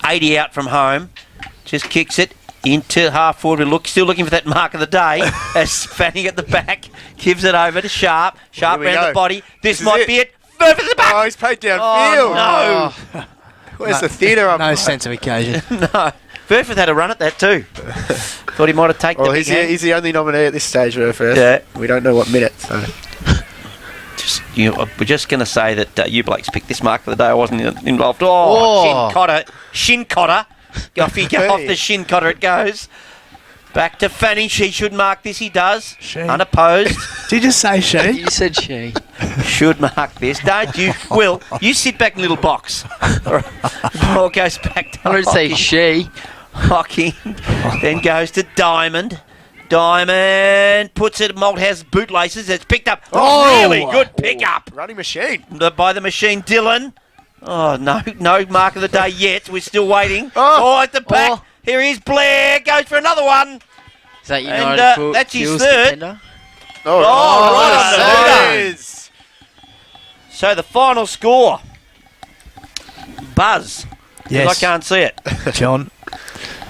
80 out from home. Just kicks it into half forward. Still looking for that mark of the day. As Fanning at the back gives it over to Sharp. Sharp Here we round go. the body. This This is might it. be it. Move at the back. Oh, he's paid downfield. Oh, no. Where's the theatre up? No sense of occasion. No. Burford had a run at that too. Thought he might have taken Well, the he's big hand. the only nominee at this stage, Burford. Yeah. We don't know what minute, so... We're just going to say that you blokes picked this mark for the day. I wasn't involved. Oh, shin cotter. Off you go, off the shin cotter it goes. Back to Fanning. She should mark this. He does. She. Unopposed. Did you just say she? You said she. Should mark this. Don't you? Will, you sit back in a little box. All right. Ball goes back to I would say she. Hocking. Then goes to Diamond. Diamond puts it at Malthouse bootlaces. It's picked up. Oh! Really good pick-up Running machine. by the machine. Dylan. Oh, no mark of the day yet. We're still waiting. Oh. At the back. Oh. Here he is. Blair goes for another one. Is that And, United Foot that's his Hills third. defender? Oh, right right. on the booter. So the final score. Buzz. 'Cause Yes. I can't see it. John.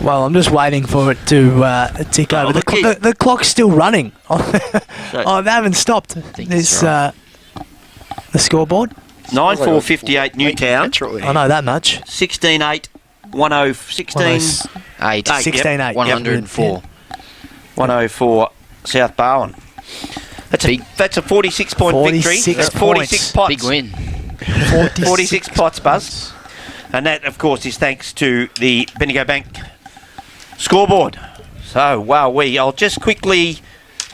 Well, I'm just waiting for it to tick over. look here. The clock's still running. Oh, they haven't stopped. think This it's the scoreboard. 9-4-58 Newtown. I know that much. 16-8. 16 8. 16-8. 104. 104 South Barwon. That's a 46-point victory. 46 That's 46 pots. Big win. 46 pots, Buzz. And that, of course, is thanks to the Bendigo Bank scoreboard. So, wow, I'll just quickly...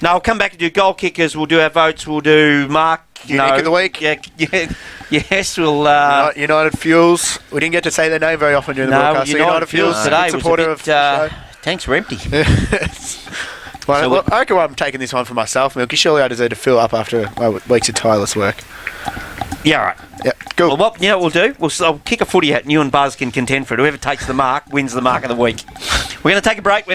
No, I'll come back and do goal kickers. We'll do our votes. We'll do Mark. Unique of the week. Yeah, yes, we'll... United Fuels. We didn't get to say their name very often during the broadcast. So United Fuels good today was supporter a bit... of the show. tanks were empty. Well, So look, I reckon I'm taking this one for myself, Milky. Surely I deserve to fill up after weeks of tireless work. Yeah, all right. Yeah, cool. Well, what you know what we'll do? I'll kick a footy out and you and Buzz can contend for it. Whoever takes the mark wins the mark of the week. We're going to take a break.